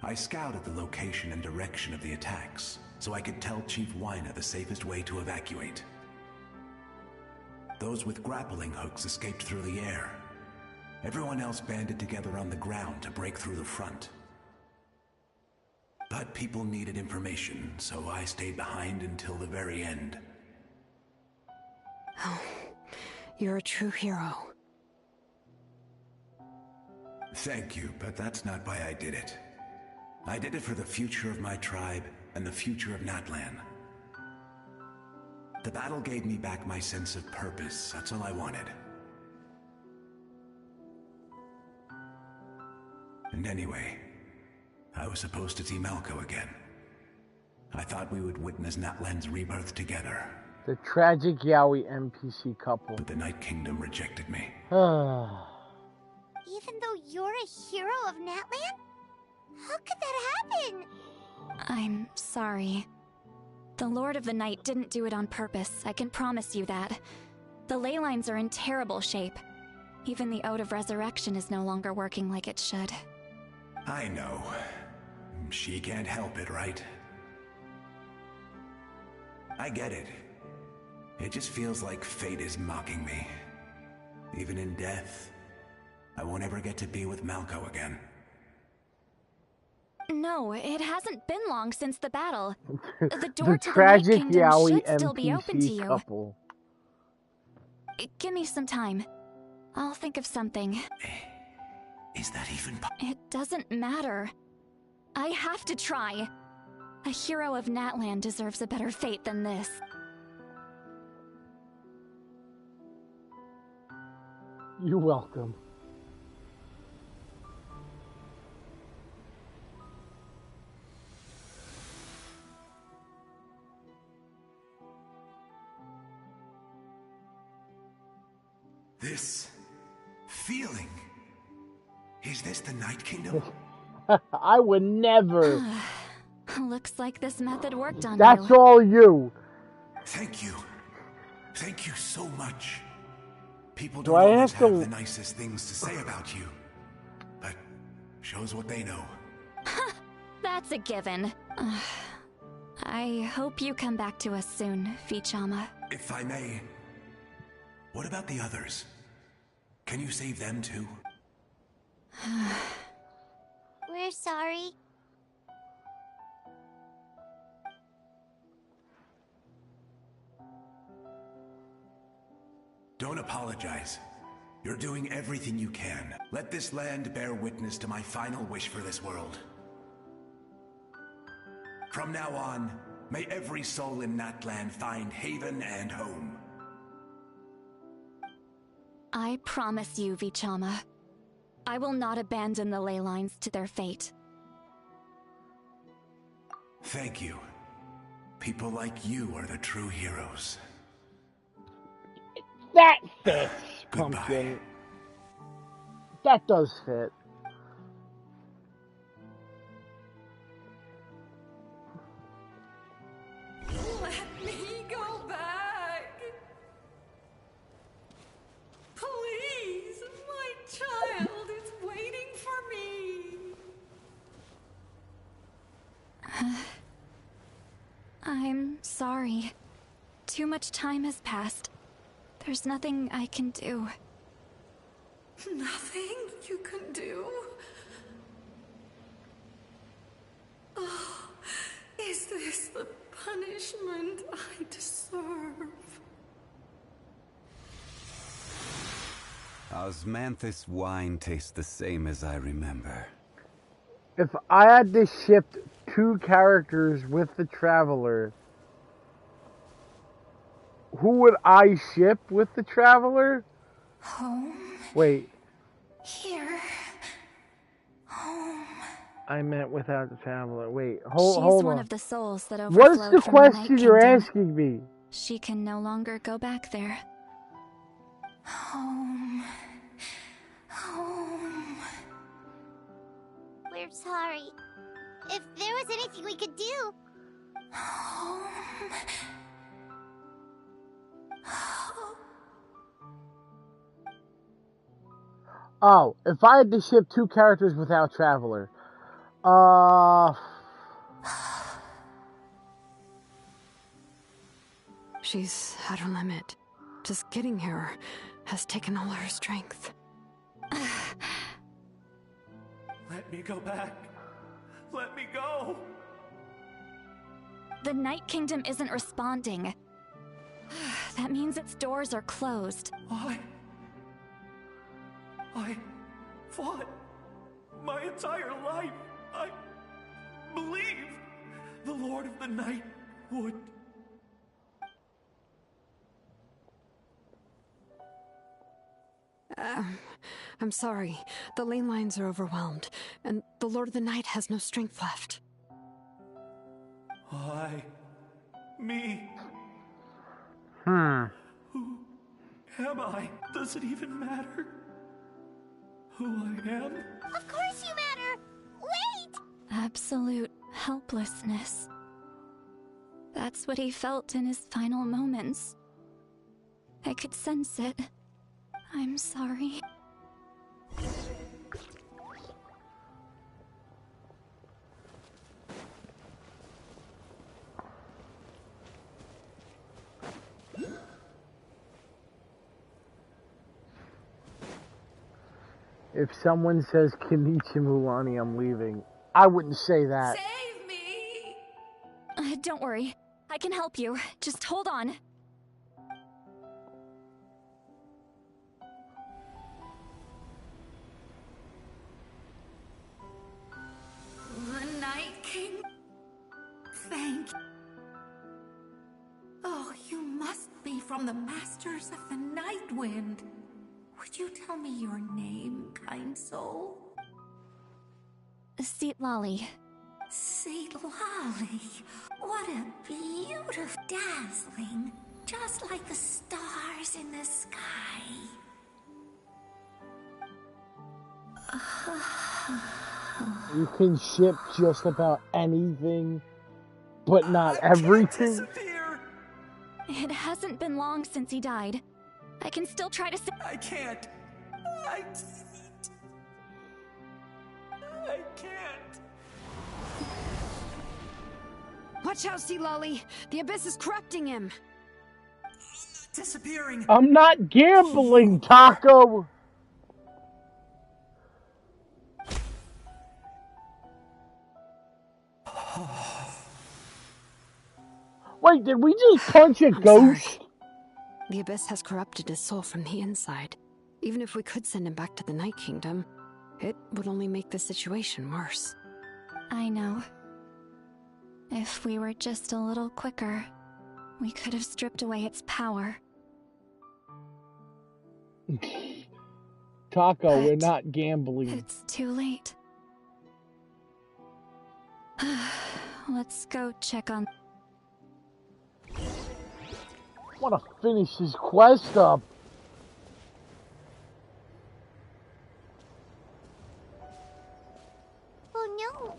Speaker 9: I scouted the location and direction of the attacks, so I could tell Chief Wyna the safest way to evacuate. Those with grappling hooks escaped through the air. Everyone else banded together on the ground to break through the front. But people needed information, so I stayed behind until the very end.
Speaker 21: Oh, you're a true hero.
Speaker 9: Thank you, but that's not why I did it. I did it for the future of my tribe and the future of Natlan. The battle gave me back my sense of purpose. That's all I wanted. And anyway, I was supposed to see Malco again. I thought we would witness Natlan's rebirth together.
Speaker 1: The tragic Yaoi NPC couple.
Speaker 9: But the Night Kingdom rejected me.
Speaker 2: Even though you're a hero of Natlan? How could that happen?
Speaker 13: I'm sorry. The Lord of the Night didn't do it on purpose, I can promise you that. The ley lines are in terrible shape. Even the Ode of Resurrection is no longer working like it should.
Speaker 9: I know. She can't help it, right? I get it. It just feels like fate is mocking me. Even in death, I won't ever get to be with Malco again.
Speaker 13: No, it hasn't been long since the battle. The door
Speaker 1: The
Speaker 13: to the Night
Speaker 1: tragic
Speaker 13: Kingdom
Speaker 1: Yaoi
Speaker 13: should still be open to
Speaker 1: NPC
Speaker 13: you.
Speaker 1: couple.
Speaker 13: Give me some time. I'll think of something.
Speaker 9: Is that even
Speaker 13: It doesn't matter. I have to try. A hero of Natlan deserves a better fate than this.
Speaker 1: You're welcome.
Speaker 9: This feeling. Is this the Night Kingdom?
Speaker 1: I would never.
Speaker 13: Looks like this method worked on
Speaker 1: That's
Speaker 13: you.
Speaker 1: all you.
Speaker 9: Thank you. Thank you so much. People
Speaker 1: Do
Speaker 9: don't
Speaker 1: I
Speaker 9: always
Speaker 1: have to-
Speaker 9: have the nicest things to say about you. But shows what they know.
Speaker 13: That's a given. I hope you come back to us soon, Fichama.
Speaker 9: If I may, what about the others? Can you save them too?
Speaker 2: We're sorry.
Speaker 9: Don't apologize. You're doing everything you can. Let this land bear witness to my final wish for this world. From now on, may every soul in Natland find haven and home.
Speaker 13: I promise you, Vichama. I will not abandon the ley lines to their fate.
Speaker 9: Thank you. People like you are the true heroes.
Speaker 1: That fits, Pumpkin. That does fit.
Speaker 7: Let me go back. Please, my child is waiting for me.
Speaker 13: I'm sorry. Too much time has passed. There's nothing I can do.
Speaker 7: Nothing you can do? Oh, is this the punishment I deserve?
Speaker 17: Osmanthus wine tastes the same as I remember.
Speaker 1: If I had to ship 2 characters with the Traveler, who would I ship with the Traveler?
Speaker 13: Home.
Speaker 1: Wait.
Speaker 13: Here. Home.
Speaker 1: I meant without the Traveler. Wait,
Speaker 13: She's
Speaker 1: hold
Speaker 13: one
Speaker 1: on.
Speaker 13: of the souls that
Speaker 1: What is
Speaker 13: overflowed
Speaker 1: the
Speaker 13: from the Night
Speaker 1: question you're
Speaker 13: Kingdom.
Speaker 1: asking me?
Speaker 13: She can no longer go back there. Home. Home.
Speaker 2: We're sorry. If there was anything we could do.
Speaker 13: Home.
Speaker 1: Oh, if I had to ship 2 characters without Traveler,
Speaker 21: She's at her limit. Just getting here has taken all her strength.
Speaker 16: Let me go back. Let me go.
Speaker 13: The Night Kingdom isn't responding. That means its doors are closed.
Speaker 16: I fought my entire life. I believed the Lord of the Night would.
Speaker 21: I'm sorry. The lane lines are overwhelmed, and the Lord of the Night has no strength left.
Speaker 16: Me. Who am I? Does it even matter who I am?
Speaker 2: Of course you matter! Wait!
Speaker 13: Absolute helplessness. That's what he felt in his final moments. I could sense it. I'm sorry.
Speaker 1: if someone says Kenichi Mulani, I'm leaving, I wouldn't say that.
Speaker 7: Save me!
Speaker 13: Don't worry. I can help you. Just hold on.
Speaker 7: The Night King? Thank you. Oh, you must be from the Masters of the Night Wind. Would you tell me your name, kind soul?
Speaker 13: Seatlali.
Speaker 7: Seatlali. What a beautiful, dazzling, just like the stars in the sky.
Speaker 1: You can ship just about anything, but not everything.
Speaker 13: It hasn't been long since he died. I can still try to
Speaker 16: I can't. I can't.
Speaker 21: Watch out, Seatlali. The Abyss is corrupting him.
Speaker 16: Disappearing.
Speaker 1: I'm not gambling, Taco. Wait, did we just punch a ghost?
Speaker 21: The Abyss has corrupted his soul from the inside. Even if we could send him back to the Night Kingdom, it would only make the situation worse.
Speaker 13: I know. If we were just a little quicker, we could have stripped away its power.
Speaker 1: Taco, we're not gambling.
Speaker 13: It's too late. Let's go check on...
Speaker 1: I want to finish his quest up.
Speaker 2: Oh no!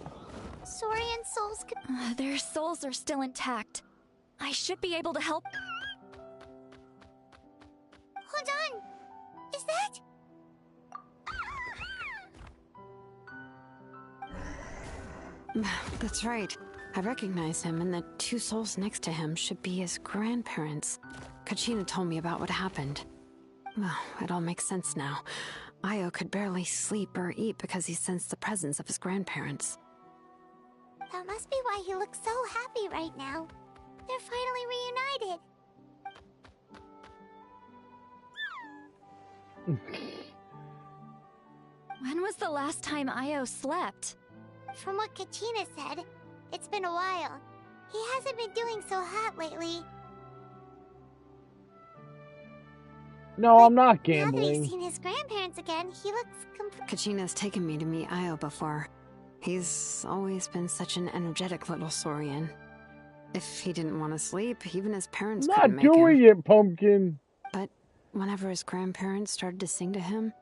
Speaker 2: Saurian souls could...
Speaker 13: their souls are still intact. I should be able to help...
Speaker 2: Hold on! Is that...
Speaker 21: That's right. I recognize him, and the two souls next to him should be his grandparents. Kachina told me about what happened. Well, it all makes sense now. Io could barely sleep or eat because he sensed the presence of his grandparents.
Speaker 2: That must be why he looks so happy right now. They're finally reunited.
Speaker 13: When was the last time Io slept?
Speaker 2: From what Kachina said, it's been a while. He hasn't been doing so hot lately.
Speaker 1: No, I'm not
Speaker 2: Now that
Speaker 1: gambling.
Speaker 2: he's seen his grandparents again, he looks
Speaker 21: Kachina's taken me to meet Io before. He's always been such an energetic little Saurian. If he didn't want to sleep, even his parents couldn't
Speaker 1: Not
Speaker 21: make
Speaker 1: doing
Speaker 21: him.
Speaker 1: it, Pumpkin.
Speaker 21: But whenever his grandparents started to sing to him,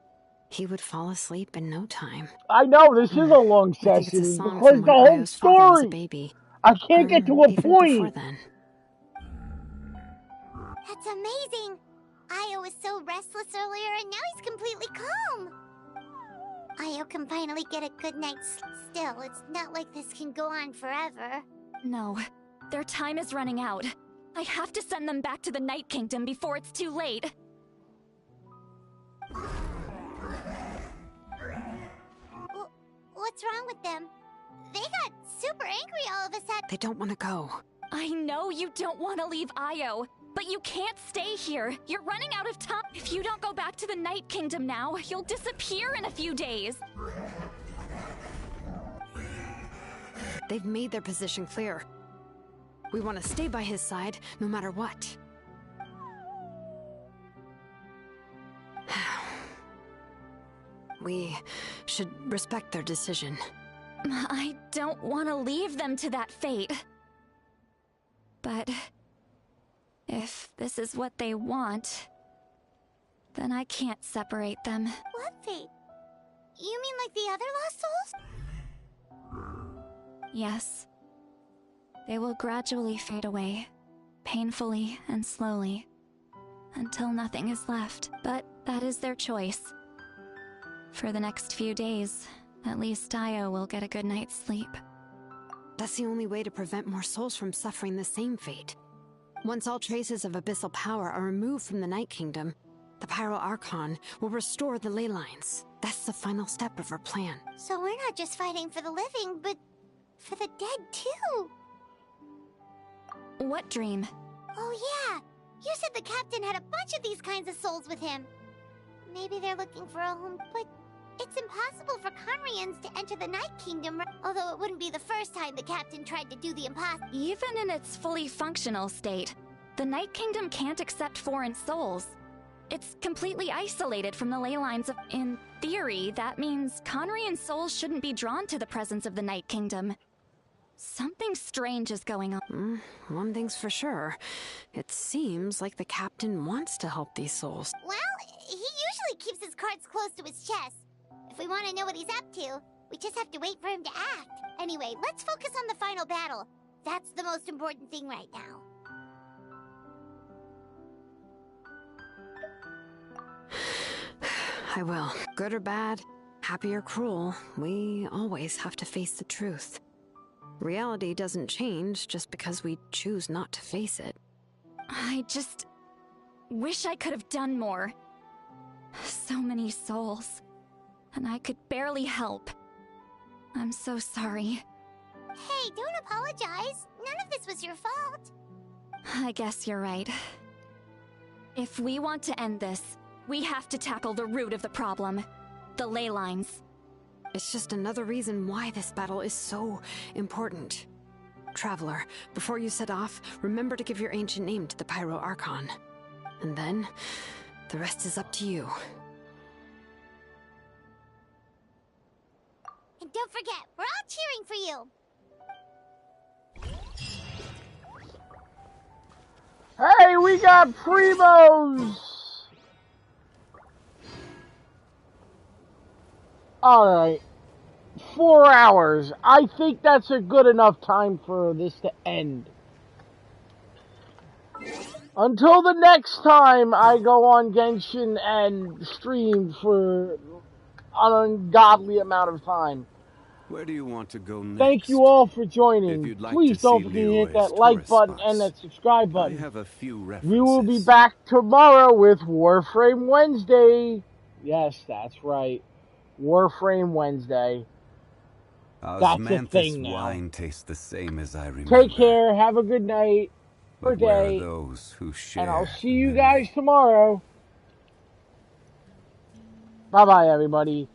Speaker 21: he would fall asleep in no time.
Speaker 1: I know, this is a long
Speaker 21: I think it's a
Speaker 1: session
Speaker 21: song
Speaker 1: because
Speaker 21: from
Speaker 1: the
Speaker 21: when
Speaker 1: whole
Speaker 21: Io's father was a
Speaker 1: story.
Speaker 21: baby.
Speaker 1: I can't get to a
Speaker 21: Even before
Speaker 1: point.
Speaker 21: then.
Speaker 2: That's amazing! Io was so restless earlier and now he's completely calm! Io can finally get a good night's still. It's not like this can go on forever.
Speaker 13: No, their time is running out. I have to send them back to the Night Kingdom before it's too late.
Speaker 2: What's wrong with them? They got super angry all of a sudden.
Speaker 21: They don't want to go.
Speaker 13: I know you don't want to leave Io, but you can't stay here. You're running out of time. If you don't go back to the Night Kingdom now, you'll disappear in a few days.
Speaker 21: They've made their position clear. We want to stay by his side, no matter what. We should respect their decision.
Speaker 13: I don't want to leave them to that fate. But if this is what they want, then I can't separate them.
Speaker 2: What fate? You mean like the other lost souls?
Speaker 13: Yes. They will gradually fade away, painfully and slowly, until nothing is left. But that is their choice. For the next few days, at least Io will get a good night's sleep.
Speaker 21: That's the only way to prevent more souls from suffering the same fate. Once all traces of abyssal power are removed from the Night Kingdom, the Pyro Archon will restore the ley lines. That's the final step of our plan.
Speaker 2: So we're not just fighting for the living, but for the dead too.
Speaker 13: What dream?
Speaker 2: Oh yeah, you said the captain had a bunch of these kinds of souls with him. Maybe they're looking for a home, but it's impossible for Conrians to enter the Night Kingdom, although it wouldn't be the first time the captain tried to do the impossible.
Speaker 13: Even in its fully functional state, the Night Kingdom can't accept foreign souls. It's completely isolated from the ley lines of... In theory, that means Conrian souls shouldn't be drawn to the presence of the Night Kingdom. Something strange is going on.
Speaker 21: One thing's for sure. It seems like the captain wants to help these souls.
Speaker 2: Well, he usually keeps his cards close to his chest. If we want to know what he's up to, we just have to wait for him to act. Anyway, let's focus on the final battle. That's the most important thing right now.
Speaker 21: I will. Good or bad, happy or cruel, we always have to face the truth. Reality doesn't change just because we choose not to face it.
Speaker 13: I just wish I could have done more. So many souls, and I could barely help. I'm so sorry.
Speaker 2: Hey, don't apologize. None of this was your fault.
Speaker 13: I guess you're right. If we want to end this,
Speaker 20: We have to tackle the root of the problem. The ley lines.
Speaker 21: It's just another reason why this battle is so important. Traveler, before you set off, remember to give your ancient name to the Pyro Archon. And then, the rest is up to you.
Speaker 2: And don't forget, we're all cheering for you.
Speaker 1: Hey, we got Primos! Alright. 4 hours. I think that's a good enough time for this to end. Until the next time I go on Genshin and stream for an ungodly amount of time.
Speaker 17: Where do you want to go next?
Speaker 1: Thank you all for joining.
Speaker 17: Like
Speaker 1: Please don't forget to hit that like button and that subscribe button.
Speaker 17: I have a few references.
Speaker 1: We will be back tomorrow with Warframe Wednesday. Yes, that's right. Warframe Wednesday. That's a thing now.
Speaker 17: Wine tastes the same as I remember.
Speaker 1: Take care. Have a good night or day.
Speaker 17: Those who share
Speaker 1: and I'll see you guys tomorrow. Bye-bye, everybody.